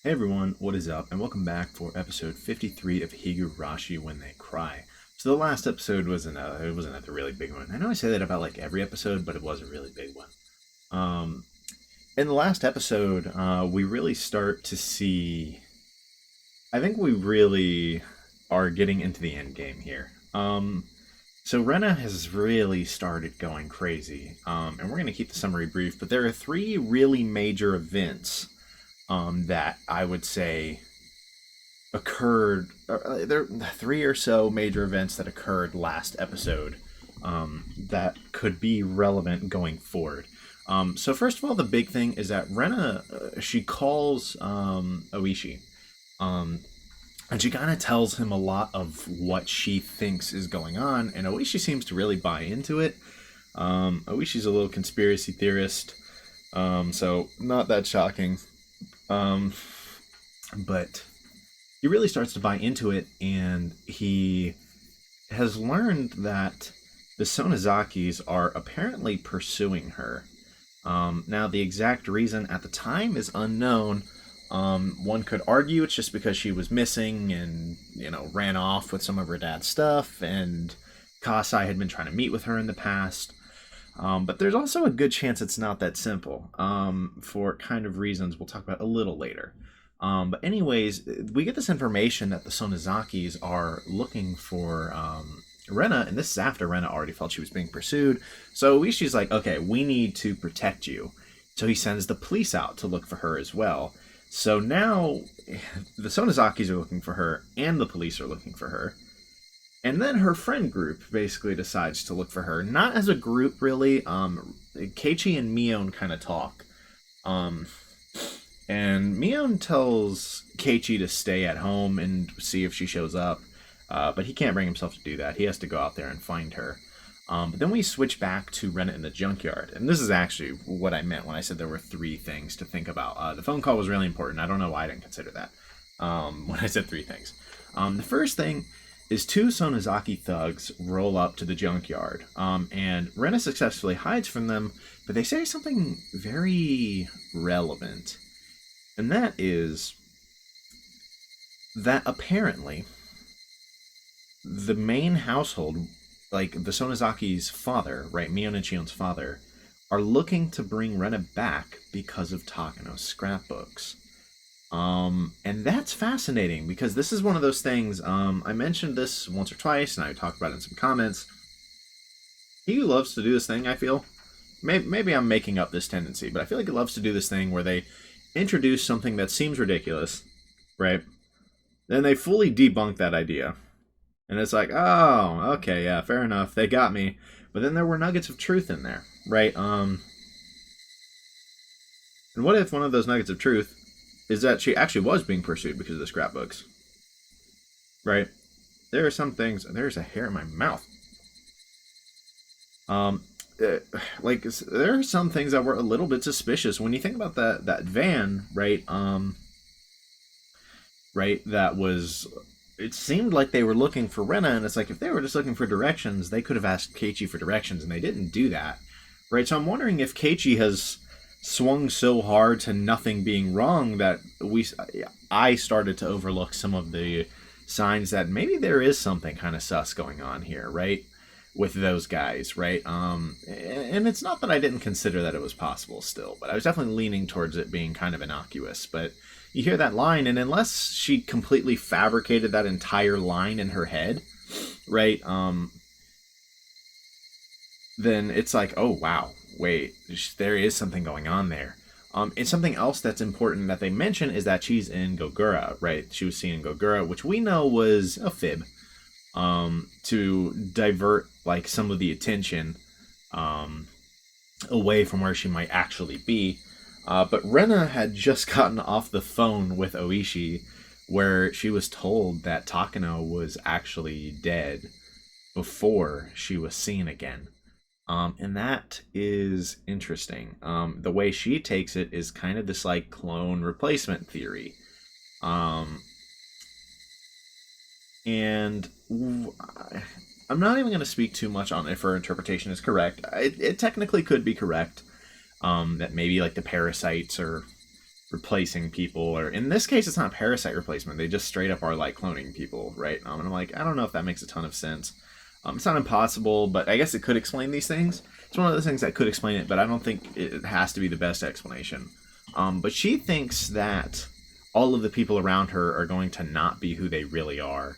Hey everyone, what is up? And welcome back for episode 53 of Higurashi When They Cry. So the last episode was it wasn't a really big one. I know I say that about like every episode, but it was a really big one. Um, in the last episode, we really start to see. I think we really are getting into the end game here. So Rena has really started going crazy, and we're going to keep the summary brief. But there are three really major events that I would say occurred. There are three or so major events that occurred last episode that could be relevant going forward. So first of all, the big thing is that Rena she calls Oishi, um, and she kind of tells him a lot of what she thinks is going on, and Oishi seems to really buy into it. Oishi's a little conspiracy theorist, so not that shocking. Um, but he really starts to buy into it, and he has learned that the Sonozakis are apparently pursuing her. Now, the exact reason at the time is unknown. One could argue it's just because she was missing and, ran off with some of her dad's stuff, and Kasai had been trying to meet with her in the past. But there's also a good chance it's not that simple, for kind of reasons we'll talk about a little later. But anyways, we get this information that the Sonozakis are looking for Rena, and this is after Rena already felt she was being pursued. So Ishi's like, okay, we need to protect you. So he sends the police out to look for her as well. So now the Sonozakis are looking for her, and the police are looking for her. And then her friend group basically decides to look for her, not as a group really. Keiichi and Mion kind of talk. Um, and Mion tells Keiichi to stay at home and see if she shows up. But he can't bring himself to do that. He has to go out there and find her. But then we switch back to Rena in the junkyard. And this is actually what I meant when I said there were three things to think about. The phone call was really important. I don't know why I didn't consider that when I said three things. The first thing is two Sonozaki thugs roll up to the junkyard. And Rena successfully hides from them, but they say something very relevant. And that is that apparently the main household, like the Sonozaki's father, right, Mion and Chion's father, are looking to bring Rena back because of Takano's scrapbooks. And that's fascinating because this is one of those things. I mentioned this once or twice, and I talked about it in some comments. He loves to do this thing, I feel. Maybe I'm making up this tendency, but I feel like he loves to do this thing where they introduce something that seems ridiculous, right? Then they fully debunk that idea. And it's like, oh, okay, yeah, fair enough. They got me. But then there were nuggets of truth in there, right? And what if one of those nuggets of truth is that she actually was being pursued because of the scrapbooks, right? There are some things. There's a hair in my mouth. Um, like there are some things that were a little bit suspicious when you think about that van, right? Right. That was. It seemed like they were looking for Rena, and it's like if they were just looking for directions, they could have asked Keiichi for directions, and they didn't do that, right? So I'm wondering if Keiichi has swung so hard to nothing being wrong that I started to overlook some of the signs that maybe there is something kind of sus going on here, right? With those guys, right? And it's not that I didn't consider that it was possible still, but I was definitely leaning towards it being kind of innocuous. But you hear that line, and unless she completely fabricated that entire line in her head, right? Then it's like, oh wow, wait, there is something going on there. And something else that's important that they mention is that she's in Gogura, right? She was seen in Gogura, which we know was a fib, to divert like some of the attention away from where she might actually be. But Rena had just gotten off the phone with Oishi, where she was told that Takano was actually dead before she was seen again. And that is interesting. The way she takes it is kind of this like clone replacement theory. Um, and I'm not even going to speak too much on if her interpretation is correct. It technically could be correct. That maybe like the parasites are replacing people, or in this case, it's not parasite replacement. They just straight up are like cloning people, right? And I'm like, I don't know if that makes a ton of sense. It's not impossible, but I guess it could explain these things. It's one of those things that could explain it, but I don't think it has to be the best explanation. But she thinks that all of the people around her are going to not be who they really are,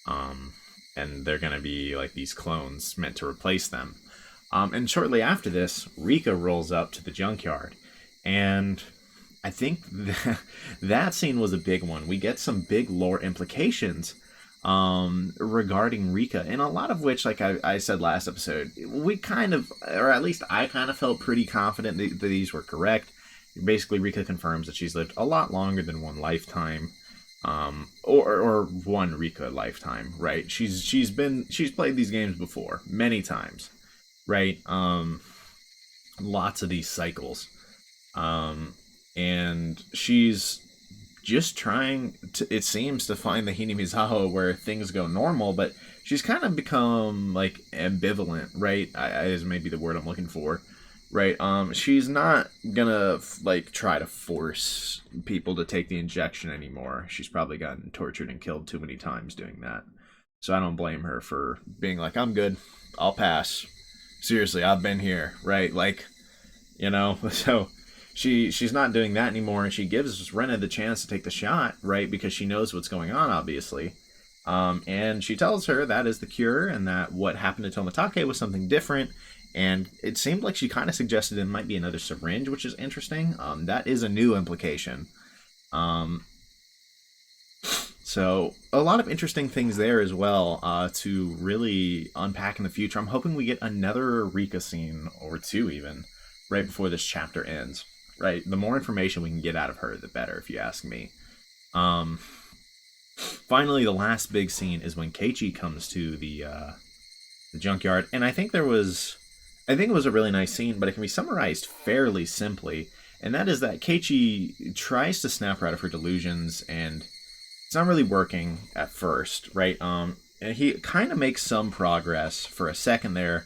and they're going to be like these clones meant to replace them. And shortly after this, Rika rolls up to the junkyard, and I think that scene was a big one. We get some big lore implications regarding Rika, and a lot of which, like I said last episode, we kind of, or at least I kind of felt pretty confident that these were correct. Basically, Rika confirms that she's lived a lot longer than one lifetime, or one Rika lifetime, right? She's played these games before many times, right? Lots of these cycles, and she's just trying to, it seems, to find the Hinamizawa where things go normal, but she's kind of become like ambivalent, right? Is maybe the word I'm looking for, right? She's not gonna like try to force people to take the injection anymore. She's probably gotten tortured and killed too many times doing that, so I don't blame her for being like, I'm good, I'll pass. Seriously, I've been here, right? Like, so she's not doing that anymore, and she gives Rena the chance to take the shot, right? Because she knows what's going on, obviously. And she tells her that is the cure, and that what happened to Tomatake was something different. And it seemed like she kind of suggested it might be another syringe, which is interesting. That is a new implication. So a lot of interesting things there as well, to really unpack in the future. I'm hoping we get another Rika scene or two even right before this chapter ends. Right, the more information we can get out of her, the better, if you ask me. Finally, the last big scene is when Keiichi comes to the junkyard, and I think it was a really nice scene, but it can be summarized fairly simply, and that is that Keiichi tries to snap her out of her delusions, and it's not really working at first, right? And he kind of makes some progress for a second there,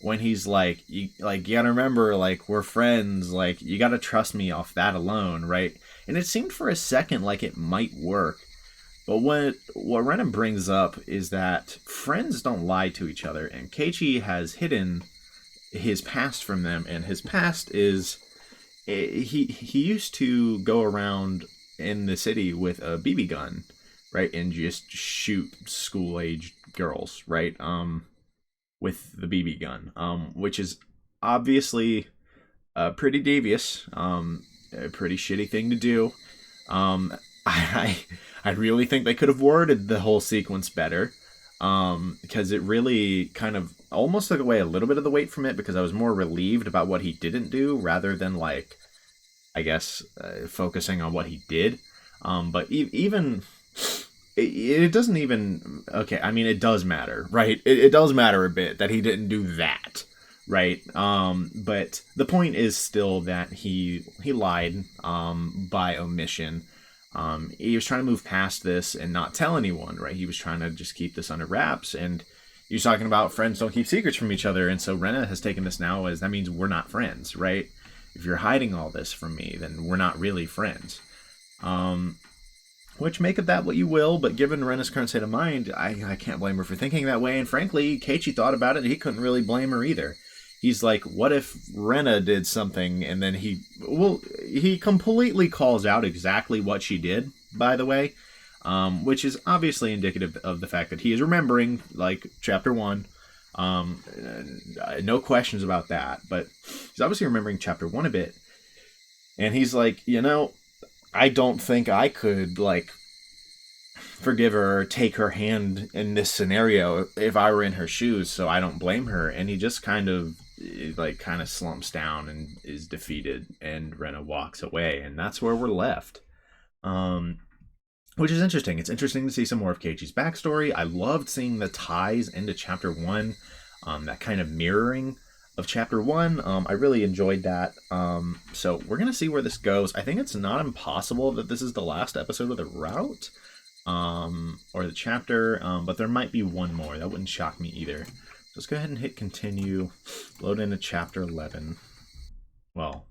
when he's like, you gotta remember, like, we're friends, like, you gotta trust me off that alone, right? And it seemed for a second like it might work. But what Renan brings up is that friends don't lie to each other, and Keiichi has hidden his past from them, and his past is, he used to go around in the city with a BB gun, right? And just shoot school-aged girls, right? With the BB gun, which is obviously pretty devious, a pretty shitty thing to do. I really think they could have worded the whole sequence better, because it really kind of almost took away a little bit of the weight from it, because I was more relieved about what he didn't do rather than, like, I guess, focusing on what he did. But even it doesn't even, okay, I mean, it does matter, right? It does matter a bit that he didn't do that, right? But the point is still that he lied, by omission. He was trying to move past this and not tell anyone, right? He was trying to just keep this under wraps, and he was talking about friends don't keep secrets from each other, and so Rena has taken this now as, that means we're not friends, right? If you're hiding all this from me, then we're not really friends. Which, make of that what you will, but given Rena's current state of mind, I can't blame her for thinking that way, and frankly, Keiichi thought about it, and he couldn't really blame her either. He's like, what if Rena did something, and then he completely calls out exactly what she did, by the way, which is obviously indicative of the fact that he is remembering, like, Chapter 1, no questions about that, but he's obviously remembering Chapter 1 a bit, and he's like, I don't think I could, like, forgive her or take her hand in this scenario if I were in her shoes, so I don't blame her. And he just kind of slumps down and is defeated, and Rena walks away, and that's where we're left. Which is interesting. It's interesting to see some more of Keiichi's backstory. I loved seeing the ties into Chapter 1, that kind of mirroring of Chapter 1. I really enjoyed that. So we're going to see where this goes. I think it's not impossible that this is the last episode of the route, or the chapter, but there might be one more. That wouldn't shock me either. So let's go ahead and hit continue, load into Chapter 11. Well,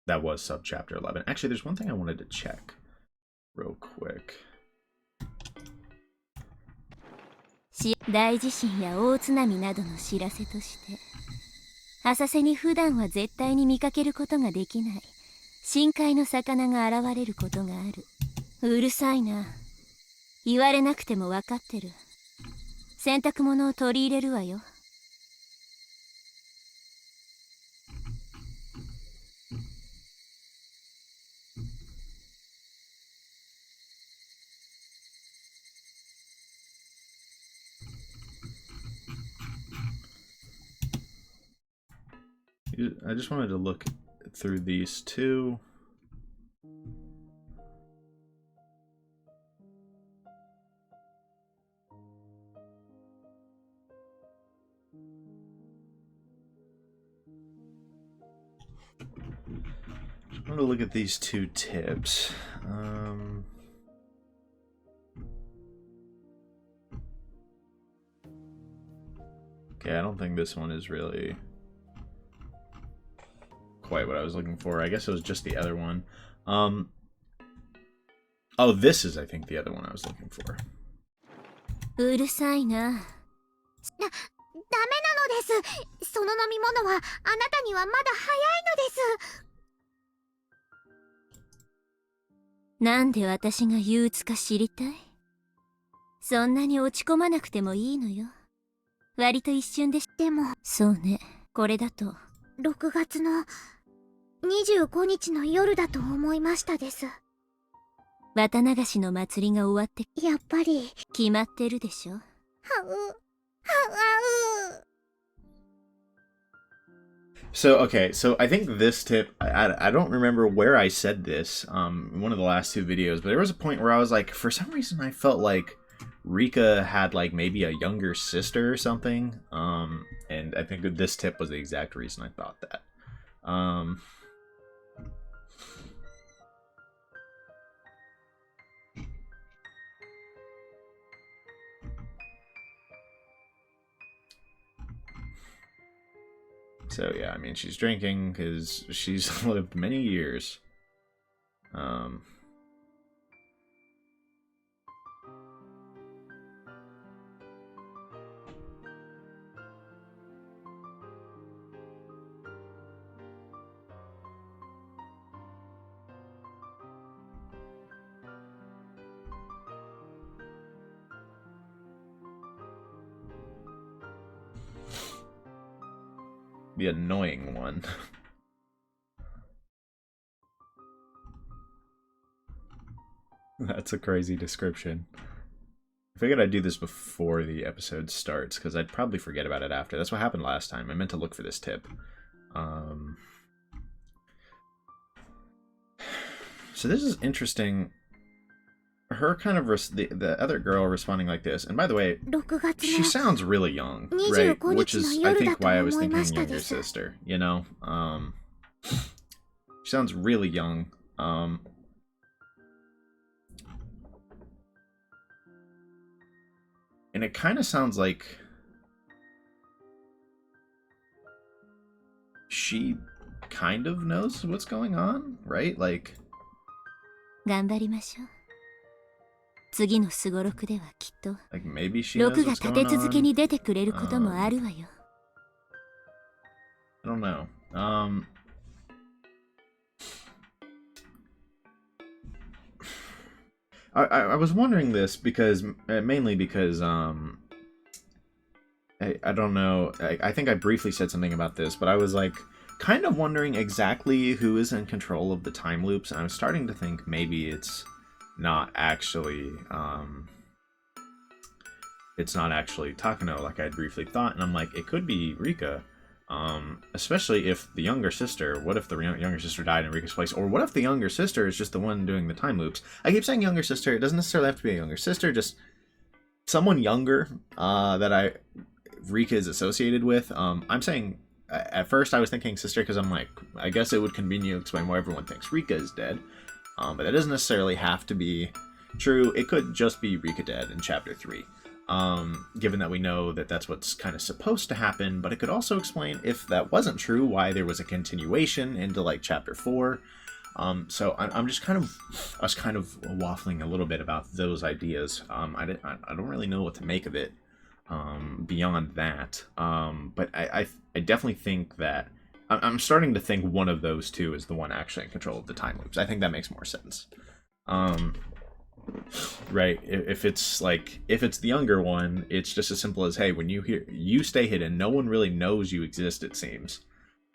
that was sub-chapter 11. Actually, there's one thing I wanted to check real quick. 大地震や大津波などの知らせとして浅瀬に普段は絶対に見かけることができない深海の魚が現れることがある。うるさいな。言われなくても分かってる。洗濯物を取り入れるわよ。I just wanted to look through these two. I'm going to look at these two tips. Okay, I don't think this one is really quite what I was looking for. I guess it was just the other one. Oh, this is, I think, the other one I was looking for. うるさいな。ダメなのです。その飲み物はあなたにはまだ早いのです。なんで私が憂鬱か知りたい？そんなに落ち込まなくてもいいのよ。割と一瞬で。でも、そうね。これだと6月の25日の夜だと思いましたです。綿流しの祭りが終わって。やっぱり決まってるでしょ。はう。So, okay, so I think this tip, I don't remember where I said this in one of the last two videos, but there was a point where I was like, for some reason I felt like Rika had like maybe a younger sister or something, and I think this tip was the exact reason I thought that. So yeah, I mean, she's drinking because she's lived many years. The annoying one. That's a crazy description. I figured I'd do this before the episode starts, because I'd probably forget about it after. That's what happened last time. I meant to look for this tip. So this is interesting. Her kind of the other girl responding like this, and by the way, she sounds really young, right? Which is, I think, why I was thinking younger sister. You know, she sounds really young. And it kind of sounds like she kind of knows what's going on, right? Like. 頑張りましょう。次のすごろくではきっと6が立て続けに出てくれることもあるわよ。I don't know. I was wondering this because mainly because I don't know. I think I briefly said something about this, but I was like kind of wondering exactly who is in control of the time loops, and I was starting to think maybe it's not actually Takano like I briefly thought, and I'm like, it could be Rika, especially if the younger sister. What if the younger sister died in Rika's place, or what if the younger sister is just the one doing the time loops? I keep saying younger sister. It doesn't necessarily have to be a younger sister, just someone younger that Rika is associated with. I'm saying at first I was thinking sister because I'm like, I guess it would conveniently explain why everyone thinks Rika is dead. But that doesn't necessarily have to be true. It could just be Rika dead in Chapter 3. given that we know that that's what's kind of supposed to happen, but it could also explain, if that wasn't true, why there was a continuation into like chapter 4. So I'm just kind of, I was kind of waffling a little bit about those ideas. I don't really know what to make of it beyond that. But I definitely think that I'm starting to think one of those two is the one actually in control of the time loops. I think that makes more sense. Right? If it's the younger one, it's just as simple as, hey, when you stay hidden, no one really knows you exist, it seems.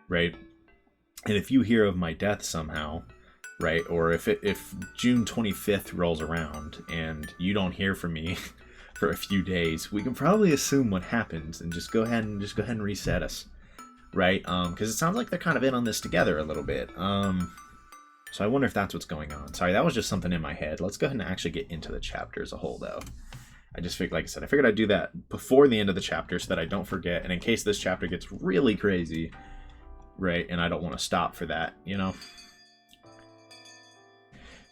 Right? And if you hear of my death somehow, right, or if June 25th rolls around and you don't hear from me for a few days, we can probably assume what happens and just go ahead and reset us, right? Because it sounds like they're kind of in on this together a little bit. So I wonder if that's what's going on. Sorry, that was just something in my head. Let's go ahead and actually get into the chapter as a whole, though. I just figured, like I said, I figured I'd do that before the end of the chapter so that I don't forget, and in case this chapter gets really crazy, right, and I don't want to stop for that, you know?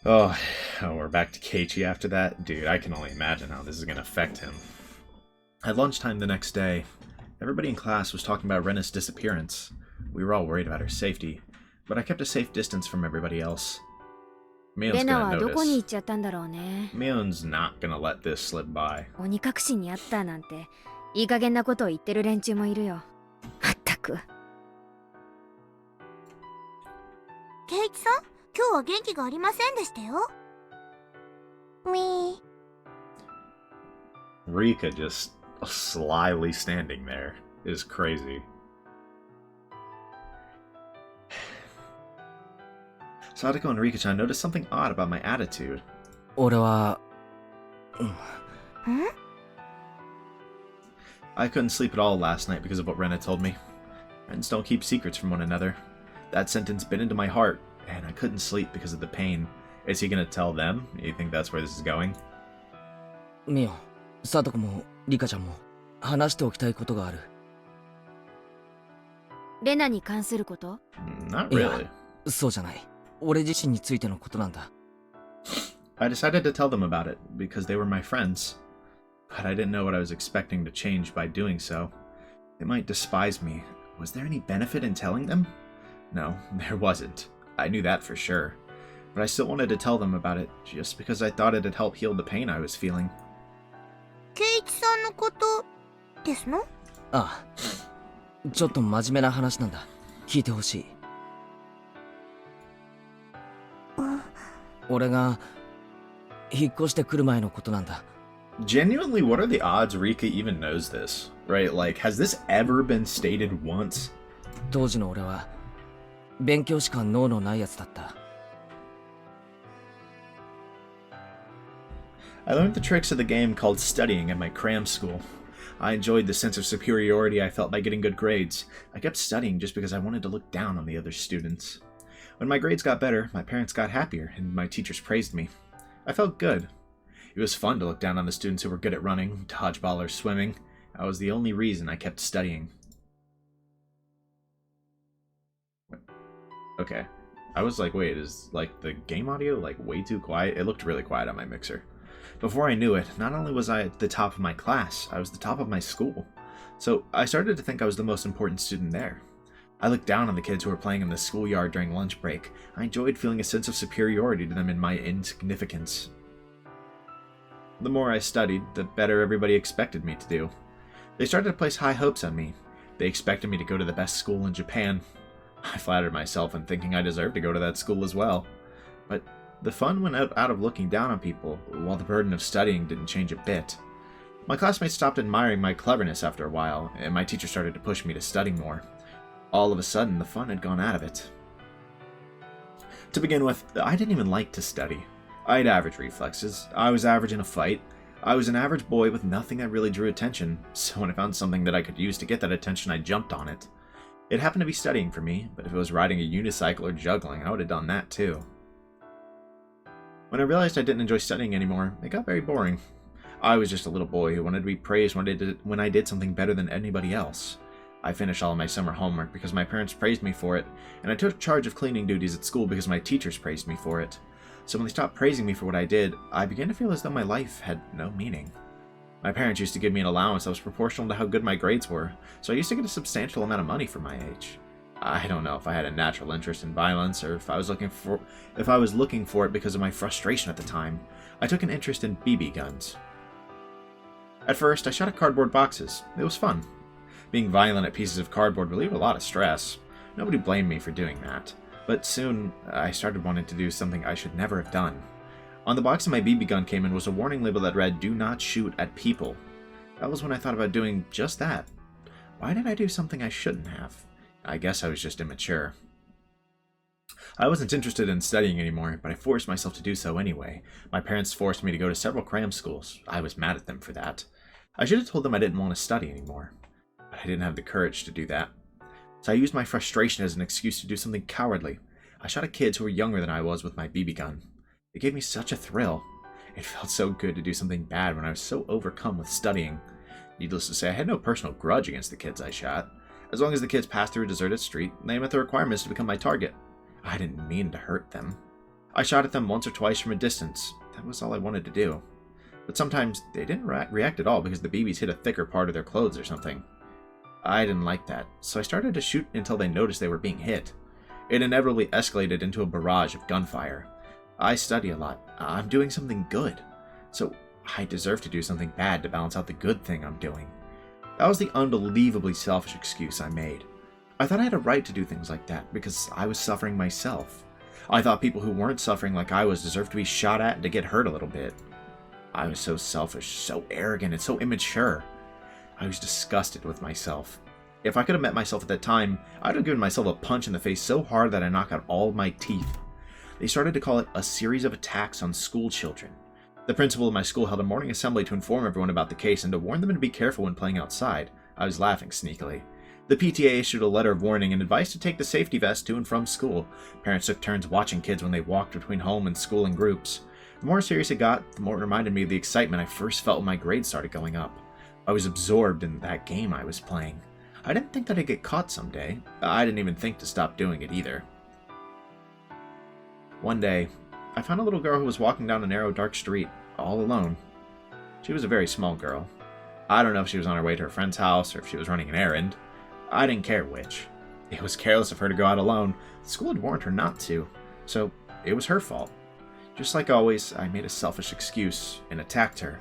Oh, we're back to Keiichi after that? Dude, I can only imagine how this is going to affect him. At lunchtime the next day, everybody in class was talking about Rena's disappearance. We were all worried about her safety, but I kept a safe distance from everybody else. Mion's gonna notice. Mion's not gonna let this slip by. 鬼隠しにあったなんていい加減なことを言ってる連中もいるよ。まったく。ケイチさん、今日は元気がありませんでしたよ。みー。Rika just slyly standing there is crazy. Sadako and Rika-chan noticed something odd about my attitude. 俺は I couldn't sleep at all last night because of what Rena told me. Friends don't keep secrets from one another. That sentence bit into my heart, and I couldn't sleep because of the pain. Is he gonna tell them? You think that's where this is going? ミオ、サトコもリカちゃんも話しておきたいことがある。レナに関すること？ Not really. そうじゃない。俺自身についてのことなんだ。I decided to tell them about it because they were my friends. But I didn't know what I was expecting to change by doing so. They might despise me. Was there any benefit in telling them? No, there wasn't. I knew that for sure. But I still wanted to tell them about it, just because I thought it'd help heal the pain I was feeling. ケイチさんのことですの？ああ。ちょっと真面目な話なんだ。聞いてほしい。俺が引っ越してくる前のことなんだ。Genuinely, what are the odds Rika even knows this? Right? Like, has this ever been stated once? 当時の俺は勉強しか脳のないやつだった。I learned the tricks of the game called studying at my cram school. I enjoyed the sense of superiority I felt by getting good grades. I kept studying just because I wanted to look down on the other students. When my grades got better, my parents got happier, and my teachers praised me. I felt good. It was fun to look down on the students who were good at running, dodgeball, or swimming. That was the only reason I kept studying. Okay. I was like, wait, is like the game audio like way too quiet? It looked really quiet on my mixer. Before I knew it, not only was I at the top of my class, I was the top of my school. So I started to think I was the most important student there. I looked down on the kids who were playing in the schoolyard during lunch break. I enjoyed feeling a sense of superiority to them in my insignificance. The more I studied, the better everybody expected me to do. They started to place high hopes on me. They expected me to go to the best school in Japan. I flattered myself in thinking I deserved to go to that school as well. But the fun went out of looking down on people, while the burden of studying didn't change a bit. My classmates stopped admiring my cleverness after a while, and my teacher started to push me to study more. All of a sudden, the fun had gone out of it. To begin with, I didn't even like to study. I had average reflexes. I was average in a fight. I was an average boy with nothing that really drew attention, so when I found something that I could use to get that attention, I jumped on it. It happened to be studying for me, but if it was riding a unicycle or juggling, I would have done that too. When I realized I didn't enjoy studying anymore, it got very boring. I was just a little boy who wanted to be praised when I did something better than anybody else. I finished all of my summer homework because my parents praised me for it, and I took charge of cleaning duties at school because my teachers praised me for it. So when they stopped praising me for what I did, I began to feel as though my life had no meaning. My parents used to give me an allowance that was proportional to how good my grades were, so I used to get a substantial amount of money for my age. I don't know if I had a natural interest in violence or if I was looking for it because of my frustration at the time. I took an interest in BB guns. At first, I shot at cardboard boxes. It was fun. Being violent at pieces of cardboard relieved a lot of stress. Nobody blamed me for doing that. But soon, I started wanting to do something I should never have done. On the box that my BB gun came in was a warning label that read, "Do not shoot at people." That was when I thought about doing just that. Why did I do something I shouldn't have? I guess I was just immature. I wasn't interested in studying anymore, but I forced myself to do so anyway. My parents forced me to go to several cram schools. I was mad at them for that. I should have told them I didn't want to study anymore, but I didn't have the courage to do that. So I used my frustration as an excuse to do something cowardly. I shot at kids who were younger than I was with my BB gun. It gave me such a thrill. It felt so good to do something bad when I was so overcome with studying. Needless to say, I had no personal grudge against the kids I shot. As long as the kids passed through a deserted street, they met the requirements to become my target. I didn't mean to hurt them. I shot at them once or twice from a distance. That was all I wanted to do. But sometimes they didn't react at all because the BBs hit a thicker part of their clothes or something. I didn't like that, so I started to shoot until they noticed they were being hit. It inevitably escalated into a barrage of gunfire. I study a lot. I'm doing something good. So I deserve to do something bad to balance out the good thing I'm doing. That was the unbelievably selfish excuse I made. I thought I had a right to do things like that because I was suffering myself. I thought people who weren't suffering like I was deserved to be shot at and to get hurt a little bit. I was so selfish, so arrogant, and so immature. I was disgusted with myself. If I could have met myself at that time, I'd have given myself a punch in the face so hard that I knocked out all of my teeth. They started to call it a series of attacks on school children. The principal of my school held a morning assembly to inform everyone about the case and to warn them to be careful when playing outside. I was laughing sneakily. The PTA issued a letter of warning and advice to take the safety vest to and from school. Parents took turns watching kids when they walked between home and school in groups. The more serious it got, the more it reminded me of the excitement I first felt when my grades started going up. I was absorbed in that game I was playing. I didn't think that I'd get caught someday. I didn't even think to stop doing it either. One day, I found a little girl who was walking down a narrow, dark street, all alone. She was a very small girl. I don't know if she was on her way to her friend's house or if she was running an errand. I didn't care which. It was careless of her to go out alone. The school had warned her not to, so it was her fault. Just like always, I made a selfish excuse and attacked her.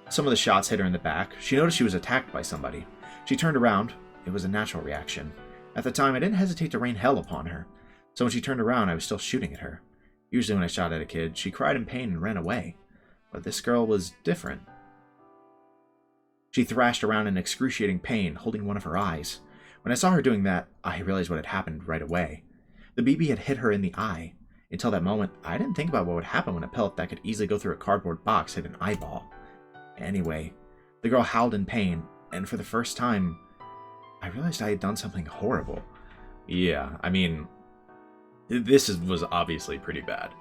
Some of the shots hit her in the back. She noticed she was attacked by somebody. She turned around. It was a natural reaction. At the time, I didn't hesitate to rain hell upon her. So when she turned around, I was still shooting at her. Usually when I shot at a kid, she cried in pain and ran away. But this girl was different. She thrashed around in excruciating pain, holding one of her eyes. When I saw her doing that, I realized what had happened right away. The BB had hit her in the eye. Until that moment, I didn't think about what would happen when a pellet that could easily go through a cardboard box hit an eyeball. Anyway, the girl howled in pain, and for the first time, I realized I had done something horrible. Yeah, I mean, was obviously pretty bad.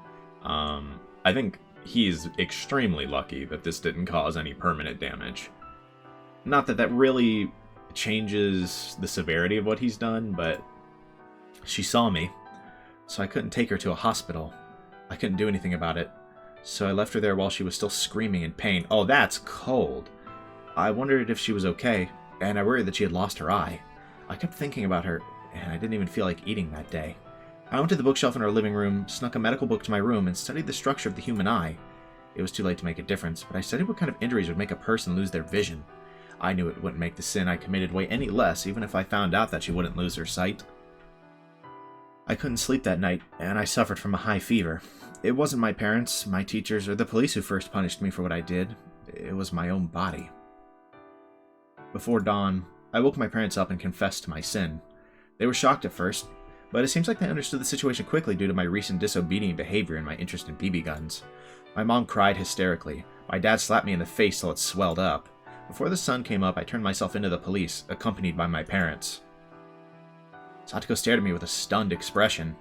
I think he's extremely lucky that this didn't cause any permanent damage. Not that that really changes the severity of what he's done, but she saw me, so I couldn't take her to a hospital. I couldn't do anything about it, so I left her there while she was still screaming in pain. Oh, that's cold. I wondered if she was okay, and I worried that she had lost her eye. I kept thinking about her, and I didn't even feel like eating that day. I went to the bookshelf in our living room, snuck a medical book to my room, and studied the structure of the human eye. It was too late to make a difference, but I studied what kind of injuries would make a person lose their vision. I knew it wouldn't make the sin I committed weigh any less, even if I found out that she wouldn't lose her sight. I couldn't sleep that night, and I suffered from a high fever. It wasn't my parents, my teachers, or the police who first punished me for what I did. It was my own body. Before dawn, I woke my parents up and confessed to my sin. They were shocked at first, but it seems like they understood the situation quickly due to my recent disobedient behavior and my interest in BB guns. My mom cried hysterically. My dad slapped me in the face till it swelled up. Before the sun came up, I turned myself into the police, accompanied by my parents. Satoko stared at me with a stunned expression.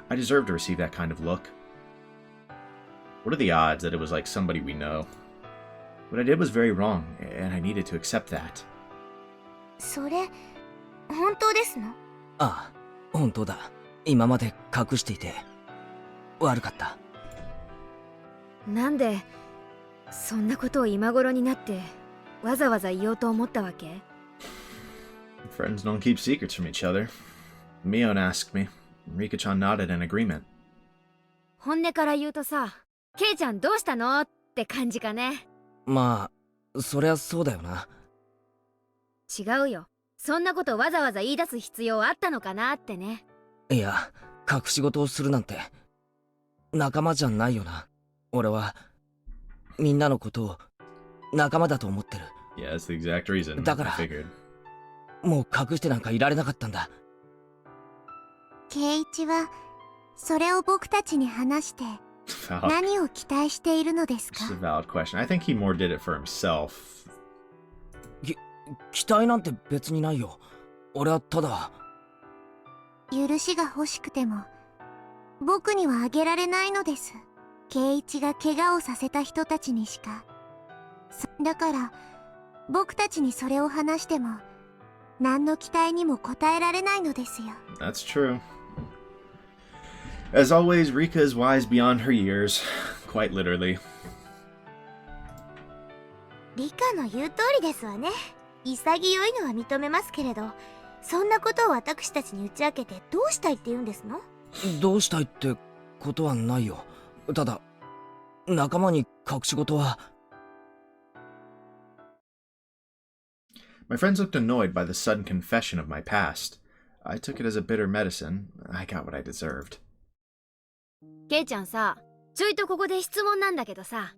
I deserved to receive that kind of look. What are the odds that it was like somebody we know? What I did was very wrong, and I needed to accept that. それ本当ですの？ああ、本当だ。今まで隠していて悪かった。なんでそんなことを今頃になってわざわざ言おうと思ったわけ？ Friends don't keep secrets from each other. Mion asked me. Rika-chan nodded in agreement. 本音から言うとさ、ケイちゃんどうしたのって感じかね。まあそりゃそうだよな。違うよ。そんなことわざわざ言い出す必要あったのかなってね。いや、隠し事をするなんて仲間じゃないよな。俺はみんなのことを仲間だと思ってる。 Yeah, that's the exact reason. だから I figured. もう隠してなんかいられなかったんだ。圭一はそれを僕たちに話して Valid. 何を期待しているのですか？ Just a valid question. I think he more did it for himself. 期待なんて別にないよ。俺はただ許しが欲しくても僕にはあげられないのです。圭一が怪我をさせた人たちにしか。だから僕たちにそれを話しても何の期待にも応えられないのですよ。 That's true. As always, Rika is wise beyond her years. Quite literally. リカの言う通りですわね。潔いのは認めますけれど、そんなことを私たちに打ち明けてどうしたいって言うんですの？どうしたいってことはないよ。ただ仲間に隠し事は。 My friends looked annoyed by the sudden confession of my past. I took it as a bitter medicine. I got what I deserved. ケイちゃんさ、ちょいとここで質問なんだけどさ、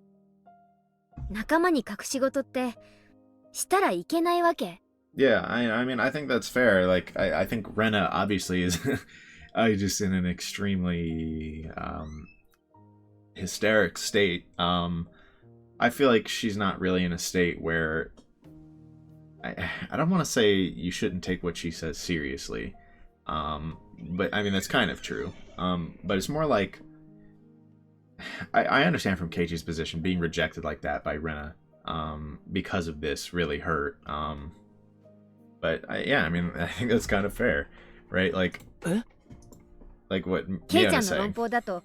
仲間に隠し事ってしたらいけないわけ？ Yeah, I mean, I think that's fair. Like, I think Rena obviously is just in an extremely hysteric state. I feel like she's not really in a state where I don't want to say you shouldn't take what she says seriously, but I mean that's kind of true. But it's more like I understand from Keiichi's position being rejected like that by Rena because of this really hurt. But yeah, I mean I think that's kind of fair, right? Like what ケイち Mion ゃん is の論 saying. 法だと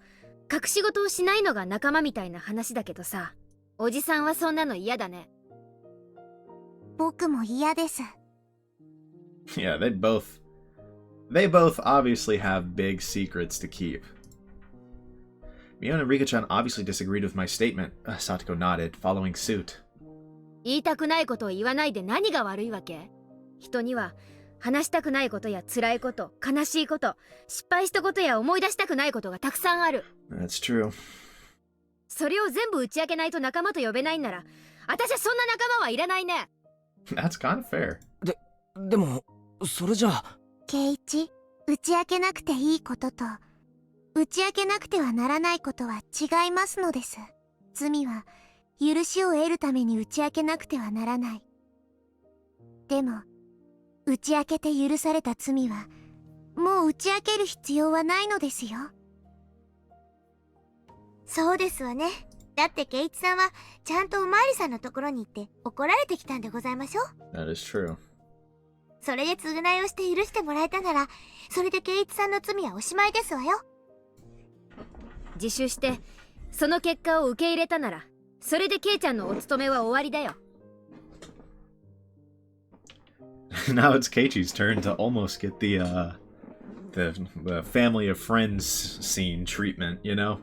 隠し事をしないのが仲間みたいな話だけどさ、おじさんはそんなの嫌だね。僕も嫌です。 Yeah, they both obviously have big secrets to keep. Mion and Rika-chan obviously disagreed with my statement. Satoko nodded, following suit. 言いたくないことを言わないで何が悪いわけ？人には話したくないことや辛いこと、悲しいこと、失敗したことや思い出したくないことがたくさんある。 That's true. それを全部打ち明けないと仲間と呼べないんなら、私はそんな仲間はいらないね。 That's kind of fair. でもそれじゃあ。圭一、打ち明けなくていいことと打ち明けなくてはならないことは違いますのです。罪は許しを得るために打ち明けなくてはならない。でも打ち明けて許された罪はもう打ち明ける必要はないのですよ。そうですわね。だって圭一さんはちゃんとおまわりさんのところに行って怒られてきたんでございましょう。 That is true. それで償いをして許してもらえたなら、それで圭一さんの罪はおしまいですわよ。自首してその結果を受け入れたなら、それでケイちゃんのお務めは終わりだよ。Now it's Keiichi's turn to almost get the family of friends scene treatment, you know?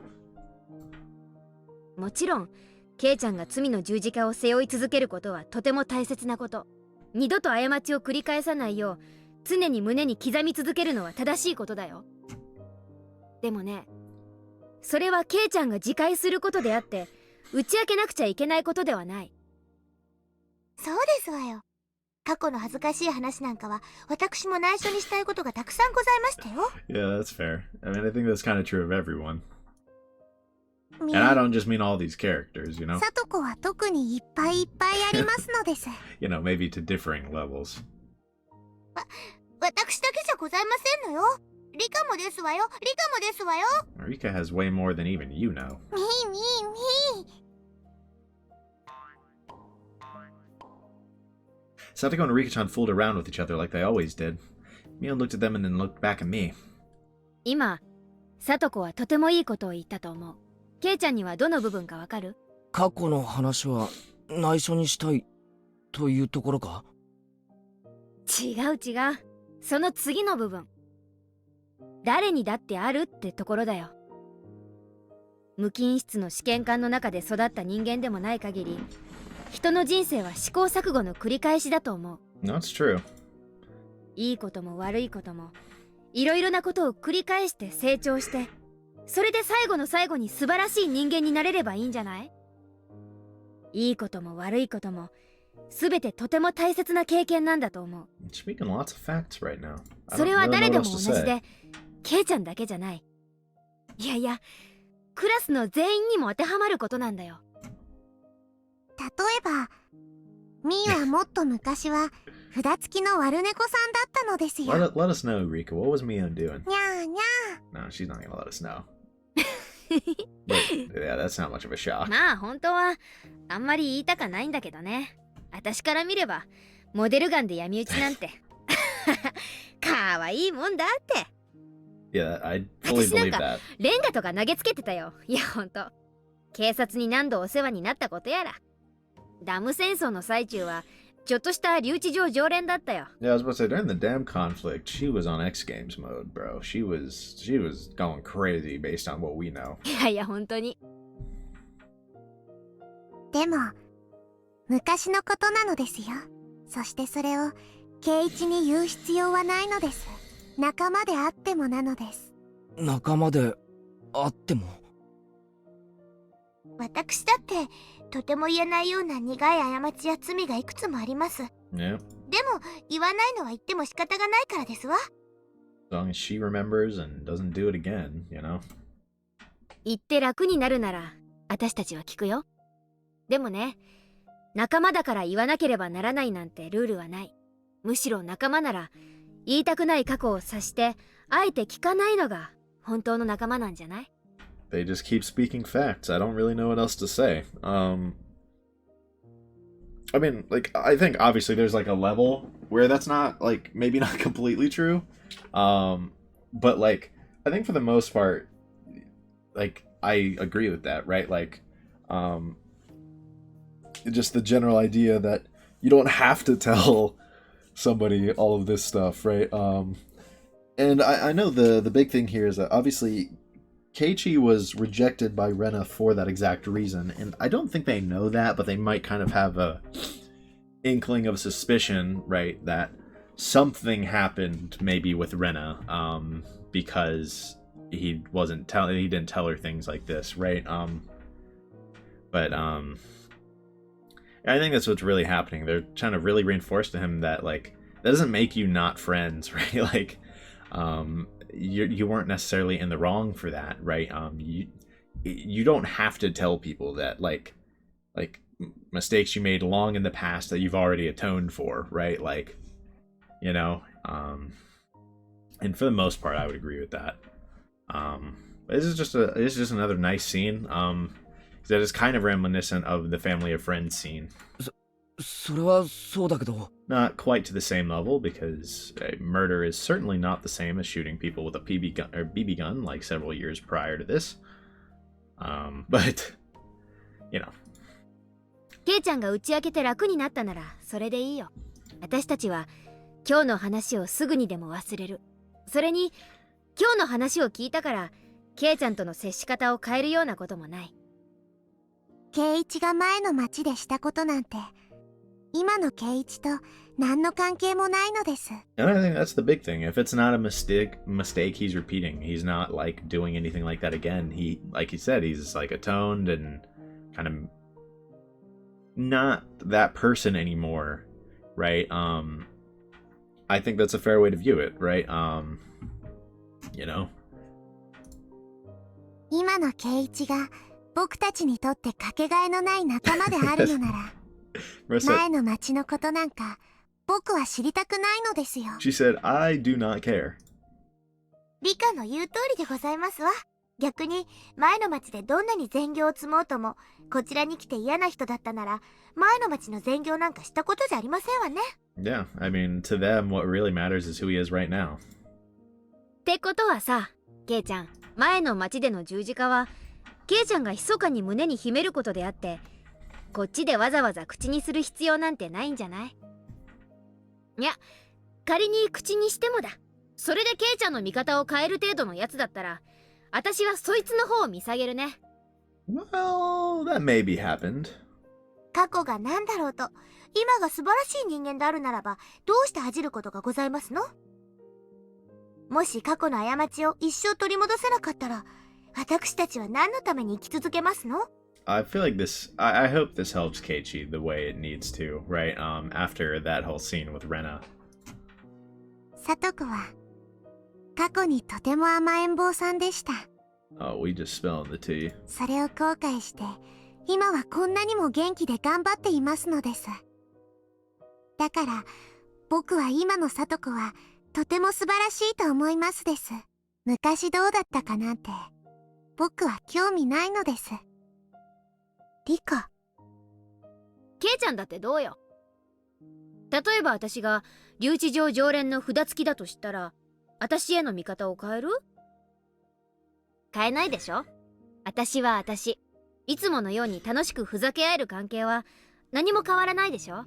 もちろんケイちゃんが罪の十字架を背負い続けることはとても大切なこと。二度と過ちを繰り返さないよう常に胸に刻み続けるのは正しいことだよ。でもね、それはケイちゃんが自戒することであって打ち明けなくちゃいけないことではない。そうですわよ。過去の恥ずかしい話なんかは私も内緒にしたいことがたくさんございましたよ。 Yeah, that's fair. I mean, I think that's kind of true of everyone. み And I don't just mean all these characters, you know? さとこは特にいっぱいいっぱいありますのです。 You know, maybe to differing levels. 私だけじゃございませんのよ。リカもですわよ。リカもですわよ。 Rika has way more than even you know. みーみーみー。 Satoko and Rika-chan fooled around with each other like they always did. Mion looked at them and then looked back at me. 今サトコはとてもいいことを言ったと思う。ケイちゃんにはどの部分かわかる？過去の話は内緒にしたいというところか？違う違う。その次の部分。誰にだってあるってところだよ。無菌室の試験管の中で育った人間でもない限り、人の人生は試行錯誤の繰り返しだと思う。That's true. いいことも悪いことも、いろいろなことを繰り返して成長して、それで最後の最後に素晴らしい人間になれればいいんじゃない？いいことも悪いことも、すべてとても大切な経験なんだと思う。Speaking lots of facts right now. それは誰でも同じ I don't really know what else to say. で、ケイちゃんだけじゃない。いやいや、クラスの全員にも当てはまることなんだよ。例えばミーはもっと昔は札付きの悪猫さんだったのですよ。 Let us know, Rika. What was Mia doing? にゃーにゃ No, she's not gonna let us know. But, yeah, that's not much of a shock. まあ本当はあんまり言いたかないんだけどね。私から見ればモデルガンで闇討ちなんてかわいいもんだって。Yeah, I fully 私なん believe か that. レンガとか投げつけてたよ。いやほんと、警察に何度お世話になったことやら。ダム戦争の最中はちょっとした留置場常連だったよ。 Yeah, I was about to say during the dam conflict, she was on X Games mode, bro. She was going crazy based on what we know. いやいや本当に。でも昔のことなのですよ。そしてそれを圭一に言う必要はないのです。仲間であってもなのです。仲間であっても。私だってとても言えないような苦い過ちや罪がいくつもあります。 Yeah, でも言わないのは言っても仕方がないからですわ。 as long as she remembers and doesn't do it again, you know. 言って楽になるなら私たちは聞くよ。でもね、仲間だから言わなければならないなんてルールはない。むしろ仲間なら言いたくない過去を察してあえて聞かないのが本当の仲間なんじゃない？ They just keep speaking facts. I don't really know what else to say. I mean, like, I think obviously there's like a level where that's not like maybe not completely true. But like, I think for the most part, like, I agree with that, right? Like, just the general idea that you don't have to tell somebody all of this stuff, right? And I know the big thing here is that obviously Keiichi was rejected by Rena for that exact reason, and I don't think they know that, but they might kind of have a inkling of suspicion, right, that something happened maybe with Rena, because he didn't tell her things like this, right? But I think that's what's really happening. They're trying to really reinforce to him that, like, that doesn't make you not friends, right? Like, you weren't necessarily in the wrong for that, right? You don't have to tell people that, like mistakes you made long in the past that you've already atoned for, right? Like, you know, and for the most part, I would agree with that. This is just another nice scene. That is kind of reminiscent of the Family of Friends scene. それはそうだけど。 Not quite to the same level, because murder is certainly not the same as shooting people with a BB gun like several years prior to this. But, you know. ケイちゃんが打ち明けて楽になったならそれでいいよ。私たちは今日の話をすぐにでも忘れる。それに今日の話を聞いたからケイちゃんとの接し方を変えるようなこともない。圭一が前の町でしたことなんて今の圭一と何の関係もないのです。 And I think that's the big thing. If it's not a mistake he's repeating. He's not like doing anything like that again. He, like he said, he's like atoned and kind of not that person anymore, right? I think that's a fair way to view it, right? You know. 今の圭一が僕たちにとってかけがえのない仲間であるのなら Marissa, 前の町のことなんか僕は知りたくないのですよ。 she said, I do not care. 理科の言う通りでございますわ。逆に前の町でどんなに善行を積もうともこちらに来て嫌な人だったなら前の町の善行なんかしたことじゃありませんわね。 Yeah, I mean, to them, what really matters is who he is right now. ってことはさ、ケイちゃん、前の町での十字架はケイちゃんが密かに胸に秘めることであってこっちでわざわざ口にする必要なんてないんじゃない？いや、仮に口にしてもだ。それでケイちゃんの味方を変える程度のやつだったら、私はそいつの方を見下げるね。Well, that maybe happened. 過去が何だろうと、今が素晴らしい人間であるならば、どうして恥じることがございますの？もし過去の過ちを一生取り戻せなかったら、私たちは何のために生き続けますの？ I feel like this. I hope this helps Keiichi the way it needs to, right? After that whole scene with Rena. 聡子は過去にとても甘えん坊さんでした。Oh, we just spilled the tea. それを後悔して、今はこんなにも元気で頑張っていますのです。だから僕は今の聡子はとても素晴らしいと思いますです。昔どうだったかなんて僕は興味ないのです。リカ。ケイちゃんだってどうよ。例えば私が留置場常連の札付きだとしたら、私への見方を変える？変えないでしょ。私は私。いつものように楽しくふざけ合える関係は何も変わらないでしょ。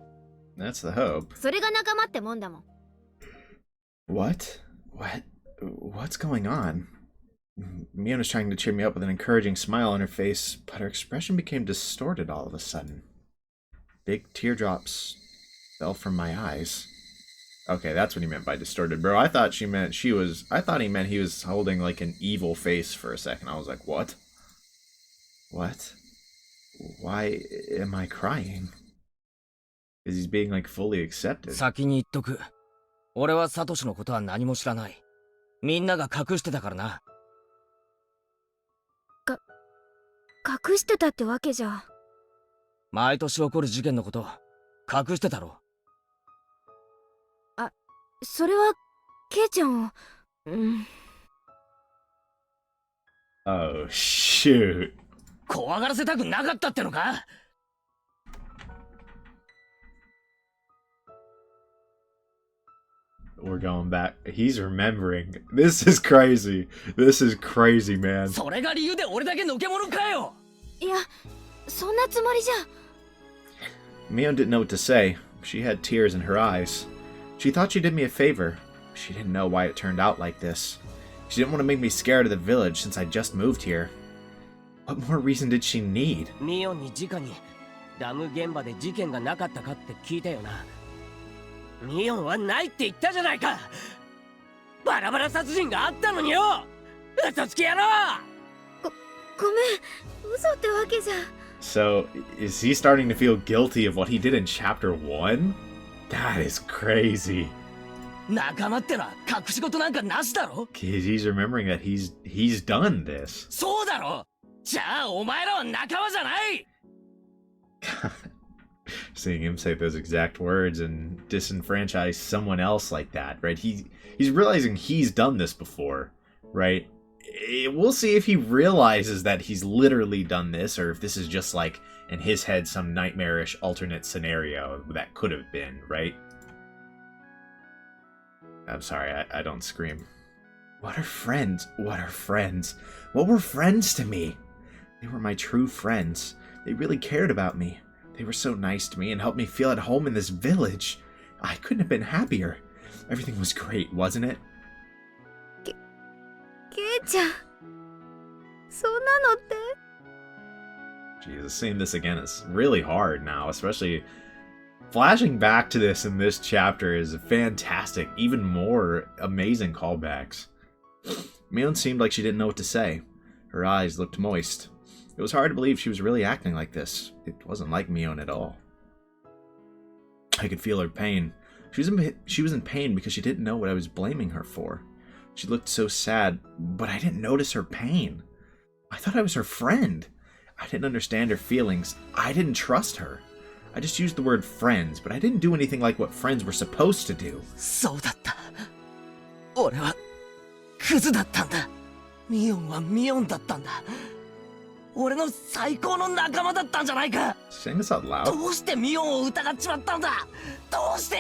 That's the hope. それが仲間ってもんだもん。What? What's going on? Miona's trying to cheer me up with an encouraging smile on her face, but her expression became distorted all of a sudden. Big teardrops fell from my eyes. Okay, that's what he meant by distorted, bro. I thought he meant he was holding like an evil face for a second. I was like, what? What? Why am I crying? Is he being like fully accepted? 先に言っとく。俺はサトシのことは何も知らない。みんなが隠してたからな。隠してたってわけじゃ。毎年起こる事件のこと隠してたろ。それはケイちゃんを。Oh, shoot. 怖がらせたくなかったってのか？ We're going back. He's remembering. This is crazy. This is crazy, man. それが理由で俺だけのけ者かよ。いや、そんなつもりじゃ。Mion didn't know what to say. She had tears in her eyes. She thought she did me a favor. She didn't know why it turned out like this. She didn't want to make me scared of the village since I just moved here. What more reason did she need? ミオンに直にダム現場で事件がなかったかって聞いたよな。ミオンはないって言ったじゃないか。バラバラ殺人があったのによ。嘘つき野郎。ごめん、嘘ってわけじゃ。So, is he starting to feel guilty of what he did in Chapter 1? That is crazy. 仲間ってのは隠し事なんかなしだろ。 He's remembering that he's done this. そうだろ。じゃあお前らは仲間じゃない。Seeing him say those exact words and disenfranchise someone else like that, right? He's realizing he's done this before, right? We'll see if he realizes that he's literally done this, or if this is just like in his head some nightmarish alternate scenario that could have been, right? I'm sorry, I don't scream. What are friends? What are friends? What were friends to me? They were my true friends. They really cared about me. They were so nice to me and helped me feel at home in this village. I couldn't have been happier. Everything was great, wasn't it? ケイちゃん、そんなのって。 Jesus, seeing this again is really hard now, especially flashing back to this in this chapter is fantastic. Even more amazing callbacks. Mion seemed like she didn't know what to say. Her eyes looked moist. It was hard to believe she was really acting like this. It wasn't like Mion at all. I could feel her pain. She was in pain because she didn't know what I was blaming her for. She looked so sad, but I didn't notice her pain. I thought I was her friend. I didn't understand her feelings. I didn't trust her. I just used the word friends, but I didn't do anything like what friends were supposed to do. そうだった。俺はクズだったんだ。ミオンはミオンだったんだ。俺の最高の仲間だったんじゃないか。Saying this out loud? どうしてミオンを疑っちまったんだ。どうして。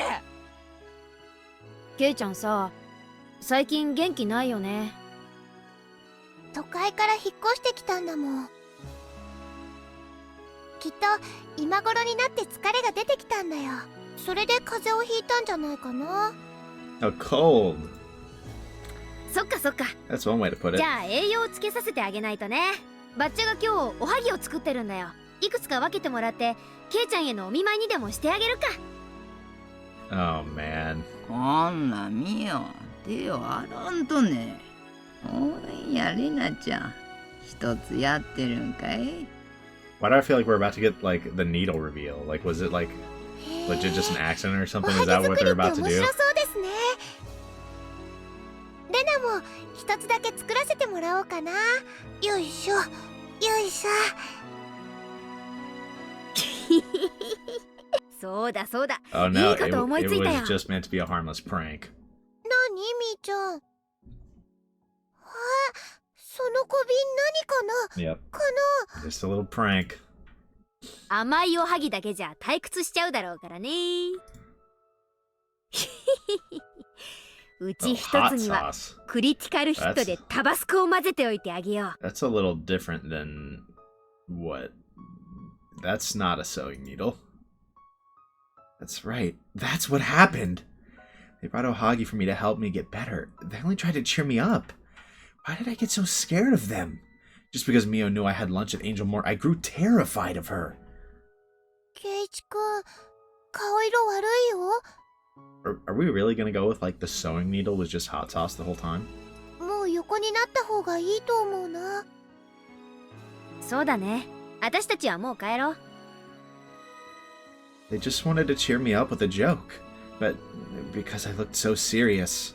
ケイちゃんさ、最近元気ないよね。都会から引っ越してきたんだもん。きっと今頃になって疲れが出てきたんだよ。それで風邪をひいたんじゃないかな。 A cold. そっかそっか。 That's one way to put じ it. ゃあ栄養をつけさせてあげないとね。バッチャが今日おはぎを作ってるんだよ。いくつか分けてもらってケイちゃんへのお見舞いにでもしてあげるか。 Oh man. こんなみよ、手を洗んとね。おいやりなちゃん、一つやってるんかい？ Why do I feel like we're about to get like the needle reveal? Like, was it like legit just an accident or お something? は Is ぎ that 作 what り they're って about 面 to 白 do? そうですね。レナも一つだけ作らせてもらおうかな。よいしょよいしょ。そうだそうだ。 Oh no, いいこと思い it ついたよ。 was just meant to be a harmless prank. なにみーちゃん。あ、その小瓶何か Yep. な？かな？ Just a little prank. 甘いおはぎだけじゃ退屈しちゃうだろうからね。うち Oh, 一 hot つには sauce. クリティカルヒットでタバスコを混ぜておいてあげよう。 That's a little different than what? That's not a sewing needle. That's right. That's what happened. They brought Ohagi for me to help me get better. They only tried to cheer me up. Why did I get so scared of them? Just because Mio knew I had lunch at Angel Mort, I grew terrified of her. ケイチくん、顔色悪いよ。 Are we really gonna go with like the sewing needle was just hot sauce the whole time? もう横になった方がいいと思うな。そうだね。私たちはもう帰ろう。 They just wanted to cheer me up with a joke. But because I looked so serious.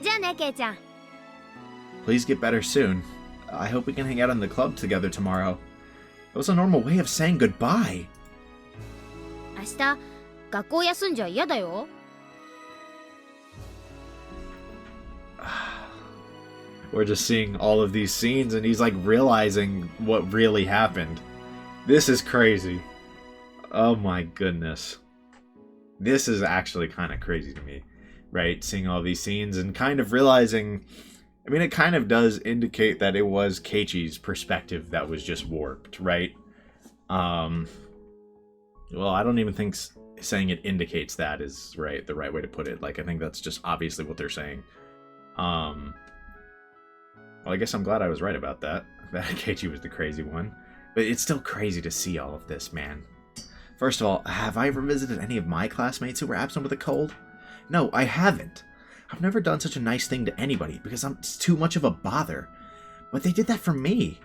じゃあね、ケイちゃん。 Please get better soon. I hope we can hang out in the club together tomorrow. It was a normal way of saying goodbye. 明日学校休んじゃ嫌だよ。 We're just seeing all of these scenes and he's like realizing what really happened. This is crazy. Oh my goodness. This is actually kind of crazy to me, right? Seeing all these scenes and kind of realizing, I mean, it kind of does indicate that it was Keiichi's perspective that was just warped, right? Well, I don't even think saying it indicates that is the right way to put it. Like, I think that's just obviously what they're saying. Well, I guess I'm glad I was right about that. That Keiichi was the crazy one. But it's still crazy to see all of this, man. First of all, have I ever visited any of my classmates who were absent with a cold? No, I haven't. I've never done such a nice thing to anybody because it's too much of a bother. But they did that for me.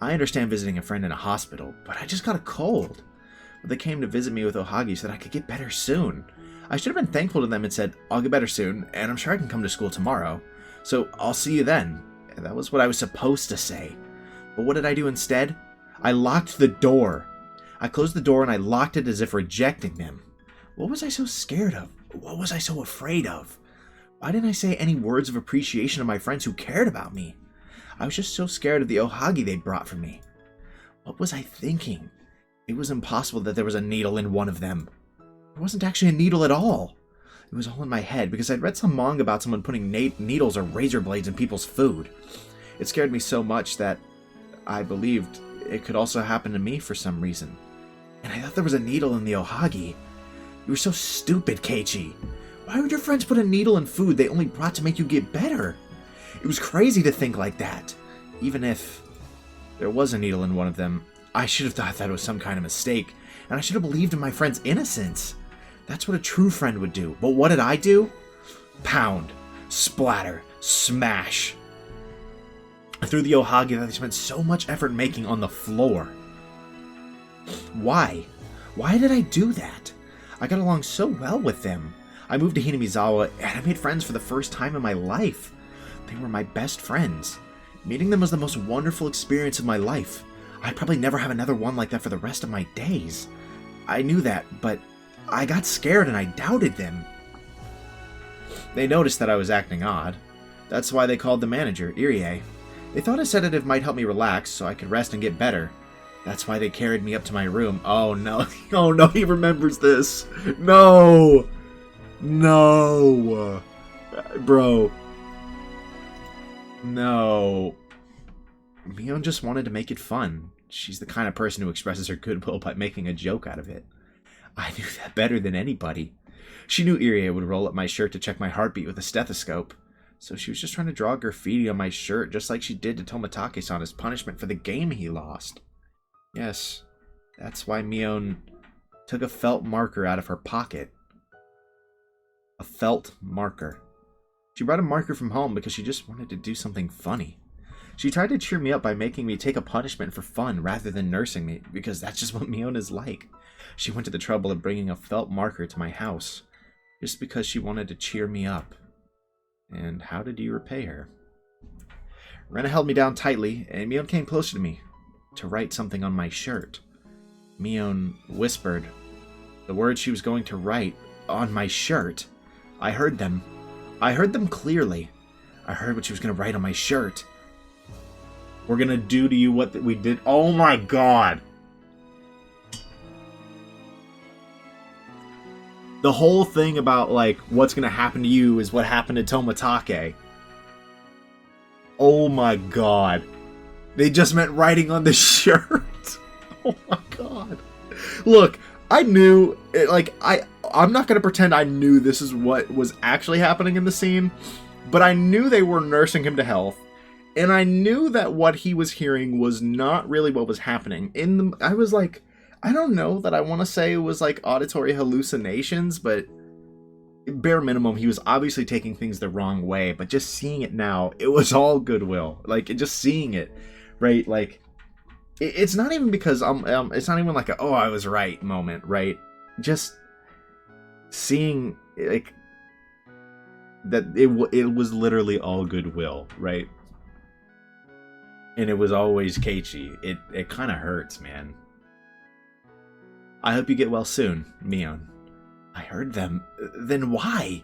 I understand visiting a friend in a hospital, but I just got a cold. But they came to visit me with Ohagi so that I could get better soon. I should have been thankful to them and said, I'll get better soon, and I'm sure I can come to school tomorrow. So I'll see you then. And that was what I was supposed to say. But what did I do instead? I locked the door. I closed the door and I locked it as if rejecting them. What was I so scared of? What was I so afraid of? Why didn't I say any words of appreciation to my friends who cared about me? I was just so scared of the Ohagi they brought for me. What was I thinking? It was impossible that there was a needle in one of them. There wasn't actually a needle at all. It was all in my head because I'd read some manga about someone putting needles or razor blades in people's food. It scared me so much that I believed it could also happen to me for some reason. And I thought there was a needle in the Ohagi. You were so stupid, Keiichi. Why would your friends put a needle in food they only brought to make you get better? It was crazy to think like that. Even if there was a needle in one of them, I should have thought that it was some kind of mistake, and I should have believed in my friend's innocence. That's what a true friend would do. But what did I do? Pound, splatter, smash. I threw the Ohagi that they spent so much effort making on the floor. Why? Why did I do that? I got along so well with them. I moved to Hinamizawa, and I made friends for the first time in my life. They were my best friends. Meeting them was the most wonderful experience of my life. I'd probably never have another one like that for the rest of my days. I knew that, but I got scared and I doubted them. They noticed that I was acting odd. That's why they called the manager, Irie. They thought a sedative might help me relax so I could rest and get better. That's why they carried me up to my room. Oh no, oh no, he remembers this. No! No! Bro. No. Mion just wanted to make it fun. she's the kind of person who expresses her goodwill by making a joke out of it. I knew that better than anybody. She knew Irie would roll up my shirt to check my heartbeat with a stethoscope, so she was just trying to draw graffiti on my shirt just like she did to Tomitake-san as punishment for the game he lost. Yes, that's why Mion took a felt marker out of her pocket. A felt marker. She brought a marker from home because she just wanted to do something funny. She tried to cheer me up by making me take a punishment for fun rather than nursing me, because that's just what Mion is like. She went to the trouble of bringing a felt marker to my house, just because she wanted to cheer me up. And how did you repay her? Rena held me down tightly, and Mion came closer to me to write something on my shirt. Mion whispered the words she was going to write on my shirt. I heard them. I heard them clearly. I heard what she was going to write on my shirt. We're going to do to you what we did. Oh my god. The whole thing about, like, what's going to happen to you is what happened to Tomitake. Oh my god. They just meant writing on the shirt. Oh my god. Look, I knew, I'm not going to pretend I knew this is what was actually happening in the scene, but I knew they were nursing him to health, and I knew that what he was hearing was not really what was happening. I was like, I don't know that I want to say it was like auditory hallucinations, but bare minimum, he was obviously taking things the wrong way, but just seeing it now, it was all goodwill. Like, just seeing it, right? Like, it's not even because it's not even like a, oh, I was right moment, right? Just seeing, like, that it was literally all goodwill, right? And it was always Keiichi. It kind of hurts, man. I hope you get well soon, Mion. I heard them. Then why?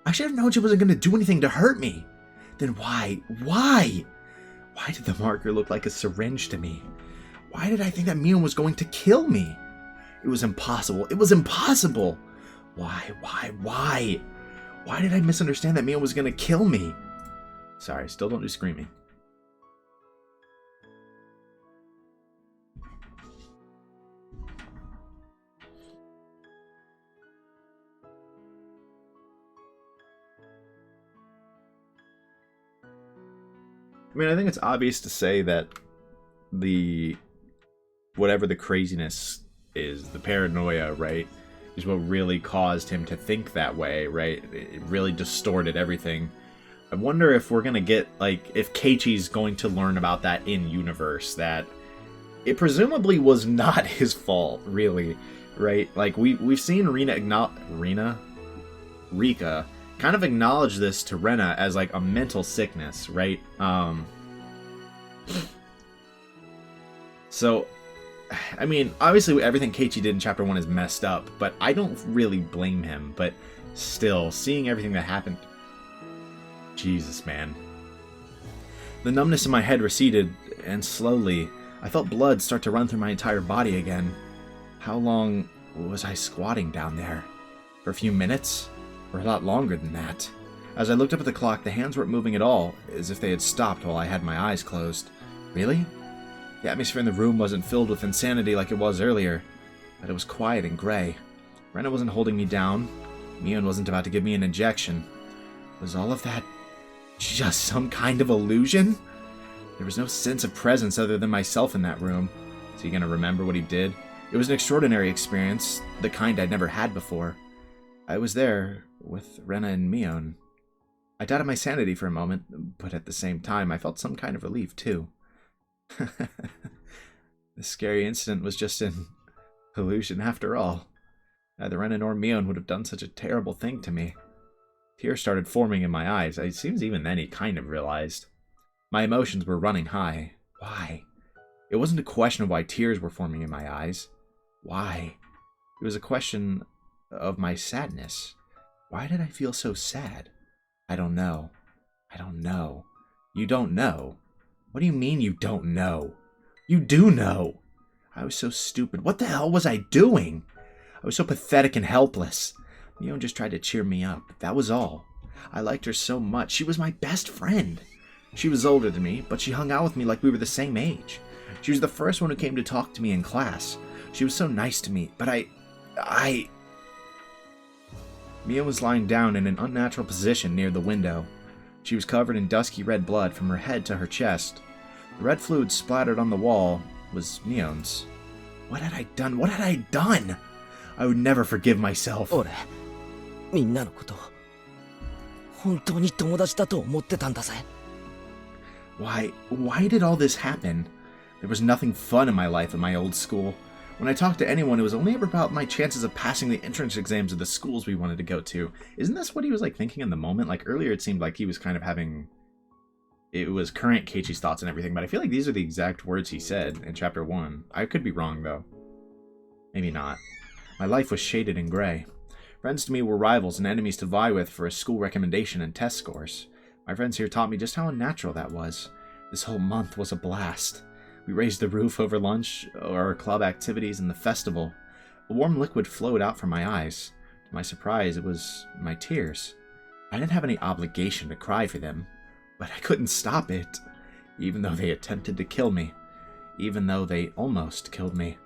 I should have known she wasn't going to do anything to hurt me. Then why? Why? Why did the marker look like a syringe to me? Why did I think that Mion was going to kill me? It was impossible. It was impossible. Why? Why did I misunderstand that Mion was going to kill me? Sorry, still don't do screaming. I mean, I think it's obvious to say that whatever the craziness is, the paranoia, right, is what really caused him to think that way, right? It really distorted everything. I wonder if we're going to get, like, if Keiichi's going to learn about that in-universe, that it presumably was not his fault, really, right? Like, we've seen Rika kind of acknowledge this to Rena as, like, a mental sickness, right? So, I mean, obviously everything Keiichi did in Chapter 1 is messed up, but I don't really blame him. But still, seeing everything that happened... Jesus, man. The numbness in my head receded, and slowly, I felt blood start to run through my entire body again. How long was I squatting down there? For a few minutes? Or a lot longer than that. As I looked up at the clock, the hands weren't moving at all, as if they had stopped while I had my eyes closed. Really? The atmosphere in the room wasn't filled with insanity like it was earlier, but it was quiet and gray. Rena wasn't holding me down. Mion wasn't about to give me an injection. Was all of that just some kind of illusion? There was no sense of presence other than myself in that room. Is he gonna remember what he did? It was an extraordinary experience, the kind I'd never had before. I was there with Rena and Mion. I doubted my sanity for a moment, but at the same time, I felt some kind of relief, too. The scary incident was just an illusion after all. Neither Rena nor Mion would have done such a terrible thing to me. Tears started forming in my eyes. It seems even then he kind of realized. My emotions were running high. Why? It wasn't a question of why tears were forming in my eyes. Why? It was a question of my sadness. Why did I feel so sad? I don't know. I don't know. You don't know? What do you mean you don't know? You do know. I was so stupid. What the hell was I doing? I was so pathetic and helpless. Mion just tried to cheer me up. That was all. I liked her so much. She was my best friend. She was older than me, but she hung out with me like we were the same age. She was the first one who came to talk to me in class. She was so nice to me, but Mia was lying down in an unnatural position near the window. She was covered in dusky red blood from her head to her chest. The red fluid splattered on the wall was Mion's. What had I done? What had I done? I would never forgive myself. 俺、みんなのこと本当に友達だと思ってたんだぜ。Why did all this happen? There was nothing fun in my life at my old school. When I talked to anyone, it was only ever about my chances of passing the entrance exams of the schools we wanted to go to. Isn't this what he was like thinking in the moment? Like earlier it seemed like he was kind of having... It was current Keiichi's thoughts and everything, but I feel like these are the exact words he said in chapter 1. I could be wrong though. Maybe not. My life was shaded in gray. Friends to me were rivals and enemies to vie with for a school recommendation and test scores. My friends here taught me just how unnatural that was. This whole month was a blast. We raised the roof over lunch, or our club activities, and the festival. A warm liquid flowed out from my eyes. To my surprise, it was my tears. I didn't have any obligation to cry for them, but I couldn't stop it, even though they attempted to kill me, even though they almost killed me.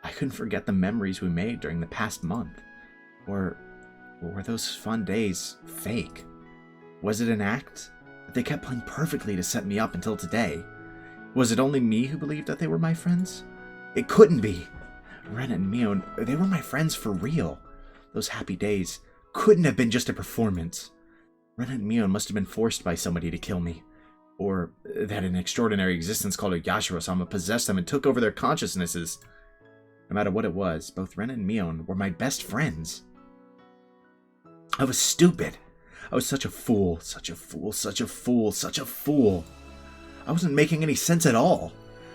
I couldn't forget the memories we made during the past month. Or were those fun days fake? Was it an act that they kept playing perfectly to set me up until today? Was it only me who believed that they were my friends? It couldn't be. Ren and Mio, they were my friends for real. Those happy days couldn't have been just a performance. Ren and Mio must have been forced by somebody to kill me. Or that an extraordinary existence called a Yashiro-sama possessed them and took over their consciousnesses. No matter what it was, both Ren and Mio were my best friends. I was stupid. I was such a fool, such a fool, such a fool, such a fool. I wasn't making any sense at all.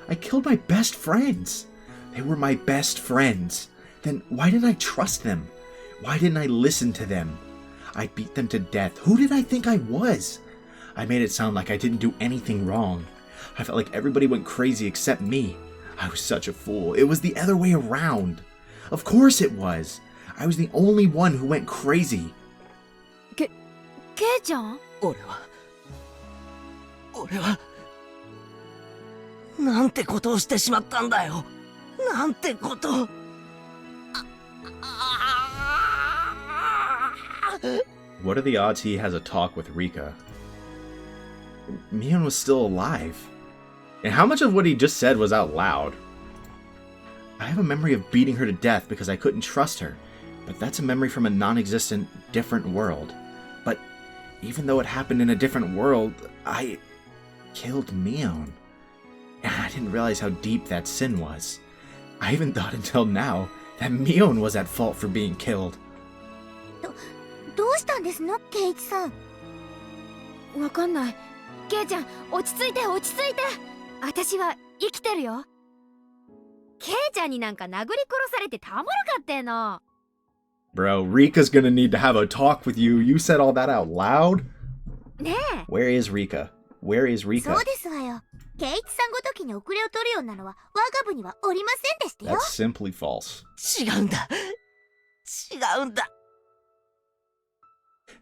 I killed my best friends. They were my best friends. Then why didn't I trust them? Why didn't I listen to them? I beat them to death. Who did I think I was? I made it sound like I didn't do anything wrong. I felt like everybody went crazy except me. I was such a fool. It was the other way around. Of course it was. I was the only one who went crazy. ケイちゃん俺はなんてことをしてしまったんだよ。なんてこと。What are the odds he has a talk with Rika? Mion was still alive. And how much of what he just said was out loud? I have a memory of beating her to death because I couldn't trust her, but that's a memory from a non-existent, different world. But even though it happened in a different world, I killed Mion. And I didn't realize how deep that sin was. I even thought until now that Mion was at fault for being killed. どうしたんですのケイイチさん。わかんない。ケイちゃん、落ち着いて落ち着いて。私は生きてるよ。ケイちゃんになんか殴り殺されてたまらかっての。Bro, Rika's gonna need to have a talk with you. You said all that out loud? ねえ。 Where is Rika? Where is Rika? そうですわよ。ケイイチさんごときに遅れを取るようなのは我が部にはおりませんでしたよ。 That's simply false. 違うんだ。違うんだ。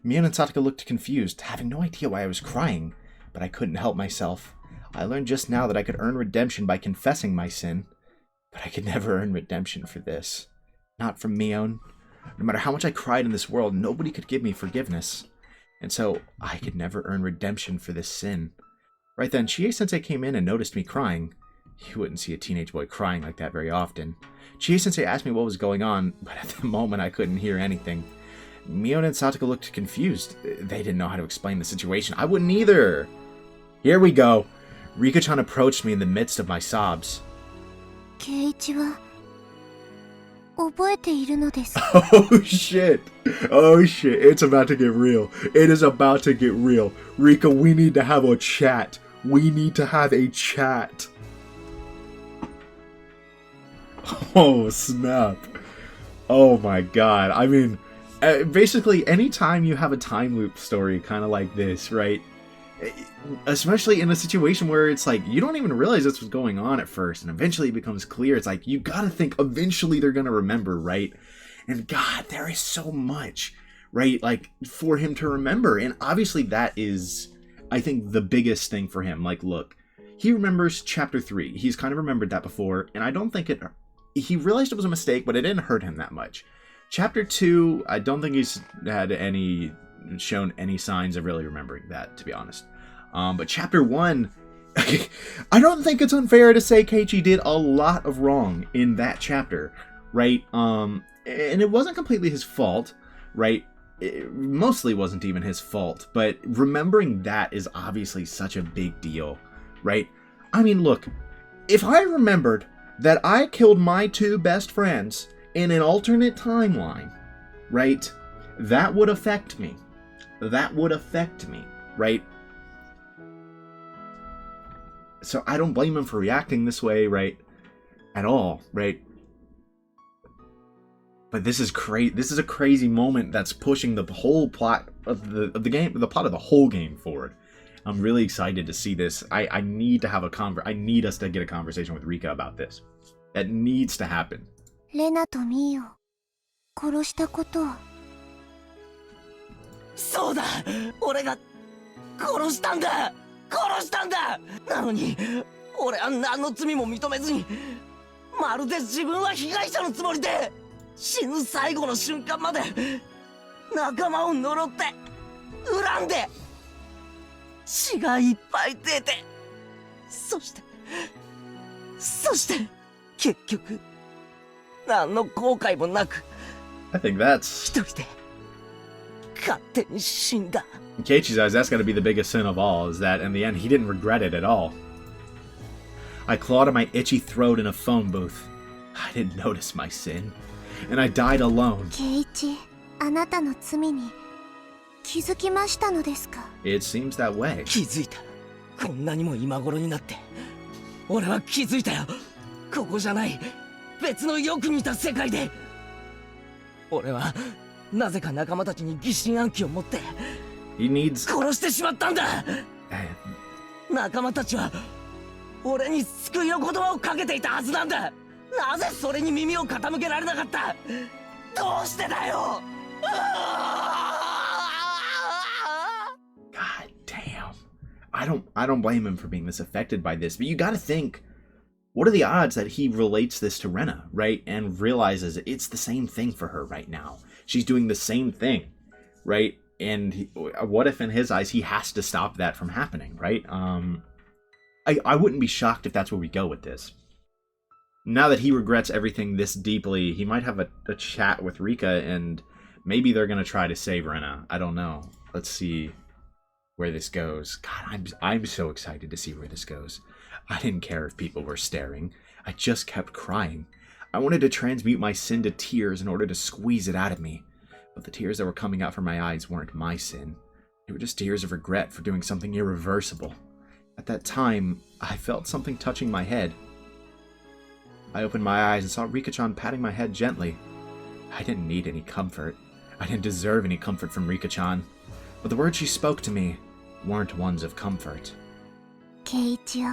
Mion and Sataka looked confused, having no idea why I was crying, but I couldn't help myself. I learned just now that I could earn redemption by confessing my sin, but I could never earn redemption for this. Not from Mion. No matter how much I cried in this world, nobody could give me forgiveness. And so, I could never earn redemption for this sin. Right then, Chie-sensei came in and noticed me crying. You wouldn't see a teenage boy crying like that very often. Chie-sensei asked me what was going on, but at the moment I couldn't hear anything. Mion and Sataka looked confused. They didn't know how to explain the situation. I wouldn't either. Here we go. Rika-chan approached me in the midst of my sobs. ケイイチは覚えているのです。Oh shit. Oh shit. It's about to get real. It is about to get real. Rika, we need to have a chat. We need to have a chat. Oh snap. Oh my god. I mean, basically anytime you have a time loop story kind of like this, right? Especially in a situation where it's like you don't even realize this was going on at first, and eventually it becomes clear. It's like you gotta think eventually they're gonna remember, right? And God, there is so much, right? Like for him to remember, and obviously that is, I think, the biggest thing for him. Like, look, he remembers chapter 3. He's kind of remembered that before, and I don't think he realized it was a mistake, but it didn't hurt him that much. Chapter 2, I don't think he's shown any signs of really remembering that, to be honest. But chapter 1, I don't think it's unfair to say Keiichi did a lot of wrong in that chapter, right? And it wasn't completely his fault, right? It mostly wasn't even his fault, but remembering that is obviously such a big deal, right? I mean, look, if I remembered that I killed my 2 best friends in an alternate timeline, right, that would affect me. That would affect me, right? So I don't blame him for reacting this way, right? At all, right? But this is crazy. This is a crazy moment that's pushing the whole plot of the game, the plot of the whole game forward. I'm really excited to see this. I need to have I need us to get a conversation with Rika about this. That needs to happen. レナとミーを殺したことを。そうだ、俺が殺したんだなのに俺は何の罪も認めずに、まるで自分は被害者のつもりで死ぬ最後の瞬間まで仲間を呪って恨んで血がいっぱい出て、そして結局何の後悔もなく I think that's 一人で勝手に死んだ。 in Keiichi's eyes, that's got to be the biggest sin of all, is that in the end he didn't regret it at all. I clawed at my itchy throat in a phone booth. I didn't notice my sin, and I died alone. ケイチ、あなたの罪に気づきましたのですか？ It seems that way. 気づいた。こんなにも今頃になって俺は気づいたよ。ここじゃない、別のよく似た世界で俺はなぜか仲間たちに疑心暗鬼を持って He needs 殺してしまったんだ。仲間たちは俺に救いの言葉をかけていたはずなんだ。なぜそれに耳を傾けられなかった？どうしてだよ。 God damn. I don't blame him for being this affected by this, but you gotta think, what are the odds that he relates this to Rena, right? And realizes it's the same thing for her right now. She's doing the same thing, right? And what if in his eyes he has to stop that from happening, right? I wouldn't be shocked if that's where we go with this. Now that he regrets everything this deeply, he might have a chat with Rika, and maybe they're gonna try to save Rena. I don't know. Let's see where this goes. God, I'm so excited to see where this goes. I didn't care if people were staring. I just kept crying. I wanted to transmute my sin to tears in order to squeeze it out of me. But the tears that were coming out from my eyes weren't my sin. They were just tears of regret for doing something irreversible. At that time, I felt something touching my head. I opened my eyes and saw Rika-chan patting my head gently. I didn't need any comfort. I didn't deserve any comfort from Rika-chan. But the words she spoke to me weren't ones of comfort. ケイチを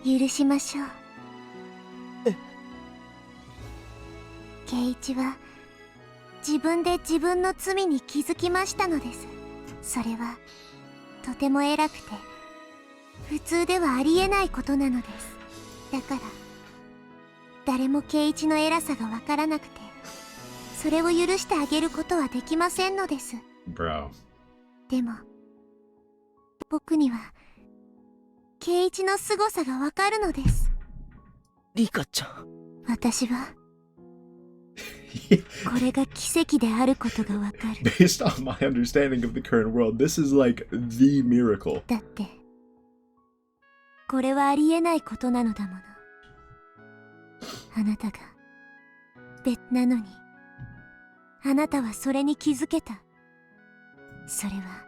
許しましょう。ケイチは自分で自分の罪に気づきましたのです。それはとても偉くて普通ではありえないことなのです。だから誰もケイチの偉さがわからなくて、それを許してあげることはできませんのです。 Bro. でも僕にはケイチの凄さがわかるのです。リカちゃん。私はこれが奇跡であることがわかる。 Based on my understanding of the current world, this is like the miracle. だってこれはありえないことなのだもの。あなたが別なのにあなたはそれに気づけた。それは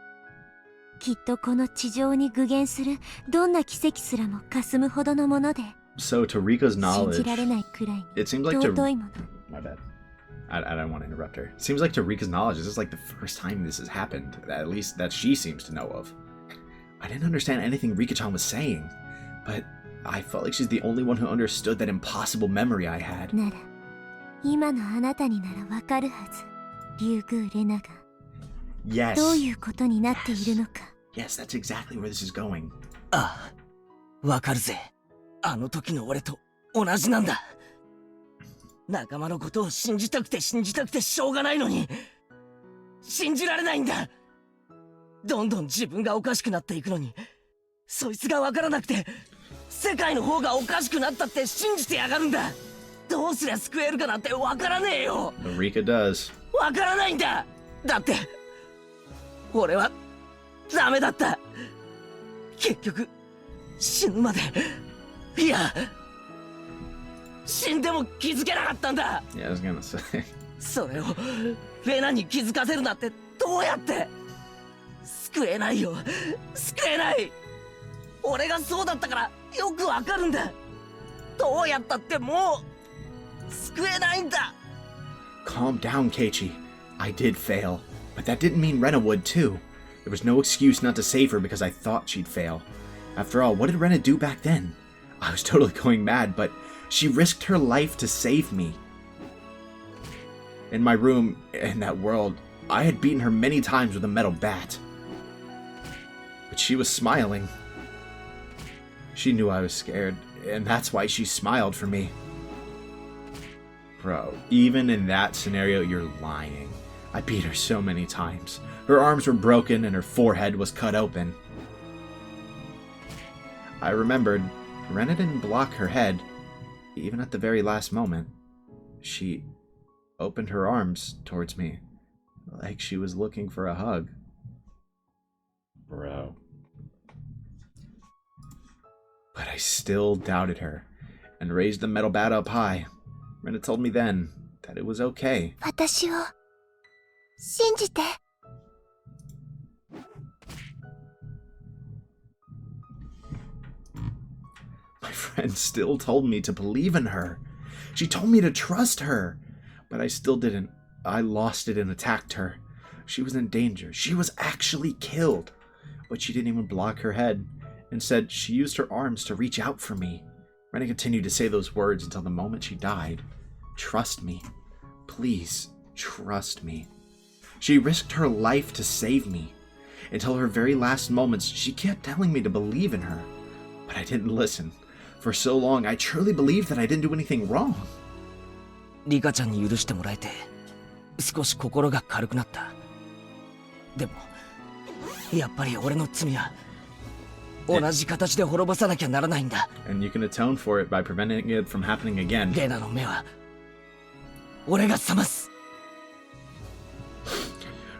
きっとこの地上に具現するどんな奇跡すらも霞むほどのもので、 So to Rika's 信 knowledge, じられないくらいに it seems like to 尊いもの。 my bad. I don't want to interrupt her. It seems like to Rika's knowledge, this is like the first time this has happened, at least that she seems to know of. I didn't understand anything Rika-chan was saying, but I felt like she's the only one who understood that impossible memory I had. なら今のあなたにならわかるはず。リュウグウレナが Yes. どういうことになっているのか。 Yes, that's exactly where this is going. ああ、わかるぜ。あの時の俺と同じなんだ。仲間のことを信じたくて信じたくてしょうがないのに、信じられないんだ。どんどん自分がおかしくなっていくのに、そいつがわからなくて、世界の方がおかしくなったって信じてやがるんだ。どうすりゃ救えるかなんてわからねえよ。 But Rika does. わからないんだ。だって俺はダメだった。結局死ぬまで、いや死んでも気づけなかったんだ。 Yeah, I was gonna say. それをレナに気づかせるなんてどうやって。救えないよ、救えない。俺がそうだったからよくわかるんだ。どうやったってもう救えないんだ。 Calm down, Keiichi. I did fail, but that didn't mean Rena would too. There was no excuse not to save her because I thought she'd fail. After all, what did Rena do back then? I was totally going mad, but she risked her life to save me. In my room, in that world, I had beaten her many times with a metal bat. But she was smiling. She knew I was scared, and that's why she smiled for me. Bro, even in that scenario, you're lying. I beat her so many times. Her arms were broken and her forehead was cut open. I remembered, Rena didn't block her head, even at the very last moment. She opened her arms towards me, like she was looking for a hug. Bro. But I still doubted her, and raised the metal bat up high. Rena told me then that it was okay. 私を信じて。My friend still told me to believe in her. She told me to trust her. But I still didn't. I lost it and attacked her. She was in danger. She was actually killed. But she didn't even block her head. Instead, she used her arms to reach out for me. Rena continued to say those words until the moment she died. Trust me. Please, trust me. She risked her life to save me. Until her very last moments, she kept telling me to believe in her. But I didn't listen. For so long, I truly believed that I didn't do anything wrong. リカちゃんに許してもらえて少し心が軽くなった。でもやっぱり俺の罪は同じ形で滅ぼさなきゃならないんだ。 And you can atone for it by preventing it from happening again. レナの目は俺が覚ます。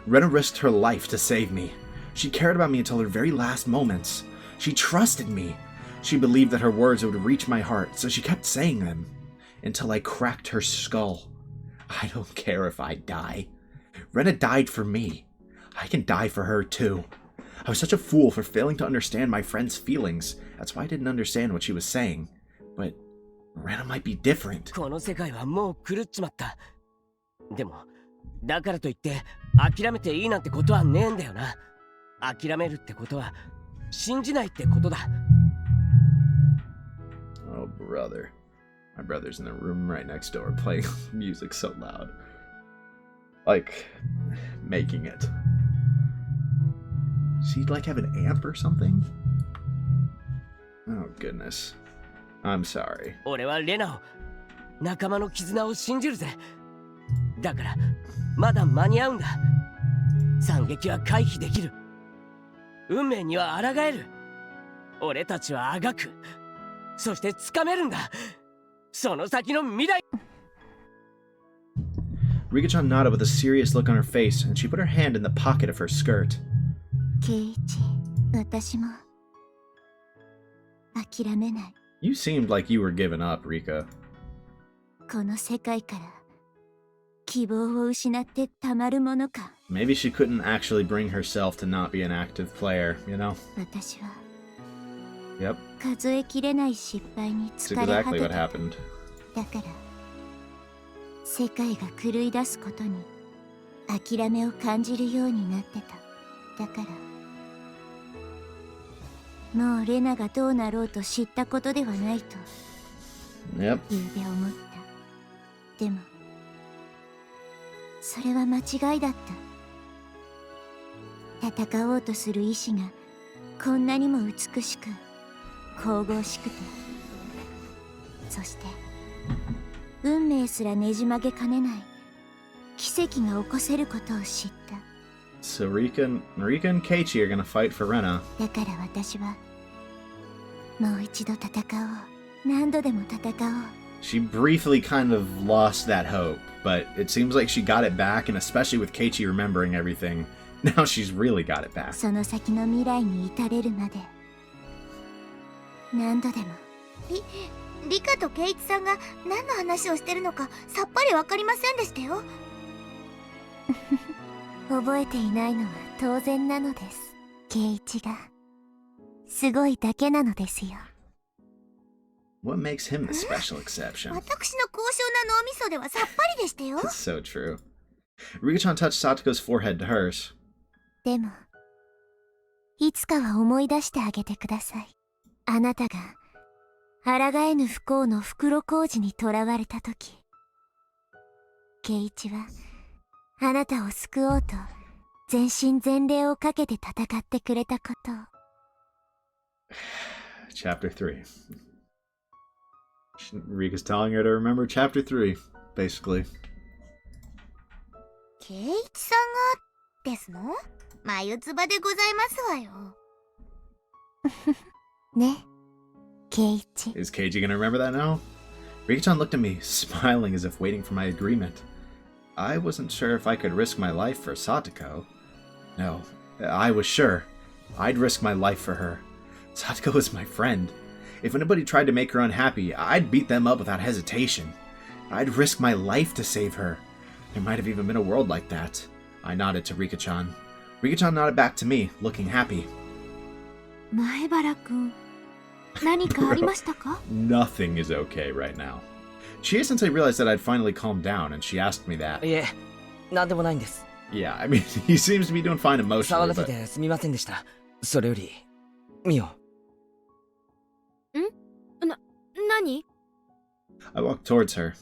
Rena risked her life to save me. She cared about me until her very last moments. She trusted me. She believed that her words would reach my heart, so she kept saying them. Until I cracked her skull. I don't care if I die. Rena died for me. I can die for her too. I was such a fool for failing to understand my friend's feelings. That's why I didn't understand what she was saying. But Rena might be different. この世界はもう狂っちまった。でもだからといって諦めていいなんてことはねえんだよな。諦めるってことは信じないってことだ。 Oh, brother. My brother's in the room right next door playing music so loud. Like, making it. Does he, like, have an amp or something? Oh, goodness. I'm sorry. 俺はレナを仲間の絆を信じるぜ。だからまだ間に合うんだ。惨劇は回避できる。運命には抗える。俺たちはあがく。そして掴めるんだ。その先の未来。 Rika-chan nodded with a serious look on her face, and she put her hand in the pocket of her skirt. ケイチ、私も諦めない。 You seemed like you were giving up, Rika. この世界から希望を失ってたまるものか。 Maybe she couldn't actually bring herself to not be an active player, you know? 私は Yep, 数えきれない失敗に that's 疲れ果 exactly て what た。 happened. だから世界が狂い出すことに諦めを感じるようになってた。だからもうレナがどうなろうと知ったことではないと Yep. ゆうべ思った。でもそれは間違いだった。戦おうとする意志がこんなにも美しく、神々しくて、そして運命すらねじ曲げかねない奇跡が起こせることを知った。 So Rika and Keiichi are gonna fight for Rena. だから私はもう一度戦おう。何度でも戦おう。 She briefly kind of lost that hope, but it seems like she got it back, and especially with Keiichi remembering everything, now she's really got it back. その先の未来に至れるまで何度でも。リカとケイイチさんが何の話をしてるのかさっぱりわかりませんでしたよ。覚えていないのは当然なのです。ケイイチがすごいだけなのですよ。 What makes him the special exception? 私の高尚な脳みそではさっぱりでしたよ。 That's so true. Rika-chan touched Satoko's forehead to hers. でもいつかは思い出してあげてください。あなたが抗えぬ不幸の袋小路にとらわれた時、ケイイチはあなたを救おうと全身全霊をかけて戦ってくれたことを。 Chapter 3. Rika's telling her to remember Chapter 3, basically. ケイイチさんがですの？眉唾でございますわよ。ね、ケイイチ。 Is Keiichi gonna remember that now? Rika-chan looked at me, smiling as if waiting for my agreement. I wasn't sure if I could risk my life for Satoko. No, I was sure. I'd risk my life for her. Satoko is my friend. If anybody tried to make her unhappy, I'd beat them up without hesitation. I'd risk my life to save her. There might have even been a world like that. I nodded to Rika-chan. Rika-chan nodded back to me, looking happy. 前原くん、何かありましたか？ Nothing is okay right now. Chie-sensei realized that I'd finally calmed down, and she asked me that. いえ、なんでもないんです。 Yeah, I mean, he seems to be doing fine 騒 emotionally, がせ but... てすみませんでした。それより、ミオ。何？ I walked towards her.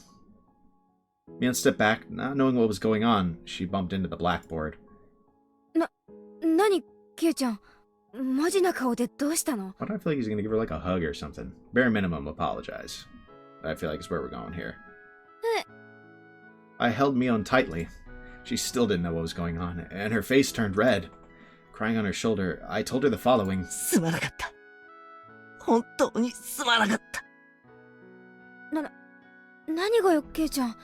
Mion stepped back, not knowing what was going on. She bumped into the blackboard. 何ケイちゃん、マジな顔でどうしたの？ Why do I feel like he's gonna give her like a hug or something? Bare minimum, apologize. I feel like it's where we're going here. I held Mion tightly. She still didn't know what was going on, and her face turned red. Crying on her shoulder, I told her the following. すまなかった。本当にすまなかった。何がよ、ケイちゃん。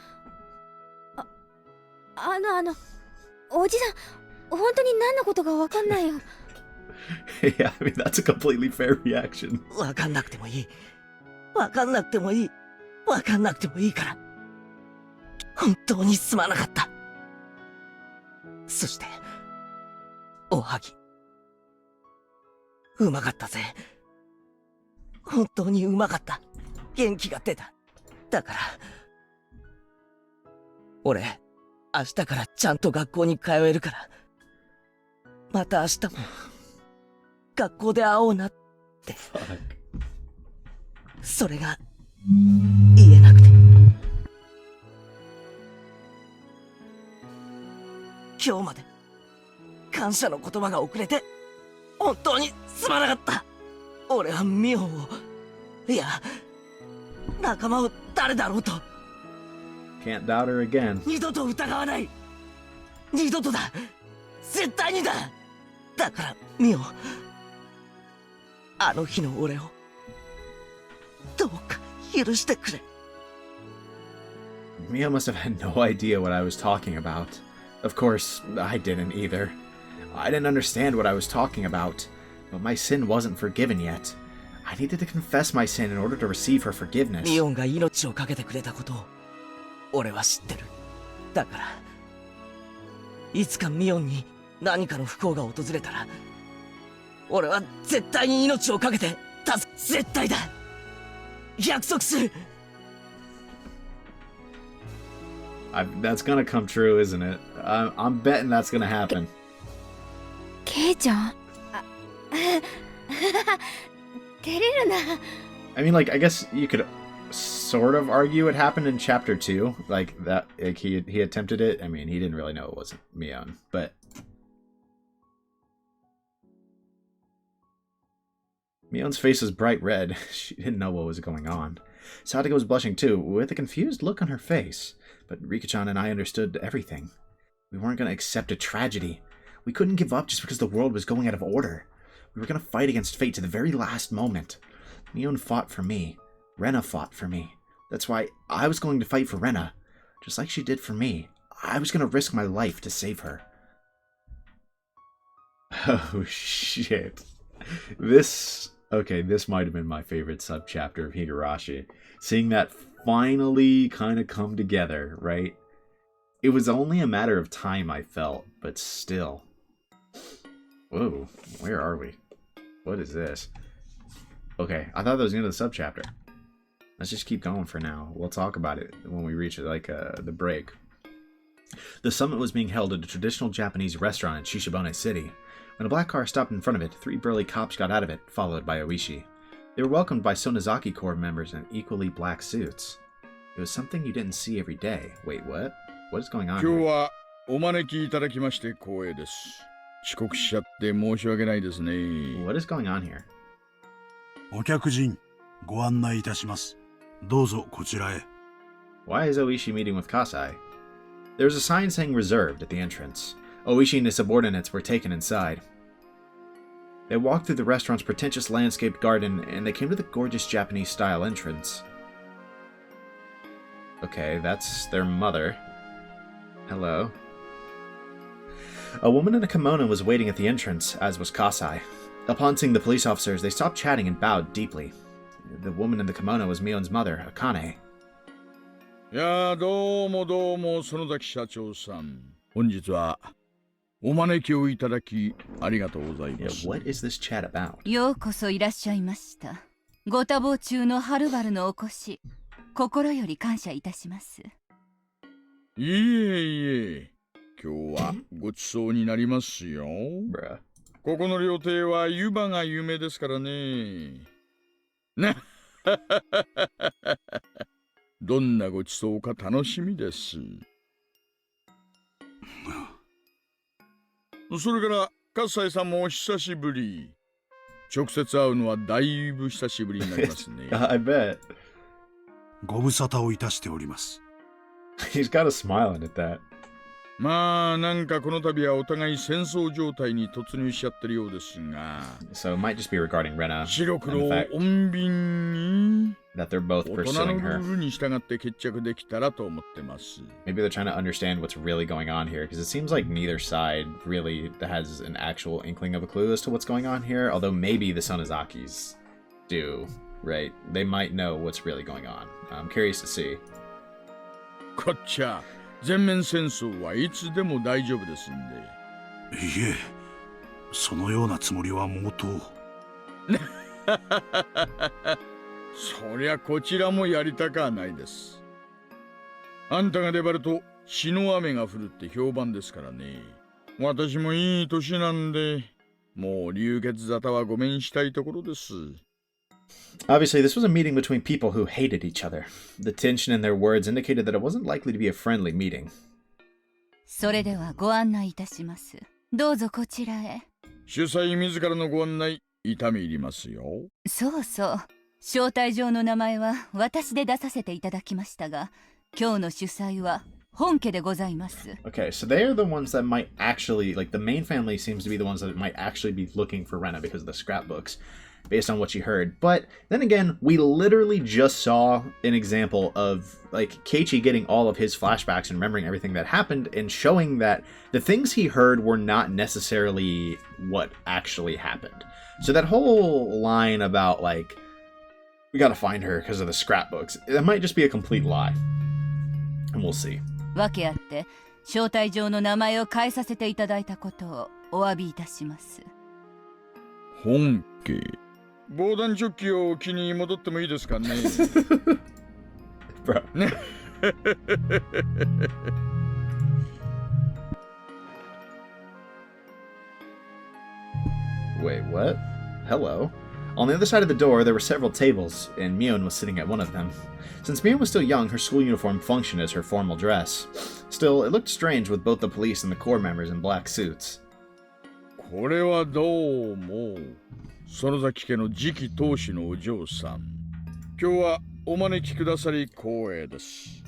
おじさん、本当に何のことかわかんないよ。Yeah, I mean, that's a completely fair reaction. わかんなくてもいい。わかんなくてもいい。わかんなくてもいいから。本当にすまなかった。そして、おはぎ。うまかったぜ。本当にうまかった。元気が出た。だから、俺、明日からちゃんと学校に通えるから、また明日も、学校で会おうなって。Fuck. それが、言えなくて。今日まで、感謝の言葉が遅れて、本当にすまなかった。俺はミオを、いや、仲間を誰だろうと。Can't doubt her again. 二度と疑わない。二度とだ。絶対にだ。だから、ミオ、あの日の俺を、どうか許してくれ。Mia must have had no idea what I was talking about. Of course, I didn't either. I didn't understand what I was talking about, but my sin wasn't forgiven yet. I needed to confess my sin in order to receive her forgiveness. ミオンが命を懸けてくれたことを、俺は知ってる。だから、いつかミオンに何かの不幸が訪れたら、俺は絶対に命を懸けて絶対だ。約束する。That's gonna come true, isn't it? I'm betting that's gonna happen. ケイちゃん、照れるな。I mean, like, I guess you could sort of argue it happened in chapter 2, like that. Like he attempted it. I mean, he didn't really know it wasn't Mion, but Mion's face was bright red. She didn't know what was going on. Sadako was blushing too, with a confused look on her face. But Rika-chan and I understood everything. We weren't going to accept a tragedy. We couldn't give up just because the world was going out of order. We were going to fight against fate to the very last moment. Mion fought for me. Rena fought for me. That's why I was going to fight for Rena. Just like she did for me. I was going to risk my life to save her. Oh, shit. This might have been my favorite subchapter of Higurashi. Seeing that finally kind of come together, right? It was only a matter of time, I felt, but still. Whoa, where are we? What is this? Okay, I thought that was the end of the subchapter. Let's just keep going for now. We'll talk about it when we reach the break. The summit was being held at a traditional Japanese restaurant in Shishibone City. When a black car stopped in front of it, 3 burly cops got out of it, followed by Oishi. They were welcomed by Sonozaki Corps members in equally black suits. It was something you didn't see every day. Wait, what? What is going on here? 今日はお招きいただきまして光栄です。遅刻しちゃって申し訳ないですね。What is going on here? お客人、ご案内いたします。どうぞこちらへ。Why is Oishi meeting with Kasai? There was a sign saying reserved at the entrance. Oishi and his subordinates were taken inside. They walked through the restaurant's pretentious landscaped garden, and they came to the gorgeous Japanese-style entrance. Okay, that's their mother. Hello. A woman in a kimono was waiting at the entrance, as was Kasai. Upon seeing the police officers, they stopped chatting and bowed deeply. The woman in the kimono was Mion's mother, Akane. いやどうも園崎社長さん。本日はお招きをいただきありがとうございます。 Yeah, what is this chat about? ようこそいらっしゃいました。ご多忙中のはるばるのお越し、心より感謝いたします。いえ、今日はごちそうになりますよ。Bruh. ここの料亭は湯葉が有名ですからね。どんなごちそうか楽しみです。それから葛西さんもお久しぶり。直接会うのはだいぶ久しぶりになりますね。I bet. ご無沙汰をいたしております。He's got a smiling at that. まあなんかこの度はお互い戦争状態に突入しちゃってるようですが。So it might just be regarding Rena 白 and 黒 the fact 穏便に that they're both 大人の pursuing ル her. ールに従って決着できたらと思ってます。 Maybe they're trying to understand what's really going on here, because it seems like neither side really has an actual inkling of a clue as to what's going on here, although maybe the Sonozakis do, right? They might know what's really going on. I'm curious to see. こっちゃ全面戦争はいつでも大丈夫ですんで。いえ、そのようなつもりは毛頭。そりゃこちらもやりたかはないです。あんたが粘ると血の雨が降るって評判ですからね。私もいい年なんで、もう流血沙汰はごめんしたいところです。 Obviously, this was a meeting between people who hated each other. The tension in their words indicated that it wasn't likely to be a friendly meeting. それではご案内いたします。どうぞこちらへ。主催自らのご案内、痛み入りますよ。そうそう。招待状の名前は私で出させていただきましたが、今日の主催は本家でございます。 Okay, so they are the ones that might actually, like, the main family seems to be the ones that might actually be looking for Rena because of the scrapbooks, based on what she heard. But then again, we literally just saw an example of, like, Keiichi getting all of his flashbacks and remembering everything that happened and showing that the things he heard were not necessarily what actually happened. So that whole line about, like, we gotta find her because of the scrapbooks, that might just be a complete lie. And we'll see. わけあって招待状の名前を変えさせていただいたことをお詫びいたします。本家。防弾チョッキを着に戻ってもいいですかね。Bro. Wait, what? Hello. On the other side of the door, there were several tables, and Mion was sitting at one of them. Since Mion was still young, her school uniform functioned as her formal dress. Still, it looked strange with both the police and the corps members in black suits. これはどうも園崎家の次期当主のお嬢さん。今日はお招きくださり光栄です。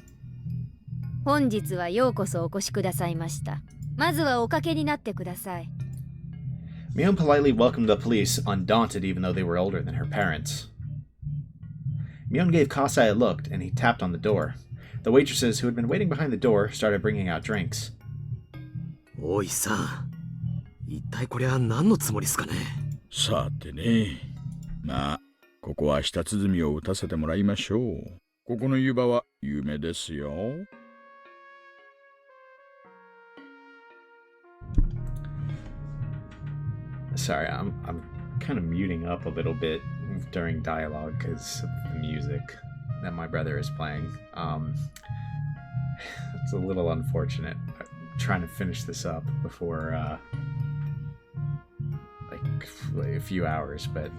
本日はようこそお越しくださいました。まずはおかけになってください。Mion politely welcomed the police, undaunted even though they were older than her parents. Mion gave Kasai a look, and he tapped on the door. The waitresses who had been waiting behind the door started bringing out drinks. おいさん、一体これは何のつもりっすかね。さてね、まあここは舌鼓を打たせてもらいましょう。ここの湯葉は有名ですよ。Sorry, I'm kind of muting up a little bit during dialogue because of the music that my brother is playing. It's a little unfortunate. I'm trying to finish this up before like a few hours, but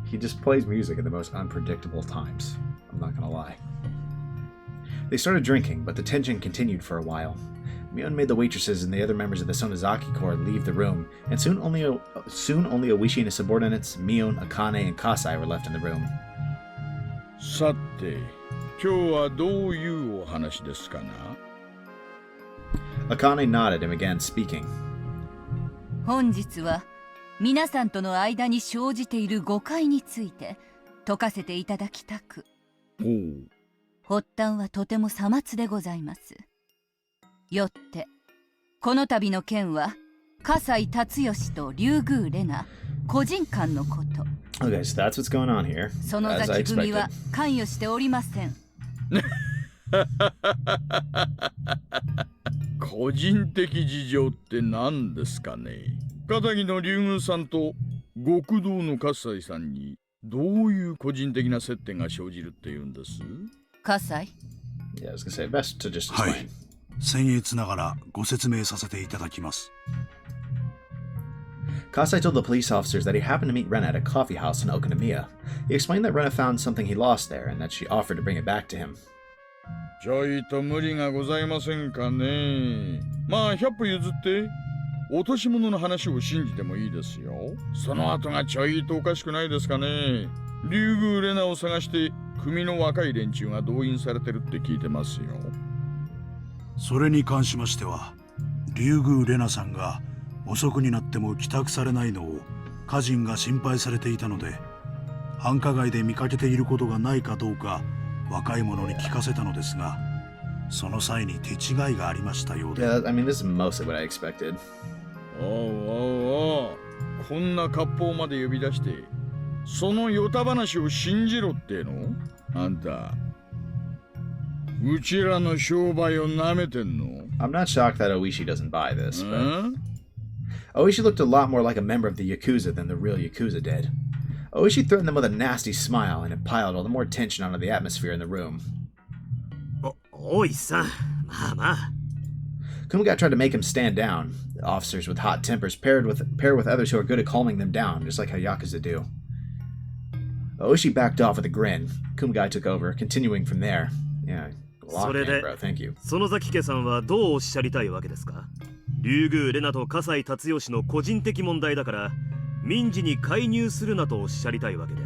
he just plays music at the most unpredictable times. I'm not gonna lie. They started drinking, but the tension continued for a while. Mion made the waitresses and the other members of the Sonozaki Corps leave the room, and soon only Oishi and his subordinates, Mion, Akane, and Kasai were left in the room. さて、今日はどういうお話ですかな? Akane nodded him again, speaking. 本日は皆さんとの間に生じている誤解について説かせていただきたく。発端はとてもさまつでございます。よってこの度の件は笠井達義と竜宮玲奈個人間のこと。Okay, so that's what's going on here. 園崎組は関与しておりません。個人的事情って何ですかね。片木の竜宮さんと極道の笠井さんにどういう個人的な接点が生じるっていうんです？笠井 Yeah, I was gonna say best to just explain. はい。僭越ながらご説明させていただきます。Kasai told the police officers that he happened to meet Rena at a coffee house in Okonomiya. He explained that Rena found something he lost there and that she offered to bring it back to him. ちょいと無理がございませんかね。まあ100歩譲って落とし物の話を信じてもいいですよ。その後がちょいとおかしくないですかね。竜宮玲奈を探して組の若い連中が動員されてるって聞いてますよ。それに関しましては、竜宮玲奈さんが遅くになっても帰宅されないのを家人が心配されていたので、繁華街で見かけていることがないかどうか若い者に聞かせたのですが、その際に手違いがありましたようで。Yeah, I mean, this is mostly what I expected. おうおうおう、こんな割烹まで呼び出してそのヨタ話を信じろっての？あんたうちらの商売を舐めてんの？ I'm not shocked that Oishi doesn't buy this, but Oishi looked a lot more like a member of the Yakuza than the real Yakuza did. Oishi threatened them with a nasty smile, and it piled all the more tension onto the atmosphere in the room. おいさん、まあまあ。Kumagai tried to make him stand down. The officers with hot tempers paired with others who are good at calming them down, just like how Yakuza do. Oishi backed off with a grin. Kumagai took over, continuing from there. Yeah, lock in, bro. Thank you. 園崎家さんはどうおっしゃりたいわけですか？竜宮玲奈と笠井達義の個人的問題だから民事に介入するなとおっしゃりたいわけで、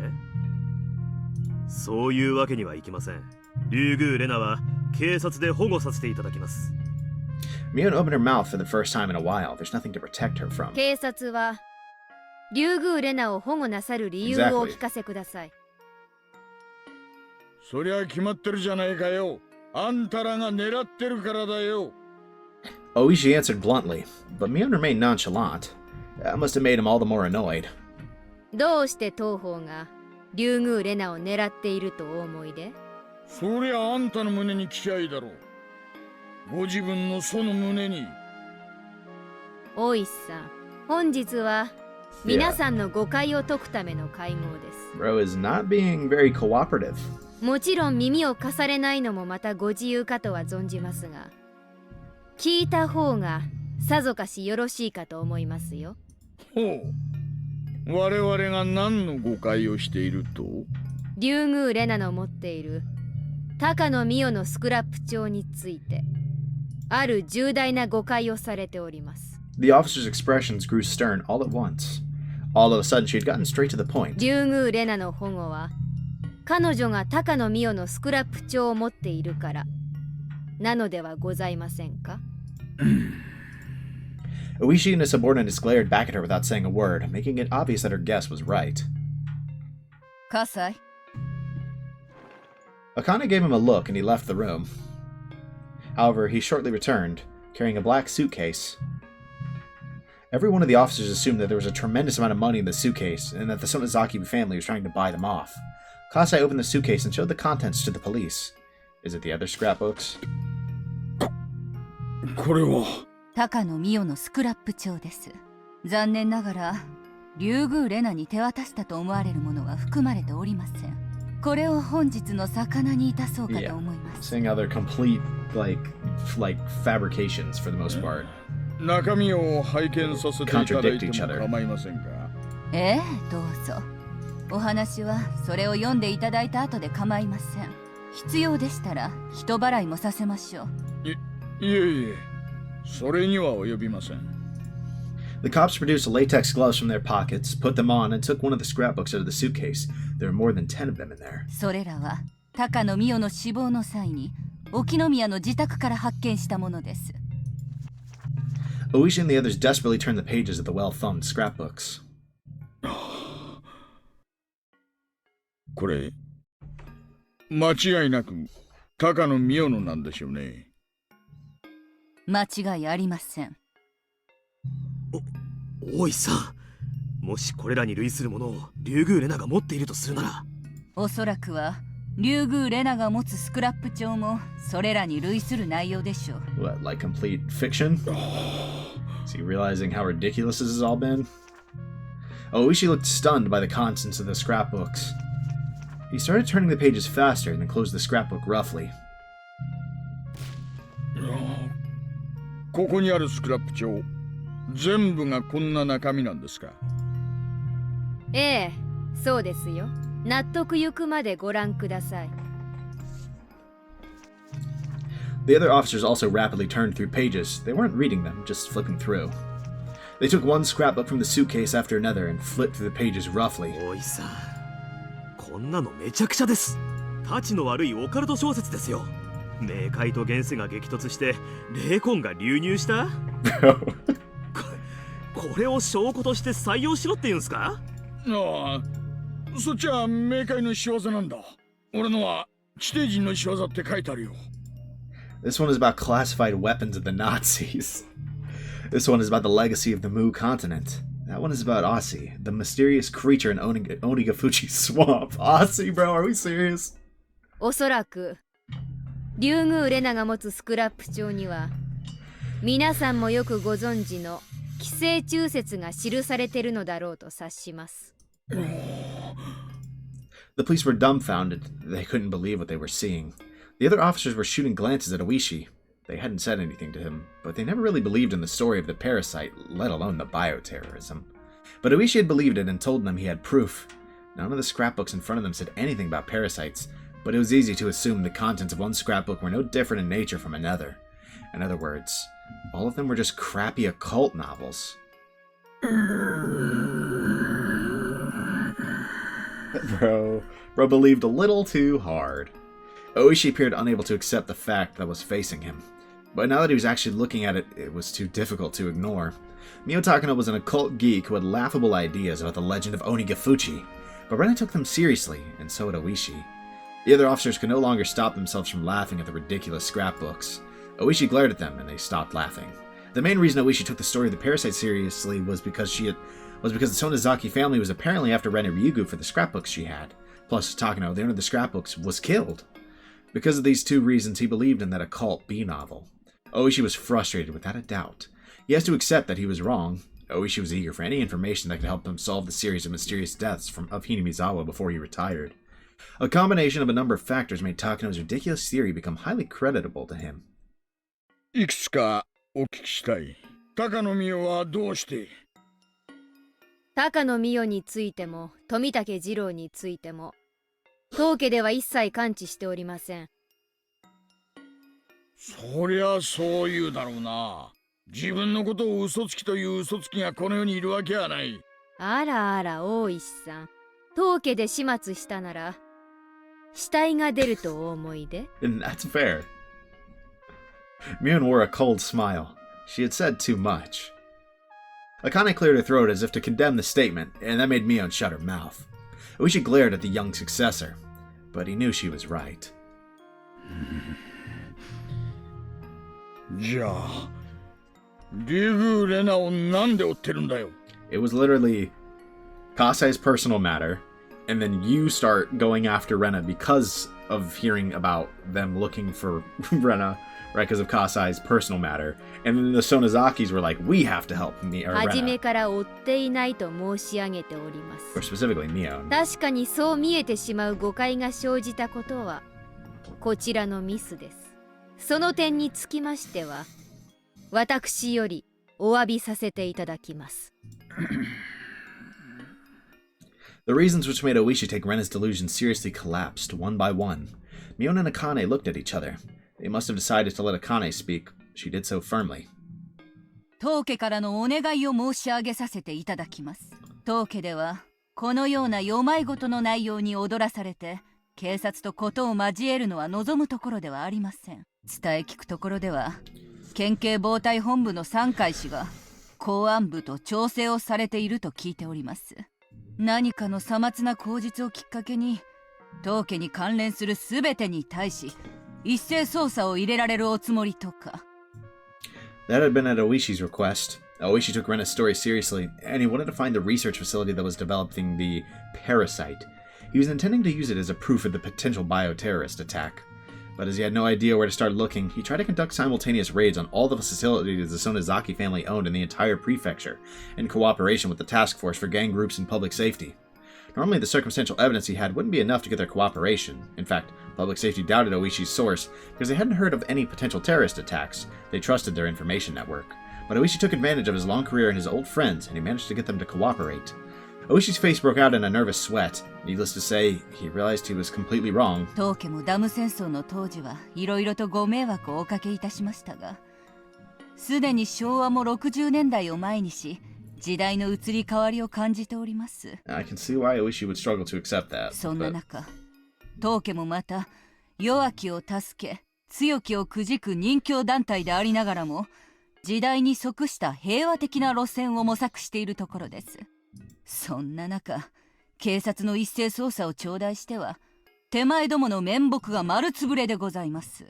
そういうわけにはいきません。竜宮玲奈は警察で保護させていただきます。Mion opened her mouth for the first time in a while. There's nothing to protect her from. 警察は竜宮玲奈を保護なさる理由をお聞かせください。そりゃ決まってるじゃないかよ。あんたらが狙ってるからだよ。Oishi answered bluntly, but Mion remained nonchalant. That must have made him all the more annoyed. どうして東方が竜宮玲奈を狙っているとお思いで？そりゃあんたの胸に聞きゃいいだろう。ご自分のその胸に。おいさん、本日は皆さんの誤解を解くための会合です。Bro is not being very cooperative. もちろん耳を貸されないのもまたご自由かとは存じますが、聞いた方がさぞかしよろしいかと思いますよ。ほう。我々が何の誤解をしていると？竜宮玲奈の持っている高野美代のスクラップ帳についてある重大な誤解をされております。The officer's expressions grew stern all at once. All of a sudden, she had gotten straight to the point. 竜宮レナの保護は彼女が高野美代のスクラップ帳を持っているからなのではございませんか？ Oishi and his subordinates glared back at her without saying a word, making it obvious that her guess was right. 葛西 Akane gave him a look and he left the room. However, he shortly returned, carrying a black suitcase. Every one of the officers assumed that there was a tremendous amount of money in the suitcase and that the Sonozaki family was trying to buy them off. Kasai opened the suitcase and showed the contents to the police. Is it the other scrapbooks? これは高野美代のスクラップ帳です。残念ながら竜宮レナに手渡したと思われるものは含まれておりません。これを本日の魚に致そうかと思います。Saying how they're complete, like fabrications for the most part. 中身を拝見させていただいても構いませんか？ええ、どうぞ。お話はそれを読んでいただいた後で構いません。必要でしたら人払いもさせましょう。いえいえ、それには及びません。The cops produced latex gloves from their pockets, put them on, and took one of the scrapbooks out of the suitcase. There were more than 10 of them in there. それらは高野美代の死亡の際に沖宮の自宅から発見したものです。Oishi and the others desperately turned the pages of the well-thumbed scrapbooks. これ、間違いなく高野美代のなんでしょうね。間違いありません。おいさ、もしこれらに類するものを竜宮レナが持っているとするなら、おそらくは竜宮レナが持つスクラップ帳もそれらに類する内容でしょう。What, like complete fiction? Is he realizing how ridiculous this has all been? Oishi looked stunned by the contents of the scrapbooks. He started turning the pages faster and then closed the scrapbook roughly. ここにあるスクラップ帳、全部がこんな中身なんですか？ええ、そうですよ。納得ゆくまでご覧ください。The other officers also rapidly turned through pages. They weren't reading them, just flipping through. They took one scrapbook from the suitcase after another and flipped through the pages roughly. おいさ、こんなのめちゃくちゃです。タチの悪いオカルト小説ですよ。冥界と現世が激突して霊魂が流入したこれを証拠として採用しろって言うんすか？ああ、そっちは冥界の仕業なんだ。俺のは地底人の仕業って書いてあるよ。This one is about classified weapons of the Nazis. This one is about the legacy of the Mu continent. That one is about Aussie, the mysterious creature in Onigafuchi swamp. Aussie, bro, are we serious? おそらく竜宮レナが持つスクラップ帳には皆さんもよくご存知の寄生虫説が記されているのだろうと察します。The police were dumbfounded. They couldn't believe what they were seeing. The other officers were shooting glances at Oishi. They hadn't said anything to him, but they never really believed in the story of the parasite, let alone the bioterrorism. But Oishi had believed it and told them he had proof. None of the scrapbooks in front of them said anything about parasites, but it was easy to assume the contents of one scrapbook were no different in nature from another. In other words, all of them were just crappy occult novels. Bro believed a little too hard. Oishi appeared unable to accept the fact that was facing him. But now that he was actually looking at it, it was too difficult to ignore. Mio Takano was an occult geek who had laughable ideas about the legend of Onigafuchi, but Rena took them seriously, and so had Oishi. The other officers could no longer stop themselves from laughing at the ridiculous scrapbooks. Oishi glared at them, and they stopped laughing. The main reason Oishi took the story of the parasite seriously was because the Sonozaki family was apparently after Ren and Ryugu for the scrapbooks she had. Plus, Takano, the owner of the scrapbooks, was killed. Because of these two reasons, he believed in that occult B-novel. Oishi was frustrated without a doubt. He has to accept that he was wrong. Oishi was eager for any information that could help him solve the series of mysterious deaths of Hinamizawa before he retired. A combination of a number of factors made Takano's ridiculous theory become highly creditable to him. いくつかお聞きしたい。高野美代はどうして？高野美代についても富武二郎についても当家では一切関知しておりません。そりゃそう言うだろうな。自分のことを嘘つきという嘘つきがこの世にいるわけはない。あらあら大石さん、当家で始末したなら死体が出るとお思いで。And that's fair. Mion wore a cold smile. She had said too much. Akane cleared her throat as if to condemn the statement, and that made Mion shut her mouth. Oishi glared at the young successor, but he knew she was right. じゃあ、竜宮レナをなんで追ってるんだよ。It was literally Kasai's personal matter, and then you start going after Rena because of hearing about them looking for Rena, right? Because of Kasai's personal matter. And then the Sonozakis were like, we have to help me or 初め Rena. から追っていないと申し上げておりま Or す。 specifically Mion. 確かにそう見えてしまう誤解が生じたことはこちらのミスです。その点につきましては私よりお詫びさせていただきます。The reasons which made Oishi take Rena's delusion seriously collapsed one by one. Mion and Akane looked at each other. They must have decided to let Akane speak. She did so firmly. 当家からのお願いを申し上げさせていただきます。当家ではこのような世まいごとの内容に踊らされて警察と事を交えるのは望むところではありません。伝え聞くところでは県警防対本部の三海氏が公安部と調整をされていると聞いております。何かのさまつな口実をきっかけに当家に関連するすべてに対し一斉捜査を入れられるおつもりとか。That had been at Oishi's request. Oishi took Rena's story seriously, and he wanted to find the research facility that was developing the parasite. He was intending to use it as a proof of the potential bioterrorist attack. But as he had no idea where to start looking, he tried to conduct simultaneous raids on all the facilities the Sonozaki family owned in the entire prefecture, in cooperation with the task force for gang groups and public safety. Normally, the circumstantial evidence he had wouldn't be enough to get their cooperation. In fact, public safety doubted Oishi's source because they hadn't heard of any potential terrorist attacks. They trusted their information network. But Oishi took advantage of his long career and his old friends, and he managed to get them to cooperate. Oishi's face broke out in a nervous sweat. Needless to say, he realized he was completely wrong. 当家もダム戦争の当時はいろいろとご迷惑をおかけいたしましたが、すでに昭和も60年代を前にし、時代の移り変わりを感じております。I can see why Oishi would struggle to accept that. そんな中、当家もまた弱きを助け、強きをくじく任教団体でありながらも、時代に即した平和的な路線を模索しているところです。そんな中、警察の一斉捜査を頂戴しては、手前どもの面目が丸つぶれでございます。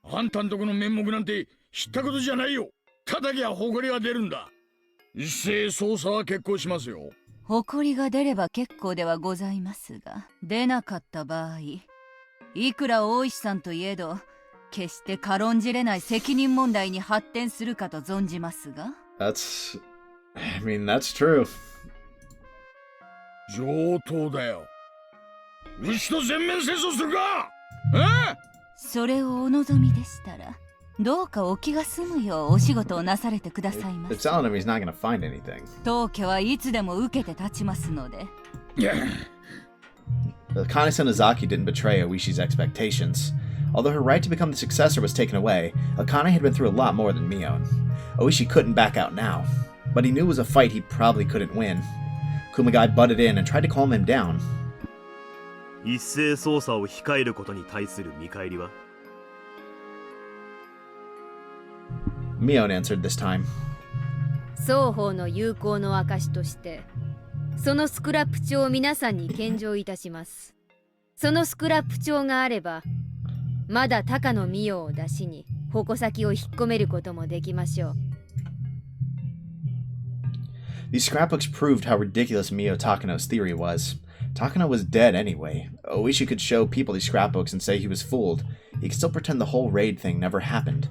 あんたんとこの面目なんて知ったことじゃないよ。叩きゃ誇りが出るんだ。一斉捜査は決行しますよ。誇りが出れば結構ではございますが、出なかった場合、いくら大石さんといえど、決して軽んじれない責任問題に発展するかと存じますが。That's true. 上等だよ。牛と全面戦争するか。それをお望みでしたら、どうかお気が済むようお仕事をなされてくださいま It's せ。 telling him he's not going to find anything. 当家はいつでも受けて立ちますので。Akane Sonozaki didn't betray Oishi's expectations. Although her right to become the successor was taken away, Akane had been through a lot more than Mion. Oishi couldn't back out now, but he knew it was a fight he probably couldn't win. Kumagai butted in and tried to calm him down. 一斉捜査を控えることに対する見返りは？ Mion answered this time. 双方の友好の証としてそのスクラップ帳を皆さんに献上いたします。そのスクラップ帳があればまだ高野美代を出しに矛先を引っ込めることもできましょう。These scrapbooks proved how ridiculous Mio Takano's theory was. Takano was dead anyway. Oishi could show people these scrapbooks and say he was fooled. He could still pretend the whole raid thing never happened.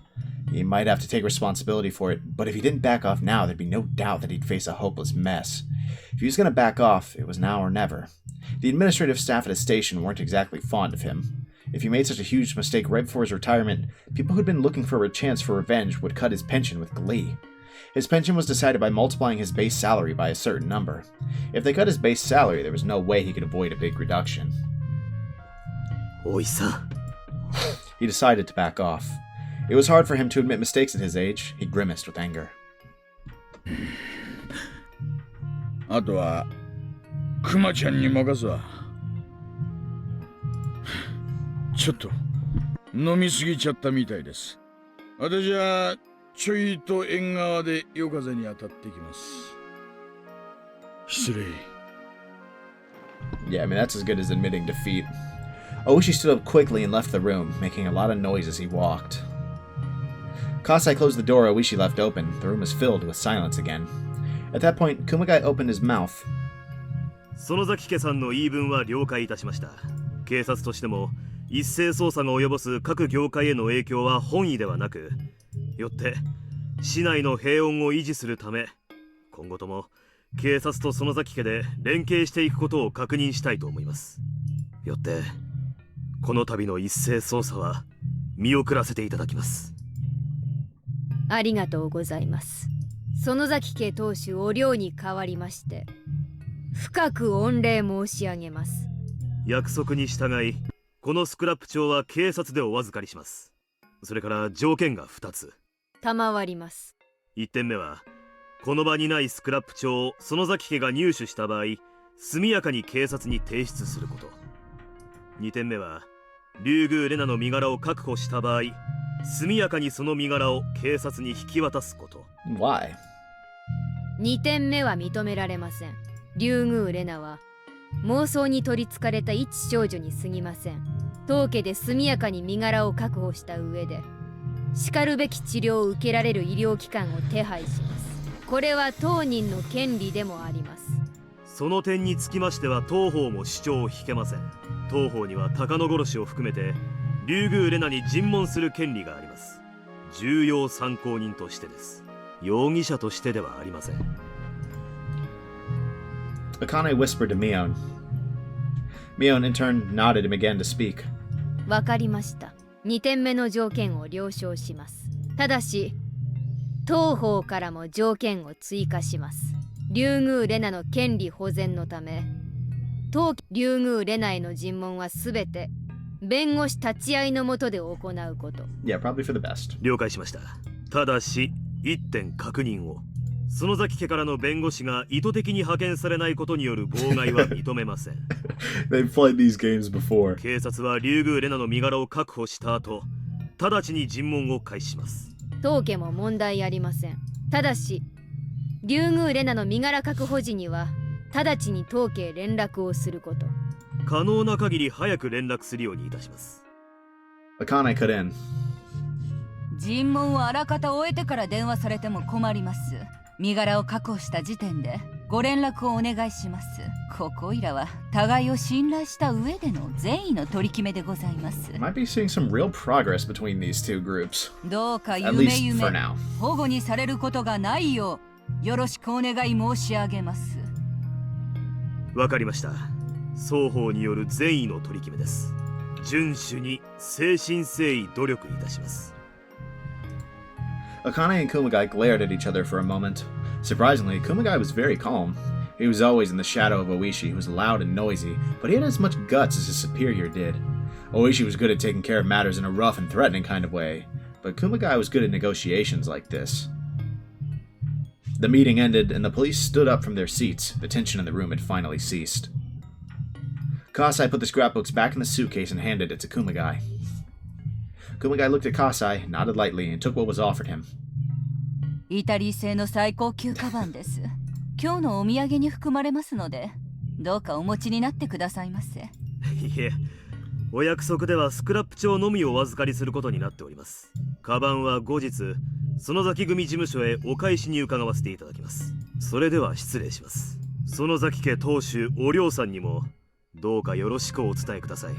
He might have to take responsibility for it, but if he didn't back off now, there'd be no doubt that he'd face a hopeless mess. If he was going to back off, it was now or never. The administrative staff at his station weren't exactly fond of him. If he made such a huge mistake right before his retirement, people who'd been looking for a chance for revenge would cut his pension with glee. His pension was decided by multiplying his base salary by a certain number. If they cut his base salary, there was no way he could avoid a big reduction. おいさん。 He decided to back off. It was hard for him to admit mistakes at his age. He grimaced with anger. あとはクマちゃんに任すわ。ちょっと飲みすぎちゃったみたいです。私はちょいと縁側で夜風に当たってきます。失礼。Yeah, I mean, that's as good as admitting defeat. Oishi stood up quickly and left the room, making a lot of noise as he walked. Kasai closed the door Oishi left open. The room was filled with silence again. At that point, Kumagai opened his mouth. 園崎家さんの言い分は了解いたしました。警察としても一斉捜査が及ぼす各業界への影響は本意ではなく、よって市内の平穏を維持するため、今後とも警察と園崎家で連携していくことを確認したいと思います。よってこの度の一斉捜査は見送らせていただきます。ありがとうございます。園崎家当主お領に代わりまして深く御礼申し上げます。約束に従い、このスクラップ帳は警察でお預かりします。それから条件が2つ。賜ります。1点目は、この場にないスクラップ帳を園崎家が入手した場合、速やかに警察に提出すること。2点目は、竜宮レナの身柄を確保した場合、速やかにその身柄を警察に引き渡すこと。Why? 2点目は認められません。竜宮レナは妄想に取りつかれた一少女に過ぎません。当家で速やかに身柄を確保した上で、しかるべき治療を受けられる医療機関を手配します。これは当人の権利でもあります。その点につきましては当方も主張を引けません。当方には高野殺しを含めて竜宮レナに尋問する権利があります。重要参考人としてです。容疑者としてではありません。Akane whispered to Mion. Mion in turn nodded and began to speak. わかりました。2点目の条件を了承します。ただし当方からも条件を追加します。竜宮レナの権利保全のため、当竜宮レナへの尋問はすべて弁護士立ち会いのもとで行うこと。Yeah, probably for the best. 了解しました。ただし1点確認を。園崎家からの弁護士が意図的に派遣されないことによる妨害は認めません。They've played these games before. 警察は竜宮レナの身柄を確保した後、直ちに尋問を開始します。当家も問題ありません。ただし竜宮レナの身柄確保時には直ちに当家へ連絡をすること。可能な限り早く連絡するようにいたします。Akane cut in. 尋問をあらかた終えてから電話されても困ります。身柄を確保した時点でご連絡をお願いします。ここいらは互いを信頼した上での善意の取り決めでございます。Might be seeing some real progress between these two groups. どうか At least 夢 for now. 保護にされることがないようよろしくお願い申し上げます。わかりました。双方による善意の取り決めです。遵守に誠心誠意努力いたします。Akane and Kumagai glared at each other for a moment. Surprisingly, Kumagai was very calm. He was always in the shadow of Oishi, who was loud and noisy, but he had as much guts as his superior did. Oishi was good at taking care of matters in a rough and threatening kind of way, but Kumagai was good at negotiations like this. The meeting ended, and the police stood up from their seats. The tension in the room had finally ceased. Kasai put the scrapbooks back in the suitcase and handed it to Kumagai. Kumagai looked at Kasai, nodded lightly, and took what was offered him. イタリー製の最高級カバンです。今日のお土産に含まれますので、どうかお持ちになってくださいませ。いえ、お約束ではスクラップ帳のみをお預かりすることになっております。カバンは後日、園崎組事務所へお返しに伺わせていただきます。それでは失礼します。園崎家当主お涼さんにもどうかよろしくお伝えください。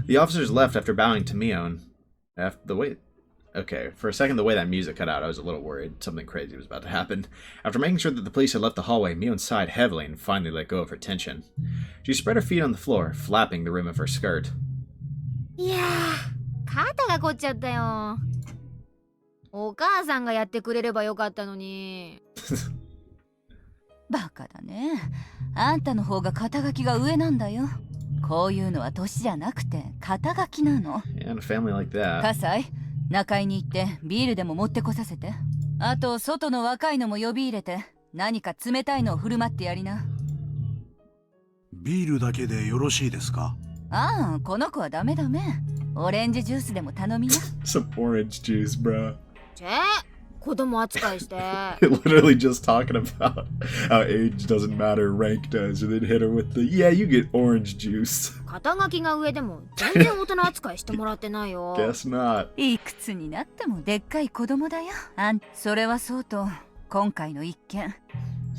The officers left after bowing to Mion. Okay, for a second the way that music cut out, I was a little worried something crazy was about to happen. After making sure that the police had left the hallway, Mion sighed heavily and finally let go of her tension. She spread her feet on the floor, flapping the rim of her skirt. いやー、肩が凝っちゃったよ。お母さんがやってくれればよかったのに。バカだね。あんたの方が肩書きが上なんだよ。こういうのは年じゃなくて肩書きなの。 Yeah, in a family like that. 葛西、中井に行ってビールでも持ってこさせて。あと外の若いのも呼び入れて何か冷たいのを振る舞ってやりな。ビールだけでよろしいですか？ああ、この子はダメダメ。オレンジジュースでも頼みな。Some orange juice, bro. 子供扱いして。Literally just talking about how age doesn't matter, rank does, and then hit her with the, yeah, you get orange juice. 肩書きが上でも全然大人扱いしてもらってないよ。Guess not. いくつになってもでっかい子供だよ。それはそうと、今回の一件、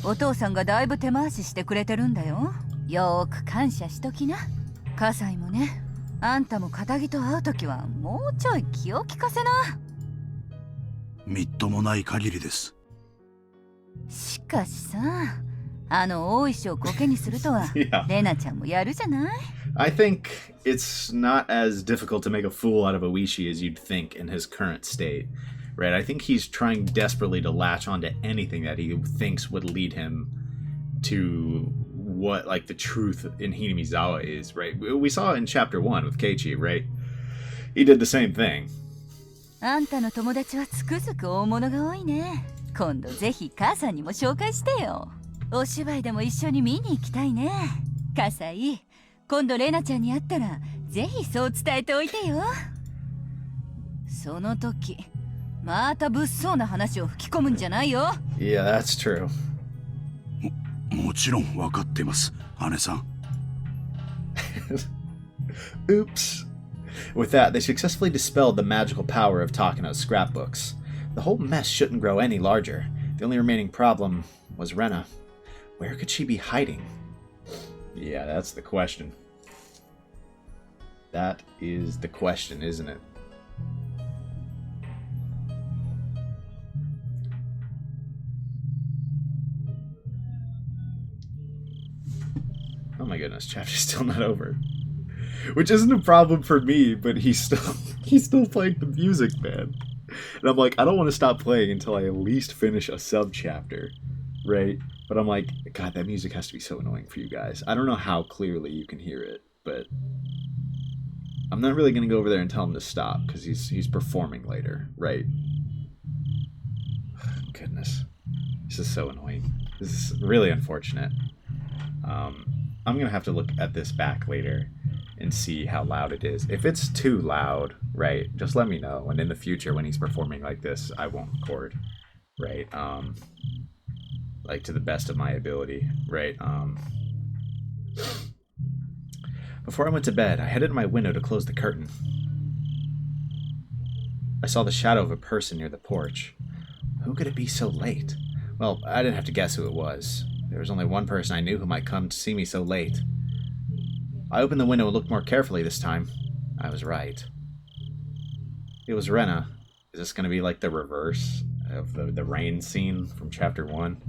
お父さんがだいぶ手回ししてくれてるんだよ。よーく感謝しときな。葛西もね、あんたも片木と会うときはもうちょい気を利かせな。みっともない限りです。しかしさ、あの大石をコケにするとは、Yeah. レナちゃんもやるじゃない？ I think it's not as difficult to make a fool out of Oishi as you'd think in his current state, right? I think he's trying desperately to latch onto anything that he thinks would lead him to what, like, the truth in Hinamizawa is, right? We saw in chapter 1 with Keiichi, right? He did the same thing. あんたの友達はつくづく大物が多いね。今度ぜひ母さんにも紹介してよ。お芝居でも一緒に見に行きたいね。葛西、今度レナちゃんに会ったらぜひそう伝えておいてよ。その時また物騒な話を吹き込むんじゃないよ。Yeah, that's true. もちろん分かってます、姉さん。Oops. With that, they successfully dispelled the magical power of Takano's scrapbooks. The whole mess shouldn't grow any larger. The only remaining problem was Rena. Where could she be hiding? Yeah, that's the question. That is the question, isn't it? Oh my goodness, chapter's still not over. Which isn't a problem for me, but he's still playing the music, man. And I'm like, I don't want to stop playing until I at least finish a sub-chapter, right? But I'm like, God, that music has to be so annoying for you guys. I don't know how clearly you can hear it, but I'm not really going to go over there and tell him to stop, because he's performing later, right? Goodness. This is so annoying. This is really unfortunate. I'm going to have to look at this back later and see how loud it is. If it's too loud, right, just let me know. And in the future, when he's performing like this, I won't record, right? Like, to the best of my ability, right? Before I went to bed, I headed to my window to close the curtain. I saw the shadow of a person near the porch. Who could it be so late? Well, I didn't have to guess who it was. There was only one person I knew who might come to see me so late. I opened the window and looked more carefully this time. I was right. It was Rena. Is this going to be like the reverse of the rain scene from chapter 1?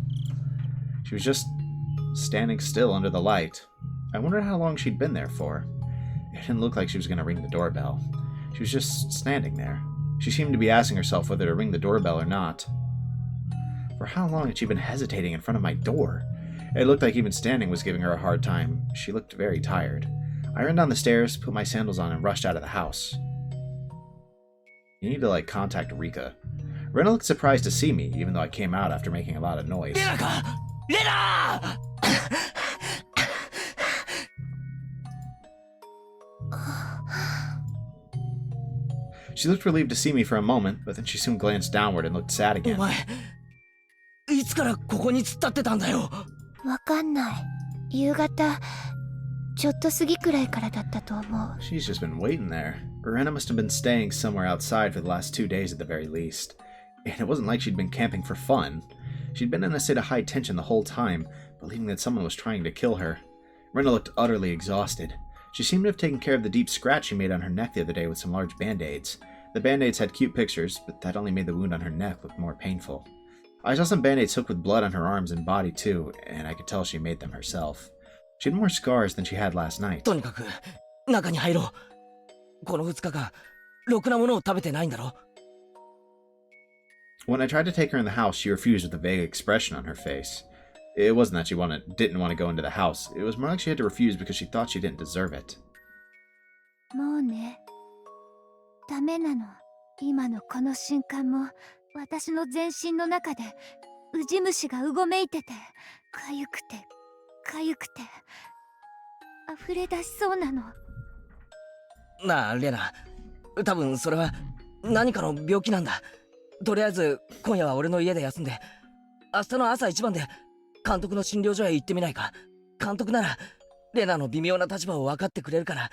She was just standing still under the light. I wondered how long she'd been there for. It didn't look like she was going to ring the doorbell. She was just standing there. She seemed to be asking herself whether to ring the doorbell or not. For how long had she been hesitating in front of my door? It looked like even standing was giving her a hard time. She looked very tired. I ran down the stairs, put my sandals on, and rushed out of the house. You need to, like, contact Rika. Rena looked surprised to see me, even though I came out after making a lot of noise. Rena! She looked relieved to see me for a moment, but then she soon glanced downward and looked sad again. いつからここに突っ立ってたんだよ。わかんない。夕方、ちょっと過ぎくらいからだったと思う。She's just been waiting there. Rena must have been staying somewhere outside for the last 2 days at the very least. And it wasn't like she'd been camping for fun. She'd been in a state of high tension the whole time, believing that someone was trying to kill her. Rena looked utterly exhausted. She seemed to have taken care of the deep scratch she made on her neck the other day with some large band-aids. The band-aids had cute pictures, but that only made the wound on her neck look more painful. I saw some band-aids hooked with blood on her arms and body too, and I could tell she made them herself. She had more scars than she had last night. とにかく中に入ろう。この2日間、ろくなものを食べてないんだろ。When I tried to take her in the house, she refused with a vague expression on her face. It wasn't that she didn't want to go into the house. It was more like she had to refuse because she thought she didn't deserve it. もうね。ダメなの。今のこの瞬間も、私の全身の中で、ウジ虫がうごめいてて、かゆくて、かゆくて、溢れ出しそうなの。なあレナ、多分それは何かの病気なんだ。とりあえず今夜は俺の家で休んで、明日の朝一番で監督の診療所へ行ってみないか。監督ならレナの微妙な立場を分かってくれるから、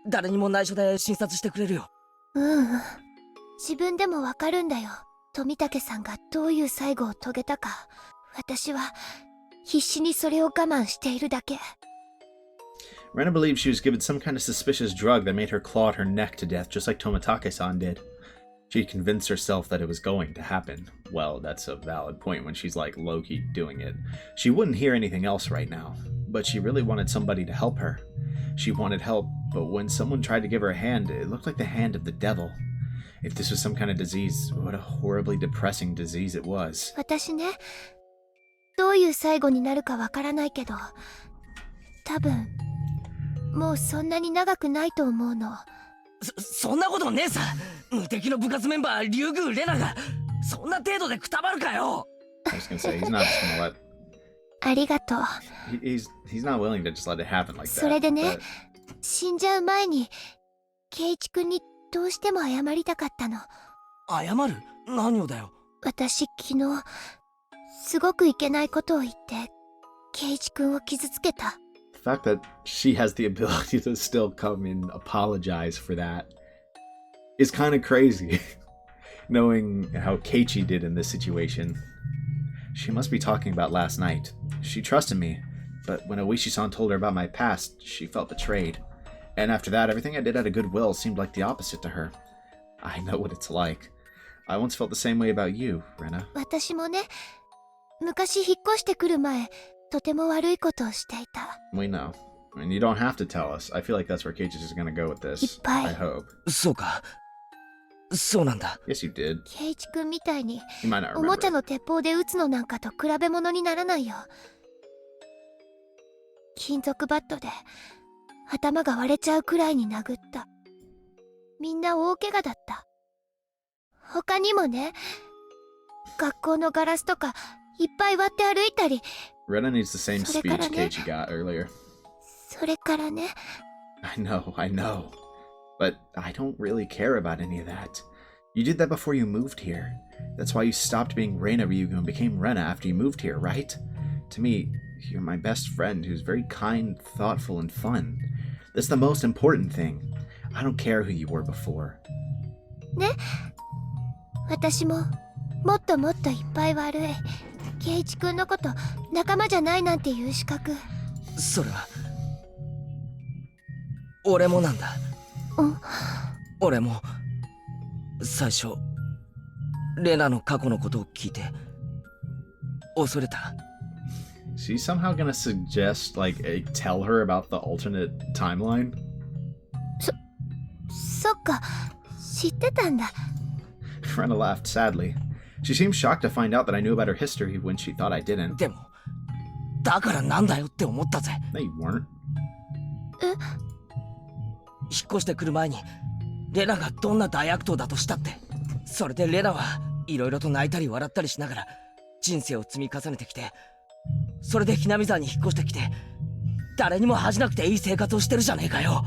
誰にも内緒で診察してくれるよ。自分でもわかるんだよ。富武さんがどういう最後を遂げたか。私は必死にそれを我慢しているだけ。Rena believed she was given some kind of suspicious drug that made her claw at her neck to death, just like Tomitake-san did. She convinced herself that it was going to happen. Well, that's a valid point when she's like low-key doing it. She wouldn't hear anything else right now, but she really wanted somebody to help her. She wanted help, but when someone tried to give her a hand, it looked like the hand of the devil. If this was some kind of disease, what a horribly depressing disease it was. 私ね、どういう最後になるかわからないけど、多分もうそんなに長くないと思うの。そんなことねえさ。無敵の部活メンバーリュウグウレナがそんな程度でくたばるかよ。I was gonna say, he's not just gonna let... ありがとう。He's not willing to just let it happen like that. それでね、but... 死んじゃう前にケイチ君にどうしても謝りたかったの。謝る？何をだよ。私昨日すごくいけないことを言ってケイチ君を傷つけた。The fact that she has the ability to still come and apologize for that is kind of crazy. Knowing how Keiichi did in this situation. She must be talking about last night. She trusted me, but when Oishi-san told her about my past, she felt betrayed. And after that, everything I did out of goodwill seemed like the opposite to her. I know what it's like. I once felt the same way about you, Rena. 私もね、昔引っ越してくる前、とても悪いことをしていた。We know. And you don't have to tell us. I feel like that's where Keiichi is going to go with this. I hope. そうか。そうなんだ。Yes, you did. ケイチ君みたいに You might not remember. おもちゃの鉄砲で撃つのなんかと比べ物にならないよ。金属バットで頭が割れちゃうくらいに殴った。みんな大怪我だった。他にもね、学校のガラスとかいっぱい割って歩いたり。Rena needs the same speech Keiichi got earlier. それからね。I know. But I don't really care about any of that. You did that before you moved here. That's why you stopped being Reina Ryugu and became Rena after you moved here, right? To me, you're my best friend who's very kind, thoughtful, and fun. That's the most important thing. I don't care who you were before. ね、私ももっともっといっぱい悪い。ケイチ君のこと仲間じゃないなんていう資格。それは俺もなんだ。俺も最初レナの過去のことを聞いて恐れた。She's somehow gonna suggest, like, tell her about the alternate timeline? そっか、知ってたんだ。Rena laughed sadly. She seemed shocked to find out that I knew about her history when she thought I didn't. でもだからなんだよって思ったぜ。No, you weren't. 引っ越してくる前にレナがどんな大悪党だとしたって、それでレナはいろいろと泣いたり笑ったりしながら人生を積み重ねてきて、それでひなみ沢に引っ越してきて誰にも恥じなくていい生活をしてるじゃねえかよ。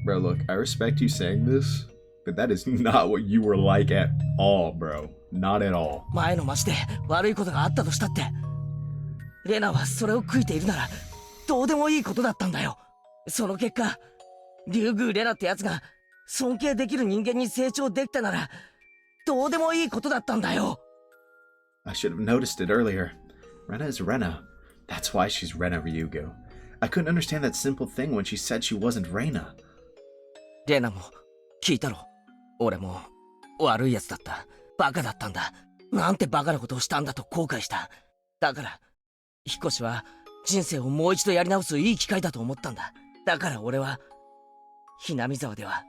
Bro, look, I respect you saying this, but that is not what you were like at all, bro. Not at all. 前の町で悪いことがあったとしたってレナはそれを悔いているならどうでもいいことだったんだよ。その結果リュウグウレナってやつが尊敬できる人間に成長できたならどうでもいいことだったんだよ。 I should have noticed it earlier. Rena is Rena. That's why she's Rena Ryugu. I couldn't understand that simple thing when she said she wasn't Reina. レナも聞いたろ。俺も悪いやつだった。バカだったんだ。なんてバカなことをしたんだと後悔した。だから引っ越しは人生をもう一度やり直すいい機会だと思ったんだ。だから俺はひなみ沢では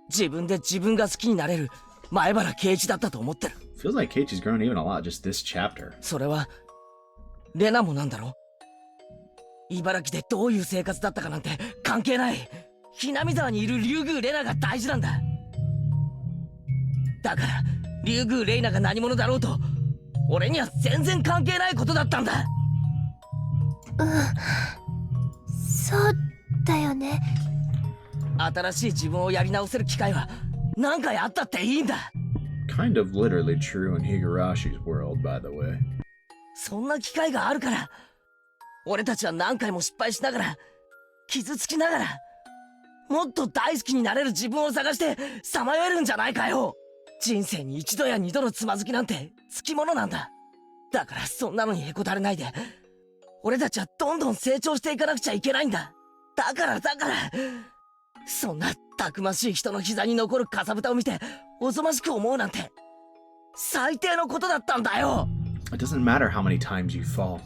自分で自分が好きになれる前原圭一だったと思ってる。 Feels like Keiichi's grown even a lot just this chapter. それはレナもなんだろ。茨城でどういう生活だったかなんて関係ない。ひなみ沢にいる竜宮レナが大事なんだ。だから竜宮レイナが何者だろうと俺には全然関係ないことだったんだ。そうだよね。新しい自分をやり直せる機会は何回あったっていいんだ。Kind of literally true in Higurashi's world, by the way. そんな機会があるから俺たちは何回も失敗しながら傷つきながらもっと大好きになれる自分を探してさまよえるんじゃないかよ。人生に一度や二度のつまずきなんてつきものなんだ。だからそんなのにへこたれないで俺たちはどんどん成長していかなくちゃいけないんだ。だからそんなたくましい人の膝に残るかさぶたを見ておぞましく思うなんて最低のことだったんだよ。 It doesn't matter how many times you fall.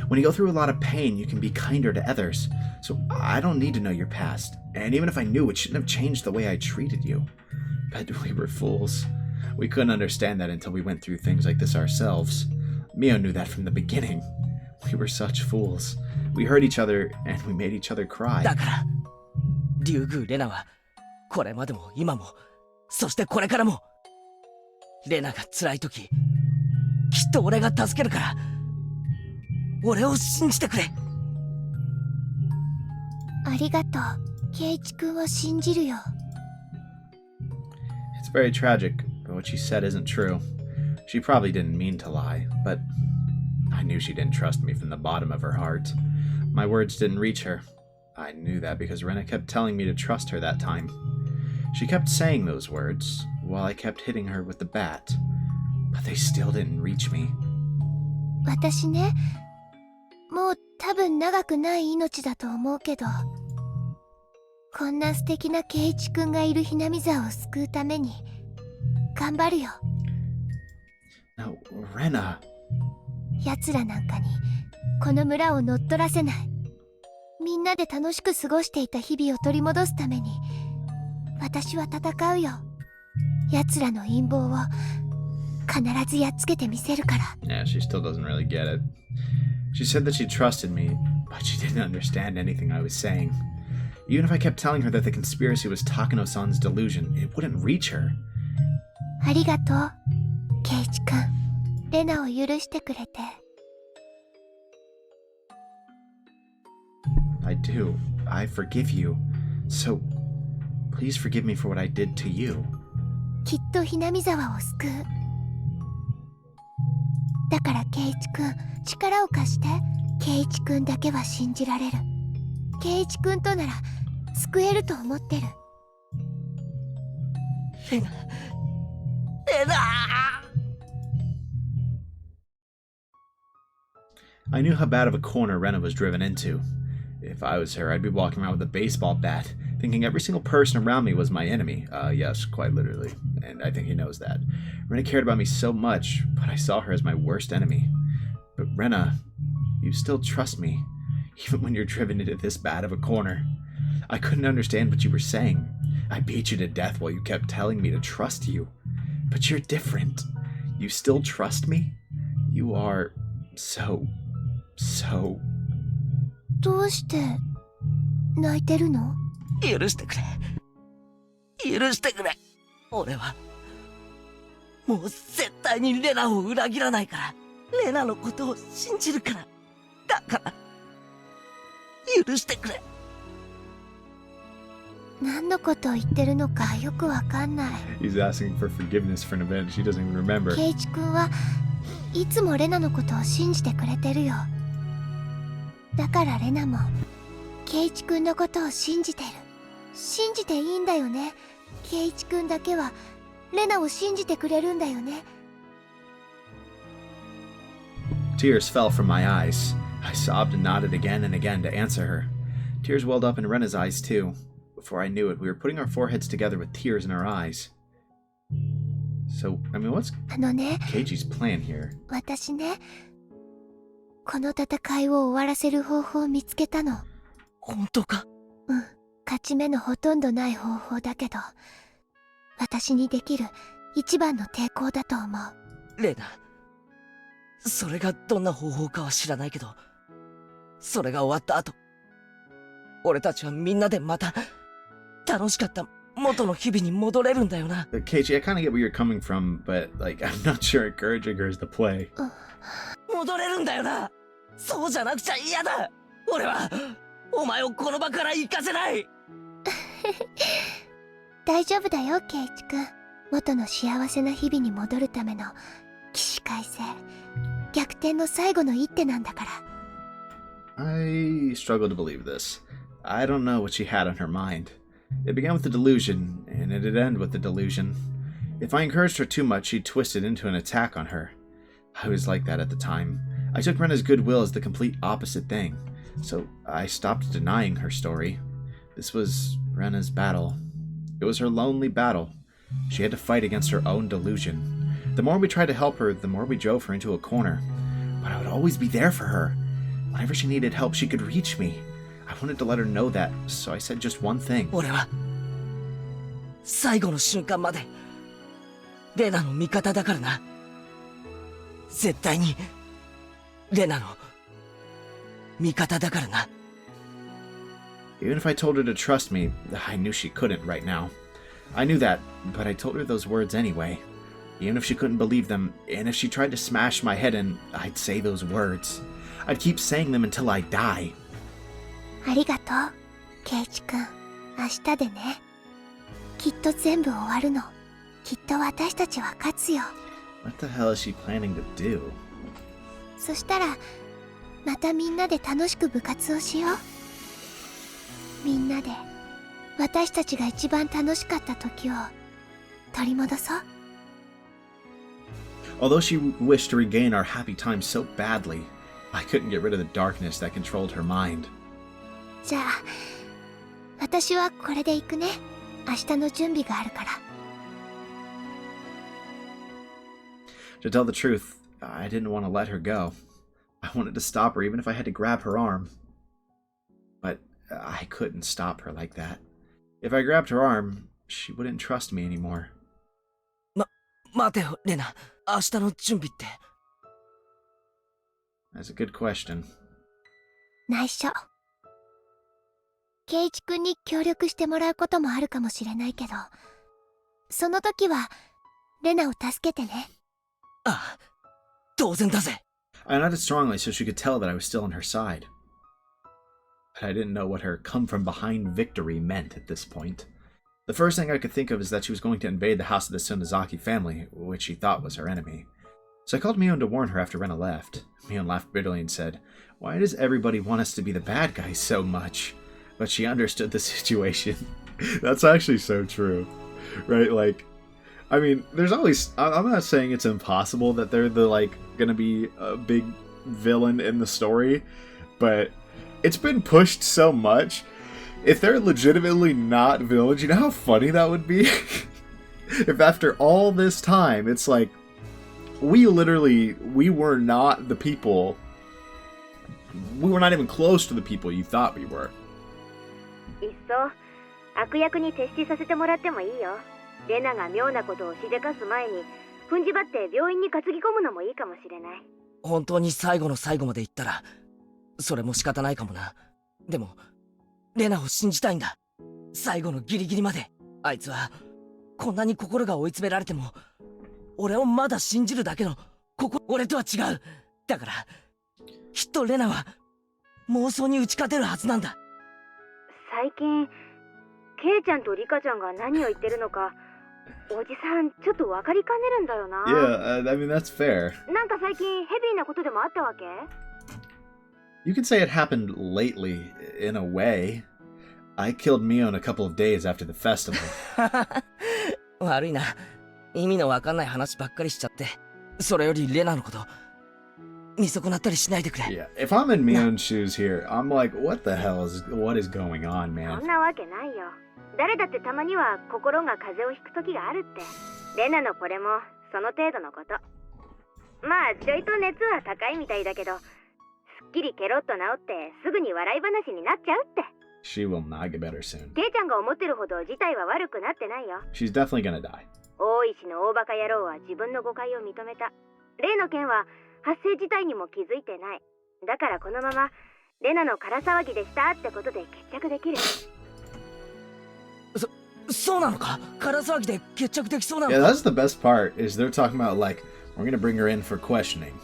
When you go through a lot of pain, you can be kinder to others. So I don't need to know your past. And even if I knew, it shouldn't have changed the way I treated you. But we were fools. We couldn't understand that until we went through things like this ourselves. Mio knew that from the beginning. We were such fools. We hurt each other and we made each other cry. だから竜宮レナはこれまでも今もそしてこれからもレナが辛い時きっと俺が助けるから俺を信じてくれ。ありがとう。ケイチ君を信じるよ。It's very tragic, but what she said isn't true. She probably didn't mean to lie, but I knew she didn't trust me from the bottom of her heart. My words didn't reach her. I knew that because Rena kept telling me to trust her that time. She kept saying those words, while I kept hitting her with the bat. But they still didn't reach me. 私ね、もう多分長くない命だと思うけど、こんな素敵なケイチ君がいるひなみ沢を救うために頑張るよ。No, Rena. 奴らなんかにこの村を乗っ取らせない。みんなで楽しく過ごしていた日々を取り戻すために私は戦うよ。奴らの陰謀を必ずやっつけてみせるから。 Yeah, she still doesn't really get it. She said that she trusted me, but she didn't understand anything I was saying. Even if I kept telling her that the conspiracy was Takano-san's delusion, it wouldn't reach her. ありがとう、ケイチ君。レナを許してくれて。I do. I forgive you. So, please forgive me for what I did to you. きっとひなみ沢を救う。だからケイチ君、力を貸して。ケイチ君だけは信じられる。ケイチ君となら救えると思ってる。レナI knew how bad of a corner Rena was driven into. If I was her, I'd be walking around with a baseball bat, thinking every single person around me was my enemy. Yes, quite literally. And I think he knows that. Rena cared about me so much, but I saw her as my worst enemy. But Rena, you still trust me, even when you're driven into this bad of a corner. I couldn't understand what you were saying. I beat you to death while you kept telling me to trust you. But you're different. You still trust me? You are so... どうして泣いてるの？許してくれ許してくれ。俺はもう絶対にレナを裏切らないから。レナのことを信じるから。だから許してくれ。何のことを言ってるのかよくわかんない。 He's asking for forgiveness for an event she doesn't even remember. ケイチ君はいつもレナのことを信じてくれてるよ。だからレナもケイチ君のことを信じてる。信じていいんだよね。ケイチ君だけはレナを信じてくれるんだよね。 Tears fell from my eyes. I sobbed and nodded again and again to answer her. Tears welled up in Rena's eyes too. Before I knew it, we were putting our foreheads together with tears in our eyes. So, I mean, what's あのね、 Keiichi's plan here? 私ね、この戦いを終わらせる方法を見つけたの。本当か？うん、勝ち目のほとんどない方法だけど、私にできる一番の抵抗だと思う。レナ、それがどんな方法かは知らないけど、それが終わった後、俺たちはみんなでまた楽しかった元の日々に戻れるんだよな。Keiichi, I kind of get where you're coming from, but like, I'm not sure encouraging her is the play. 戻れるんだよな。そうじゃなくちゃ嫌だ。俺はお前をこの場から行かせない。大丈夫だよ、ケイチ君。元の幸せな日々に戻るための起死回生、逆転の最後の一手なんだから。I struggle to believe this. I don't know what she had on her mind. It began with the delusion, and it'd end with the delusion. If I encouraged her too much, she'd twist it into an attack on her. I was like that at the time. I took Rena's goodwill as the complete opposite thing, so I stopped denying her story. This was Rena's battle. It was her lonely battle. She had to fight against her own delusion. The more we tried to help her, the more we drove her into a corner. But I would always be there for her. Whenever she needed help, she could reach me. I wanted to let her know that, so I said just one thing. 俺は最後の瞬間までレナの味方だからな。絶対にレナの味方だからな。Even if I told her to trust me, I knew she couldn't right now. I knew that, but I told her those words anyway. Even if she couldn't believe them, and if she tried to smash my head in, I'd say those words. I'd keep saying them until I die. ありがとう、ケイチ君。明日でね。きっと全部終わるの。きっと私たちは勝つよ。What the hell is she planning to do? そしたら、またみんなで楽しく部活をしよう。みんなで、私たちが一番楽しかった時を取り戻そう。Although she wished to regain our happy times so badly, I couldn't get rid of the darkness that controlled her mind. じゃあ、私はこれで行くね。明日の準備があるから。To tell the truth, I didn't want to let her go. I wanted to stop her even if I had to grab her arm. But I couldn't stop her like that. If I grabbed her arm, she wouldn't trust me anymore. 待てよ、レナ。明日の準備って。That's a good question. 内緒。ケイチ君に協力してもらうこともあるかもしれないけど、その時はレナを助けてね。ああ、当然だぜ。I nodded strongly so she could tell that I was still on her side. But I didn't know what her come-from-behind victory meant at this point. The first thing I could think of is that she was going to invade the house of the Sonozaki family, which she thought was her enemy. So I called Mion to warn her after Rena left. Mion laughed bitterly and said, "Why does everybody want us to be the bad guys so much?" But she understood the situation. That's actually so true. Right? Like, I mean, there's always... I'm not saying it's impossible that they're the, like, gonna be a big villain in the story, but it's been pushed so much. If they're legitimately not villains, you know how funny that would be? If after all this time, it's like, we were not the people... We were not even close to the people you thought we were. いっそ悪役に徹しさせてもらってもいいよ。レナが妙なことをしでかす前に踏んじばって病院に担ぎ込むのもいいかもしれない。本当に最後の最後まで行ったらそれも仕方ないかもな。でもレナを信じたいんだ。最後のギリギリまで。あいつはこんなに心が追い詰められても俺をまだ信じるだけの俺とは違う。だからきっとレナは妄想に打ち勝てるはずなんだ。最近ケイちゃんとリカちゃんが何を言ってるのかおじさんちょっと分かりかねるんだよな。Yeah, I mean that's fair. なんか最近ヘビーなことでもあったわけ？ You could say it happened lately, in a way. I killed Mion a couple of days after the festival. 悪いな。意味のわかんない話ばっかりしちゃって。それよりレナのこと見損なったりしないでくれ。Yeah, if I'm in Mion's shoes here, I'm like, what is going on, man? そんなわけないよ。誰だってたまには心が風邪をひく時があるって。レナのこれもその程度のこと。まあちょいと熱は高いみたいだけど、すっきりケロッと治ってすぐに笑い話になっちゃうって。She will not get better soon. ケイちゃんが思ってるほど事態は悪くなってないよ。She's definitely gonna die. 大石の大バカ野郎は自分の誤解を認めた。例の件は発生自体にも気づいてない。だからこのままレナの空騒ぎでしたってことで決着できる。そうなのか？空騒ぎで決着できそうなの Yeah, か？ that's the best part, is they're talking about, like, we're gonna bring her in for questioning,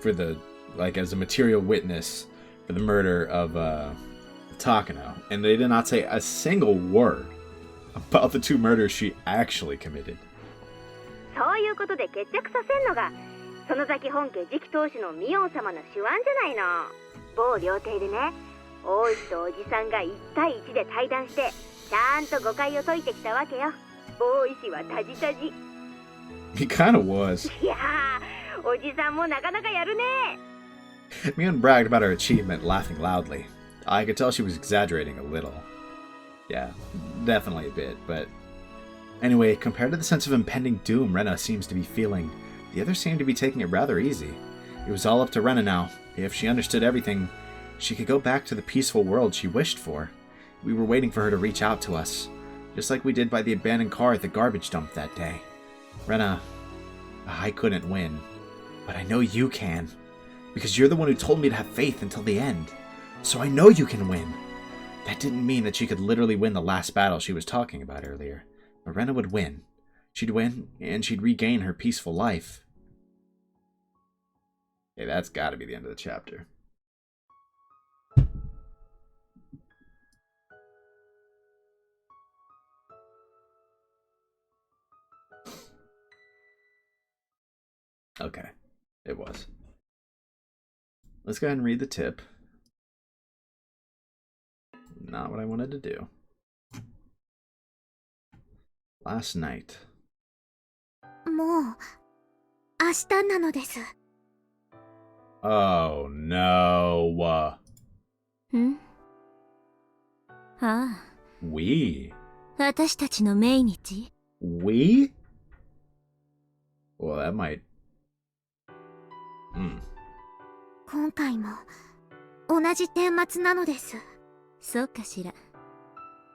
for the, like, as a material witness for the murder of, Takano. And they did not say a single word about the 2 murders she actually committed. そういうことで決着させんのが園崎本家次期当主のミオン様の手腕じゃないの。某料亭でね、王子とおじさんが1対1で対談してちゃんと誤解を解いてきたわけよ。大石はタジタジ。 He kinda was. いやー、おじさんもなかなかやるね。 Mion bragged about her achievement, laughing loudly. I could tell she was exaggerating a little. Yeah, definitely a bit, but... Anyway, compared to the sense of impending doom Rena seems to be feeling, the others seem to be taking it rather easy. It was all up to Rena now. If she understood everything, she could go back to the peaceful world she wished for. We were waiting for her to reach out to us, just like we did by the abandoned car at the garbage dump that day. Rena, I couldn't win, but I know you can, because you're the one who told me to have faith until the end. So I know you can win. That didn't mean that she could literally win the last battle she was talking about earlier. But Rena would win. She'd win, and she'd regain her peaceful life. Okay, that's gotta be the end of the chapter. Okay, it was. Let's go ahead and read the tip. Not what I wanted to do. Last night. もう明日なのです。 Oh no. ん？ああ、 We? 私たちの命日？ We? Well, that might... 今回も同じ顛末なのです。そうかしら。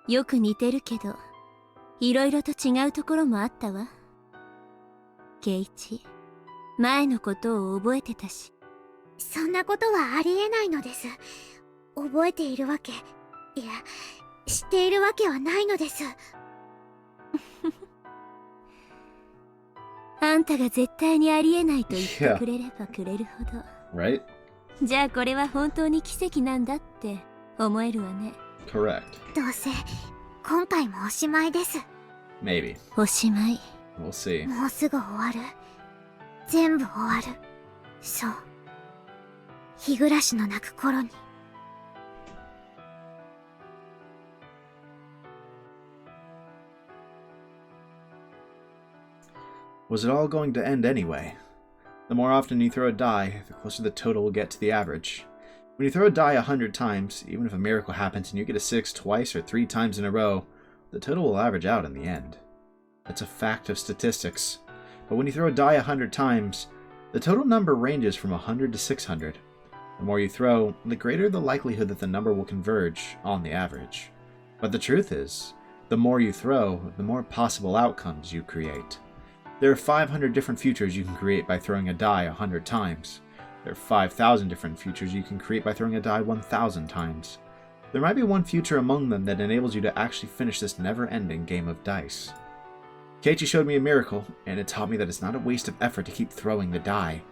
よく似てるけど、いろいろと違うところもあったわ。ケイチ、前のことを覚えてたし。そんなことはありえないのです。覚えているわけ、いや、知っているわけはないのです。あんたが絶対にありえないと言ってくれればくれるほど。Right? じゃあこれは本当に奇跡なんだって思えるわね。Correct. どうせ今回もおしまいです。 Maybe. おしまい。 We'll see. もうすぐ終わる。全部終わる。そう。日暮らしの泣く頃に。Was it all going to end anyway? The more often you throw a die, the closer the total will get to the average. When you throw a die 100 times, even if a miracle happens and you get a 6 twice or 3 times in a row, the total will average out in the end. That's a fact of statistics. But when you throw a die 100 times, the total number ranges from 100 to 600. The more you throw, the greater the likelihood that the number will converge on the average. But the truth is, the more you throw, the more possible outcomes you create. There are 500 different futures you can create by throwing a die 100 times. There are 5,000 different futures you can create by throwing a die 1,000 times. There might be one future among them that enables you to actually finish this never-ending game of dice. Keiichi showed me a miracle, and it taught me that it's not a waste of effort to keep throwing the die.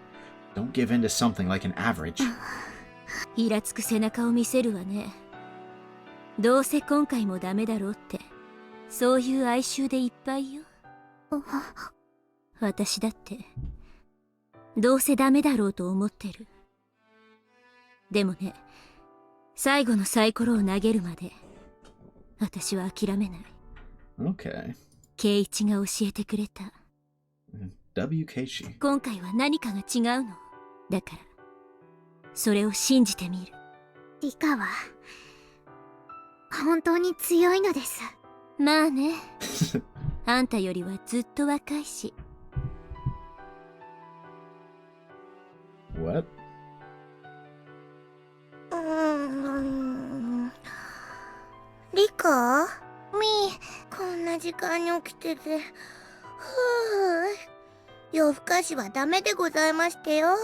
Don't give in to something like an average. イラつく背中を見せるわね。どうせ今回もダメだろうって、そういう哀愁でいっぱいよ。私だってどうせダメだろうと思ってる。でもね、最後のサイコロを投げるまで私は諦めない。 Okay. ケイイチが教えてくれた。 W. Keiichi. 今回は何かが違うの。だからそれを信じてみる。リカは本当に強いのです。まあね。あんたよりはずっと若いし。What? リカ？こんな時間に起きてて。夜更かしはダメでございましてよ。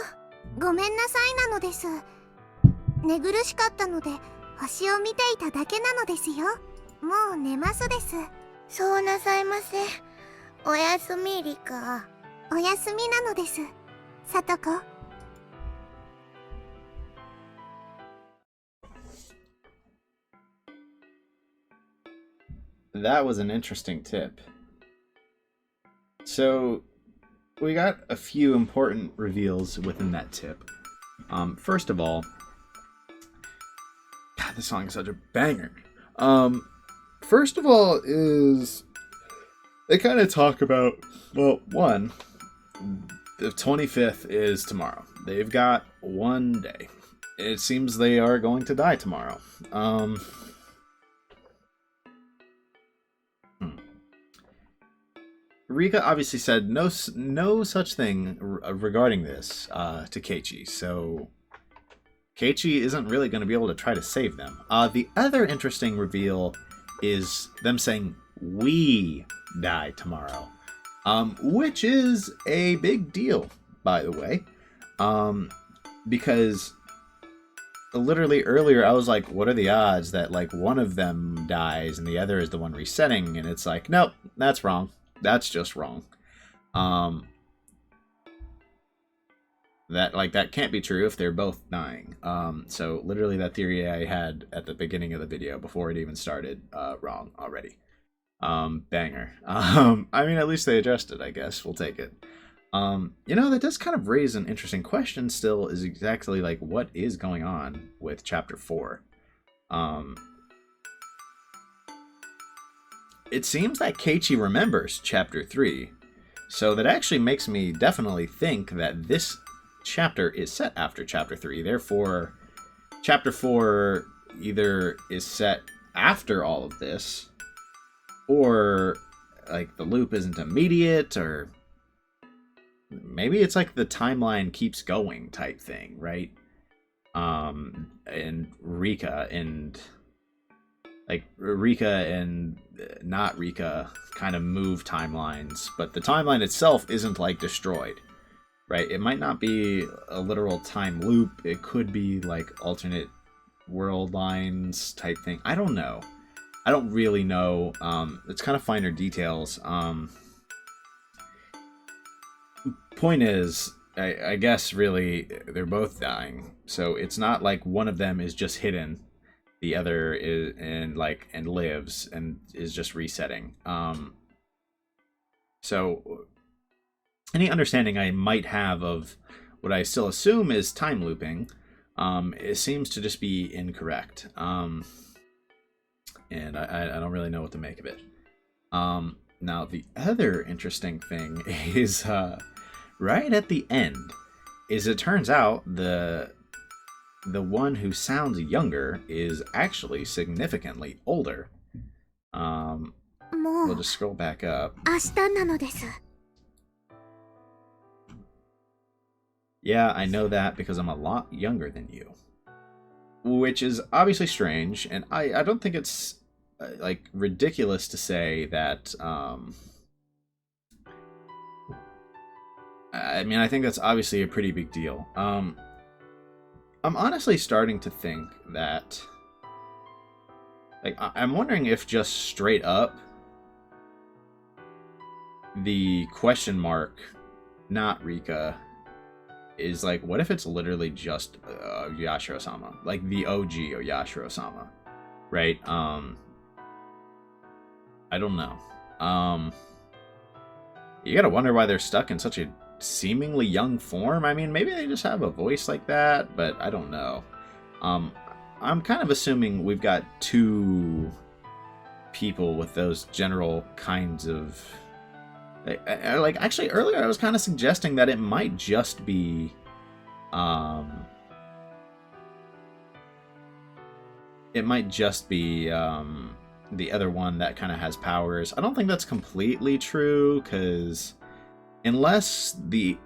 ごめんなさいなのです。寝苦しかったので星を見ていただけなのですよ。もう寝ますです。そうなさいませ。おやすみリカ。おやすみなのです、さとこ。That was an interesting tip. So, we got a few important reveals within that tip. First of all, God, this song is such a banger. First of all is they kind of talk about, well, one, the 25th is tomorrow. They've got one day. It seems they are going to die tomorrow. Rika obviously said no such thing regarding this to Keiichi, so Keiichi isn't really going to be able to try to save them. The other interesting reveal is them saying, "We die tomorrow," which is a big deal, by the way, because literally earlier I was like, what are the odds that like one of them dies and the other is the one resetting? And it's like, nope, that's wrong. That's just wrong. That can't be true if they're both dying. So literally that theory I had at the beginning of the video before it even started, wrong already. Banger. I mean, at least they addressed it, I guess. We'll take it. That does kind of raise an interesting question still, is exactly like what is going on with chapter 4. It seems that Keiichi remembers chapter 3, so that actually makes me definitely think that this chapter is set after chapter 3. Therefore, chapter 4 either is set after all of this, or like the loop isn't immediate, or maybe it's like the timeline keeps going type thing, right? And Rika and not Rika kind of move timelines, but the timeline itself isn't like destroyed, right? It might not be a literal time loop. It could be like alternate world lines type thing. I don't know. I don't really know. It's kind of finer details. Point is, I guess really they're both dying, so it's not like one of them is just hidden, the other is and lives and is just resetting. So any understanding I might have of what I still assume is time looping, it seems to just be incorrect. And I don't really know what to make of it. Now the other interesting thing is right at the end is it turns out the one who sounds younger is actually significantly older. We'll just scroll back up. Yeah, I know that because I'm a lot younger than you. Which is obviously strange, and I don't think it's ridiculous to say that. I mean, I think that's obviously a pretty big deal. I'm honestly starting to think that, I'm wondering if just straight up the question mark, not Rika, is what if it's literally just Yashiro-sama, like the OG Yashiro-sama, right? I don't know. You gotta wonder why they're stuck in such a seemingly young form. I mean, maybe they just have a voice like that, but I don't know. I'm kind of assuming we've got two people with those general kinds of actually earlier I was kind of suggesting that it might just be the other one that kind of has powers. I don't think that's completely true, because unless the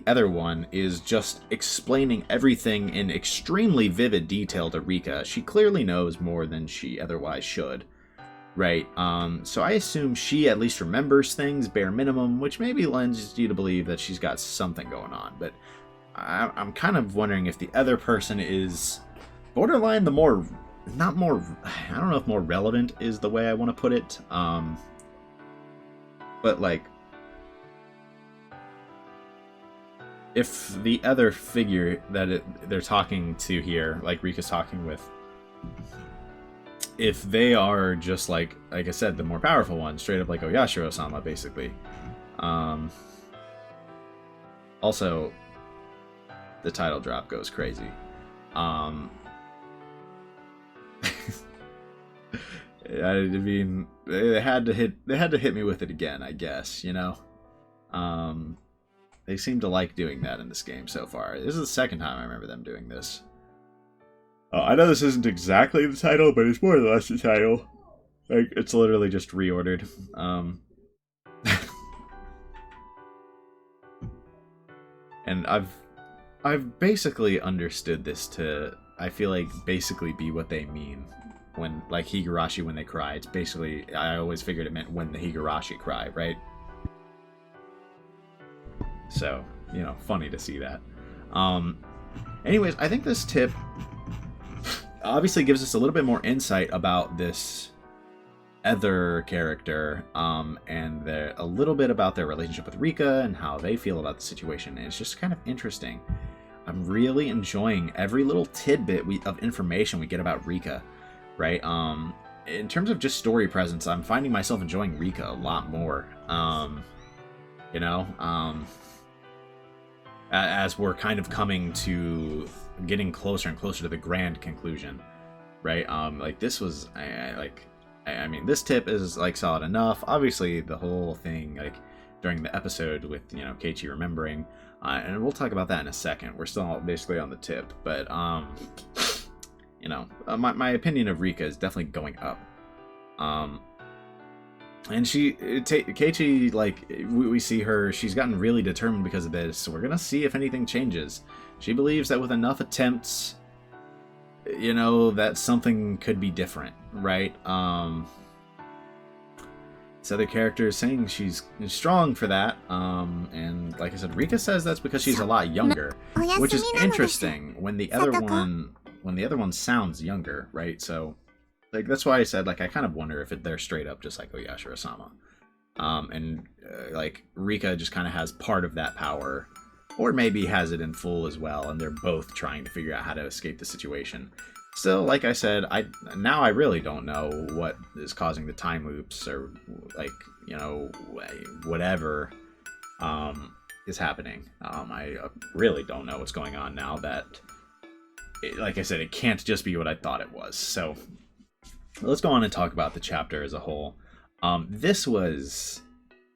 other one is just explaining everything in extremely vivid detail to Rika, she clearly knows more than she otherwise should, right? So I assume she at least remembers things, bare minimum, which maybe lends you to believe that she's got something going on. But I'm kind of wondering if the other person is borderline the more, not more, I don't know if more relevant is the way I want to put it. But like, if the other figure that they're talking to here, like Rika's talking with, if they are just like I said, the more powerful one, straight up like Oyashiro-sama, basically. Also, the title drop goes crazy. I mean, they had to hit me with it again, I guess, you know. They seem to like doing that in this game so far. This is the second time I remember them doing this. I know this isn't exactly the title, but it's more or less the title. Like, it's literally just reordered. And I've basically understood this to, I feel like, basically be what they mean when, like, Higurashi When They Cry. It's basically, I always figured it meant when the Higurashi cry, right? So, you know, funny to see that. Anyways, I think this tip obviously gives us a little bit more insight about this other character, and a little bit about their relationship with Rika and how they feel about the situation. And it's just kind of interesting. I'm really enjoying every little tidbit of information we get about Rika, right? In terms of just story presence, I'm finding myself enjoying Rika a lot more. You know, as we're kind of coming to getting closer and closer to the grand conclusion, right? Like this was, I mean, this tip is like solid enough. Obviously, the whole thing, like during the episode with, you know, Keiichi remembering, and we'll talk about that in a second. We're still basically on the tip, but you know, my opinion of Rika is definitely going up. And Keiichi, like, we see her, she's gotten really determined because of this, so we're gonna see if anything changes. She believes that with enough attempts, you know, that something could be different, right? This other character is saying she's strong for that, and like I said, Rika says that's because she's a lot younger, which is interesting when the other one sounds younger, right? So, like, that's why I said, like, I kind of wonder if they're straight up just like Oyashiro-sama. Like, Rika just kind of has part of that power, or maybe has it in full as well, and they're both trying to figure out how to escape the situation. Still, like I said, I really don't know what is causing the time loops, or, like, you know, whatever is happening. I really don't know what's going on now that, like I said, it can't just be what I thought it was. So, let's go on and talk about the chapter as a whole. This was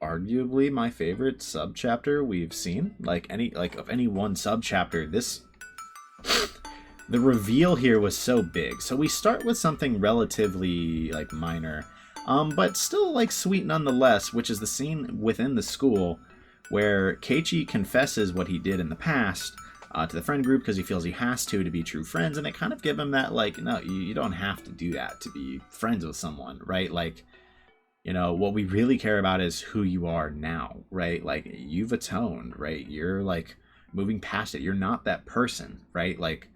arguably my favorite sub-chapter we've seen. Of any one sub-chapter, the reveal here was so big. So we start with something relatively, like, minor, but still, like, sweet nonetheless, which is the scene within the school where Keiichi confesses what he did in the past to the friend group because he feels he has to be true friends, and they kind of give him that, like, no, you don't have to do that to be friends with someone, right? Like, you know, what we really care about is who you are now, right? Like, you've atoned, right? You're, like, moving past it. You're not that person, right? Like,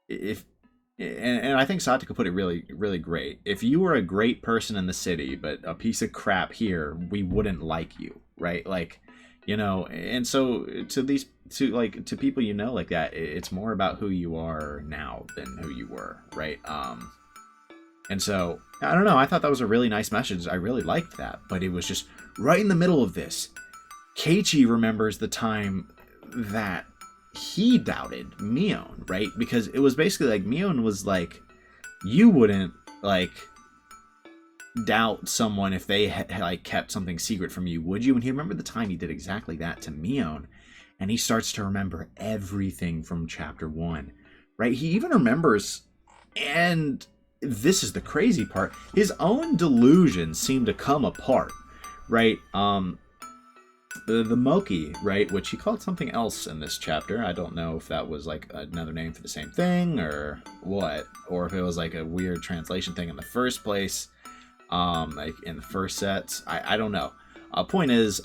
and I think Sataka put it really, really great. If you were a great person in the city, but a piece of crap here, we wouldn't like you, right? Like, you know, and so to people, you know, like that, it's more about who you are now than who you were, right? And so, I don't know, I thought that was a really nice message. I really liked that, but it was just right in the middle of this. Keiichi remembers the time that he doubted Mion, right? Because it was basically like, Mion was like, you wouldn't, like, doubt someone if they had, like, kept something secret from you, would you? And he remembered the time he did exactly that to Mion, and he starts to remember everything from chapter 1, right? He even remembers, and this is the crazy part, his own delusions seem to come apart, right? The Moki, right, which he called something else in this chapter. I don't know if that was like another name for the same thing or what, or if it was like a weird translation thing in the first place, like in the first sets. I don't know. Point is,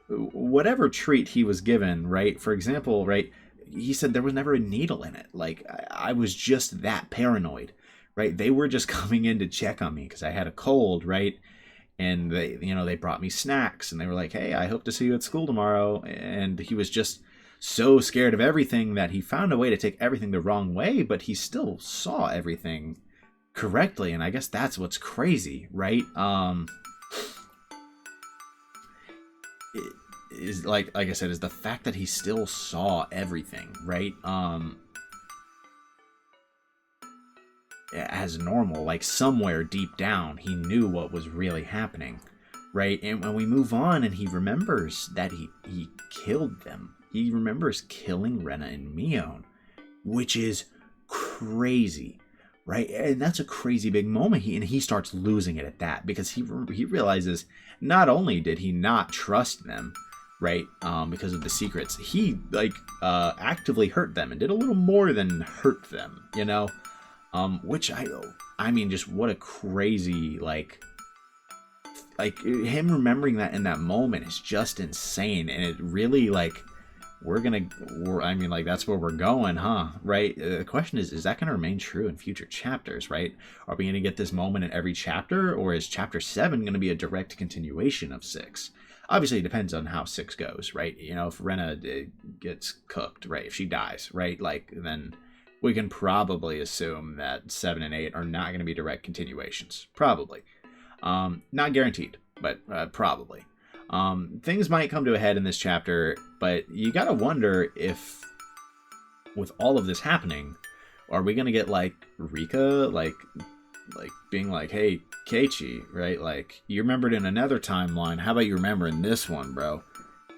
whatever treat he was given, right, for example, right, he said there was never a needle in it. Like, I was just that paranoid, right? They were just coming in to check on me because I had a cold, right? And they brought me snacks, and they were like, hey, I hope to see you at school tomorrow. And he was just so scared of everything that he found a way to take everything the wrong way, but he still saw everything correctly. And I guess that's what's crazy, right? Is like I said, is the fact that he still saw everything, right? As normal, like somewhere deep down he knew what was really happening, right? And when we move on and he remembers that he killed them, he remembers killing Rena and Mion, which is crazy, right? And that's a crazy big moment. He starts losing it at that, because he realizes not only did he not trust them, right, because of the secrets, he actively hurt them and did a little more than hurt them, which I mean, just what a crazy, like him remembering that in that moment is just insane. And it really, that's where we're going, huh? Right? The question is that going to remain true in future chapters, right? Are we going to get this moment in every chapter, or is chapter 7 going to be a direct continuation of 6? Obviously, it depends on how 6 goes, right? If Rena gets cooked, right? If she dies, right? Then we can probably assume that 7 and 8 are not going to be direct continuations. Probably. Not guaranteed, but probably. Things might come to a head in this chapter, but you gotta wonder if, with all of this happening, are we gonna get Rika, being like, hey, Keiichi, right? You remembered in another timeline. How about you remember in this one, bro?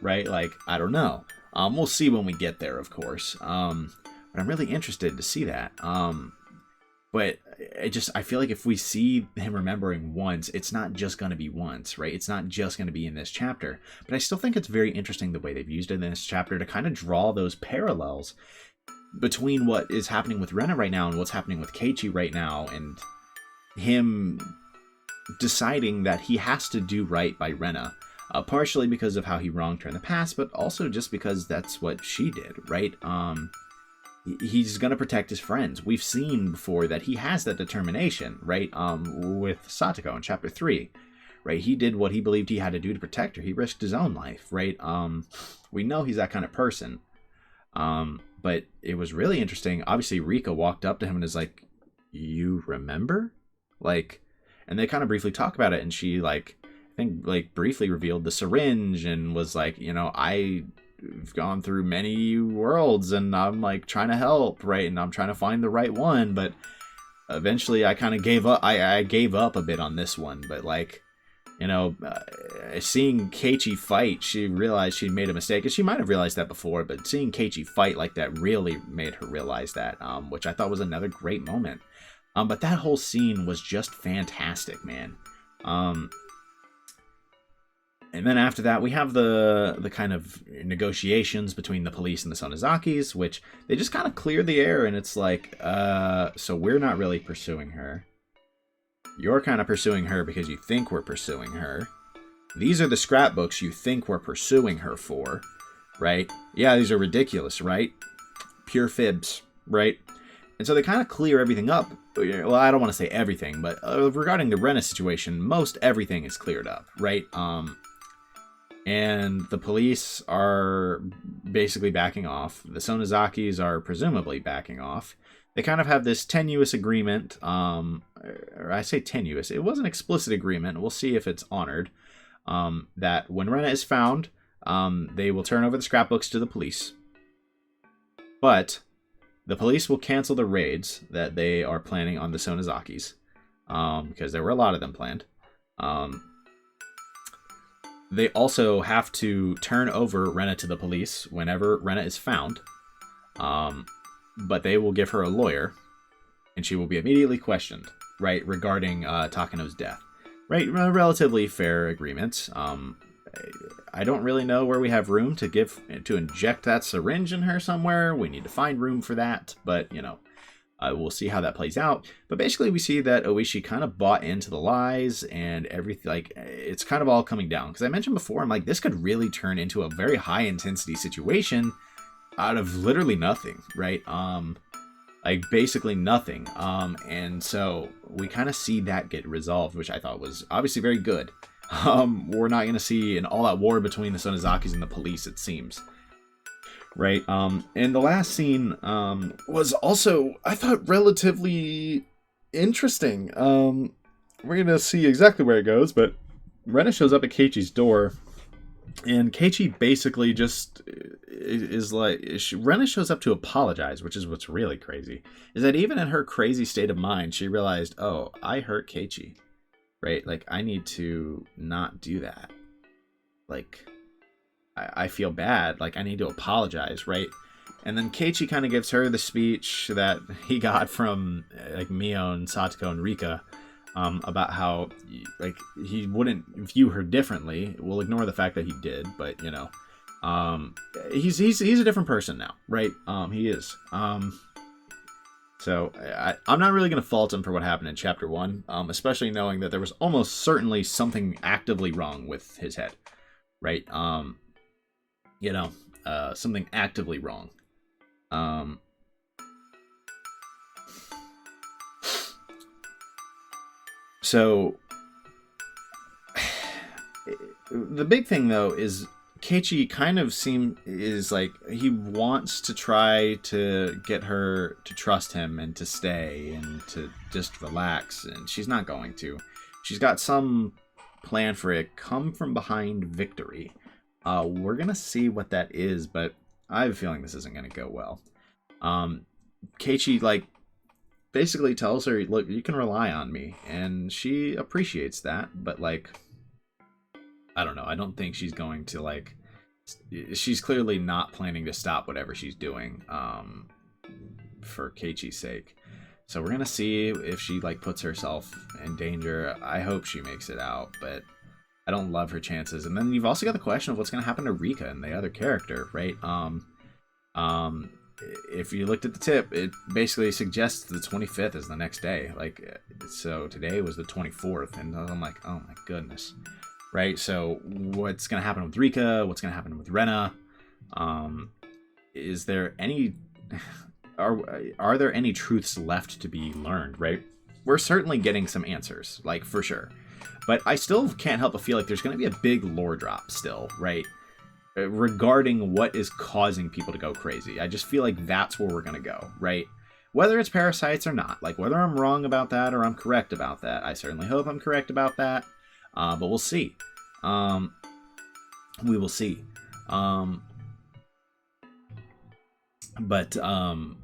Right? I don't know. We'll see when we get there, of course. But I'm really interested to see that. But I feel like if we see him remembering once, it's not just going to be once, right? It's not just going to be in this chapter. But I still think it's very interesting the way they've used it in this chapter to kind of draw those parallels between what is happening with Rena right now and what's happening with Keiichi right now, and him deciding that he has to do right by Rena. Partially because of how he wronged her in the past, but also just because that's what she did, right? He's going to protect his friends. We've seen before that he has that determination, right? With Satoko in chapter 3, right? He did what he believed he had to do to protect her. He risked his own life, right? We know he's that kind of person. But it was really interesting. Obviously, Rika walked up to him and is like, you remember? And they kind of briefly talk about it, and she, I think, briefly revealed the syringe and was like, I've gone through many worlds and I'm trying to help, right? And I'm trying to find the right one, but eventually I kind of gave up. I gave up a bit on this one, but seeing Keiichi fight, she realized she'd made a mistake, and she might have realized that before, but seeing Keiichi fight like that really made her realize that, which I thought was another great moment. But that whole scene was just fantastic, man. And then after that, we have the kind of negotiations between the police and the Sonozakis, which they just kind of clear the air, and it's so we're not really pursuing her. You're kind of pursuing her because you think we're pursuing her. These are the scrapbooks you think we're pursuing her for, right? Yeah, these are ridiculous, right? Pure fibs, right? And so they kind of clear everything up. Well, I don't want to say everything, but regarding the Rena situation, most everything is cleared up, right? And the police are basically backing off. The Sonozakis are presumably backing off. They kind of have this tenuous agreement. Or I say tenuous. It was an explicit agreement. We'll see if it's honored. That when Rena is found, they will turn over the scrapbooks to the police. But the police will cancel the raids that they are planning on the Sonozakis. Because there were a lot of them planned. They also have to turn over Rena to the police whenever Rena is found. But they will give her a lawyer, and she will be immediately questioned, right, regarding Takano's death. Right, relatively fair agreements. I don't really know where we have room to inject that syringe in her somewhere. We need to find room for that, but, we'll see how that plays out. But basically, we see that Oishi kind of bought into the lies, and everything, it's kind of all coming down. Because I mentioned before, I'm like, this could really turn into a very high-intensity situation out of literally nothing, right? Like basically nothing. And so we kind of see that get resolved, which I thought was obviously very good. We're not going to see an all-out war between the Sonozakis and the police, it seems. Right? And the last scene was also, I thought, relatively interesting. We're going to see exactly where it goes, but Rena shows up at Keiichi's door, and Keiichi basically just is like... Rena shows up to apologize, which is what's really crazy. Is that even in her crazy state of mind, she realized, oh, I hurt Keiichi. Right? Like, I need to not do that. Like, I feel bad. Like, I need to apologize, right? And then Keiichi kind of gives her the speech that he got from, like, Mio and Satoko and Rika, about how, like, he wouldn't view her differently. We'll ignore the fact that he did, but, you know, he's a different person now, right? He is. So I'm not really going to fault him for what happened in Chapter 1, especially knowing that there was almost certainly something actively wrong with his head, right? You know, something actively wrong. So the big thing, though, is Keiichi kind of is like he wants to try to get her to trust him and to stay and to just relax, and she's not going to. She's got some plan for a come from behind victory. We're gonna see what that is, but I have a feeling this isn't gonna go well. Keiichi, like, basically tells her, look, you can rely on me, and she appreciates that, but, like, I don't know, I don't think she's going to, like, she's clearly not planning to stop whatever she's doing, for Keiichi's sake. So we're gonna see if she, like, puts herself in danger. I hope she makes it out, but I don't love her chances. And then you've also got the question of what's gonna happen to Rika and the other character, right? If you looked at the tip, it basically suggests the 25th is the next day. Like, so today was the 24th, and I'm like, oh my goodness, right? So what's gonna happen with Rika? What's gonna happen with Rena? Is there any are there any truths left to be learned? Right? We're certainly getting some answers, like, for sure, but I still can't help but feel like there's gonna be a big lore drop still, right? Regarding what is causing people to go crazy. I just feel like that's where we're going to go, right? Whether it's parasites or not, like whether I'm wrong about that or I'm correct about that. I certainly hope I'm correct about that, but we'll see. We will see. But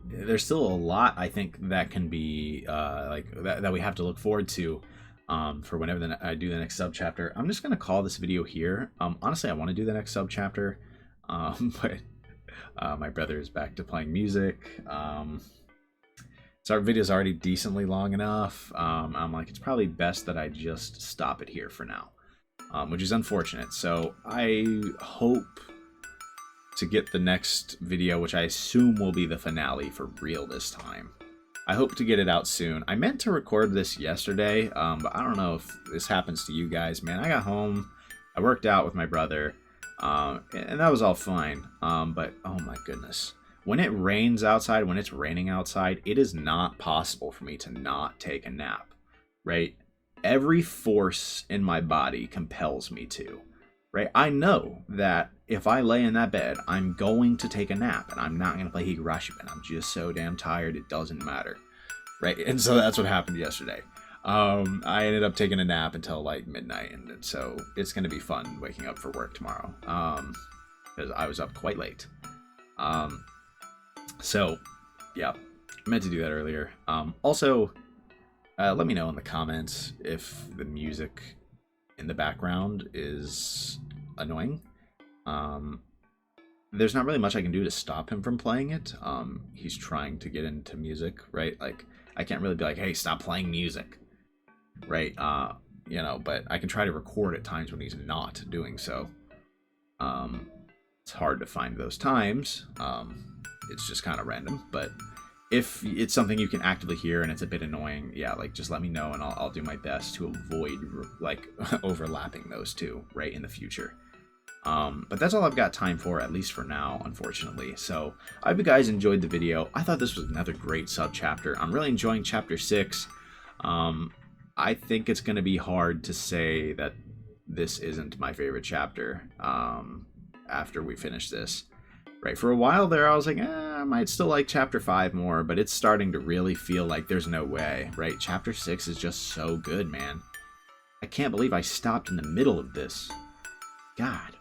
there's still a lot, I think, that can be like that we have to look forward to. For whenever I do the next subchapter. I'm just going to call this video here. Honestly, I want to do the next subchapter, but my brother is back to playing music. So our video's already decently long enough. I'm like, it's probably best that I just stop it here for now, which is unfortunate. So I hope to get the next video, which I assume will be the finale for real this time. I hope to get it out soon. I meant to record this yesterday, but I don't know if this happens to you guys, man. I got home, I worked out with my brother, and that was all fine. But oh my goodness. When it rains outside, when it's raining outside, it is not possible for me to not take a nap, right? Every force in my body compels me to, right? I know that if I lay in that bed, I'm going to take a nap, and I'm not going to play Higurashi When. I'm just so damn tired, it doesn't matter, right? And so that's what happened yesterday. I ended up taking a nap until like midnight, and so it's going to be fun waking up for work tomorrow, because I was up quite late. So, yeah, I meant to do that earlier. Also, let me know in the comments if the music in the background is annoying. There's not really much I can do to stop him from playing it. He's trying to get into music, right? Like, I can't really be like, hey, stop playing music, right? You know, but I can try to record at times when he's not doing so. It's hard to find those times. It's just kind of random, but if it's something you can actively hear and it's a bit annoying, yeah, like, just let me know, and I'll do my best to avoid, like, overlapping those two, right, in the future. But that's all I've got time for, at least for now, unfortunately. So I hope you guys enjoyed the video. I thought this was another great sub-chapter. I'm really enjoying Chapter 6. I think it's going to be hard to say that this isn't my favorite chapter after we finish this. Right, for a while there, I was like, I might still like Chapter 5 more, but it's starting to really feel like there's no way, right? Chapter 6 is just so good, man. I can't believe I stopped in the middle of this. God.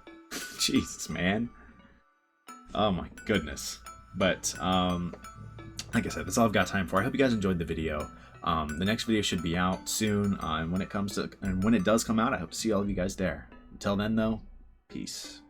Jesus, man. Oh my goodness. But, like I said, that's all I've got time for. I hope you guys enjoyed the video. The next video should be out soon, and when it does come out, I hope to see all of you guys there. Until then, though, peace.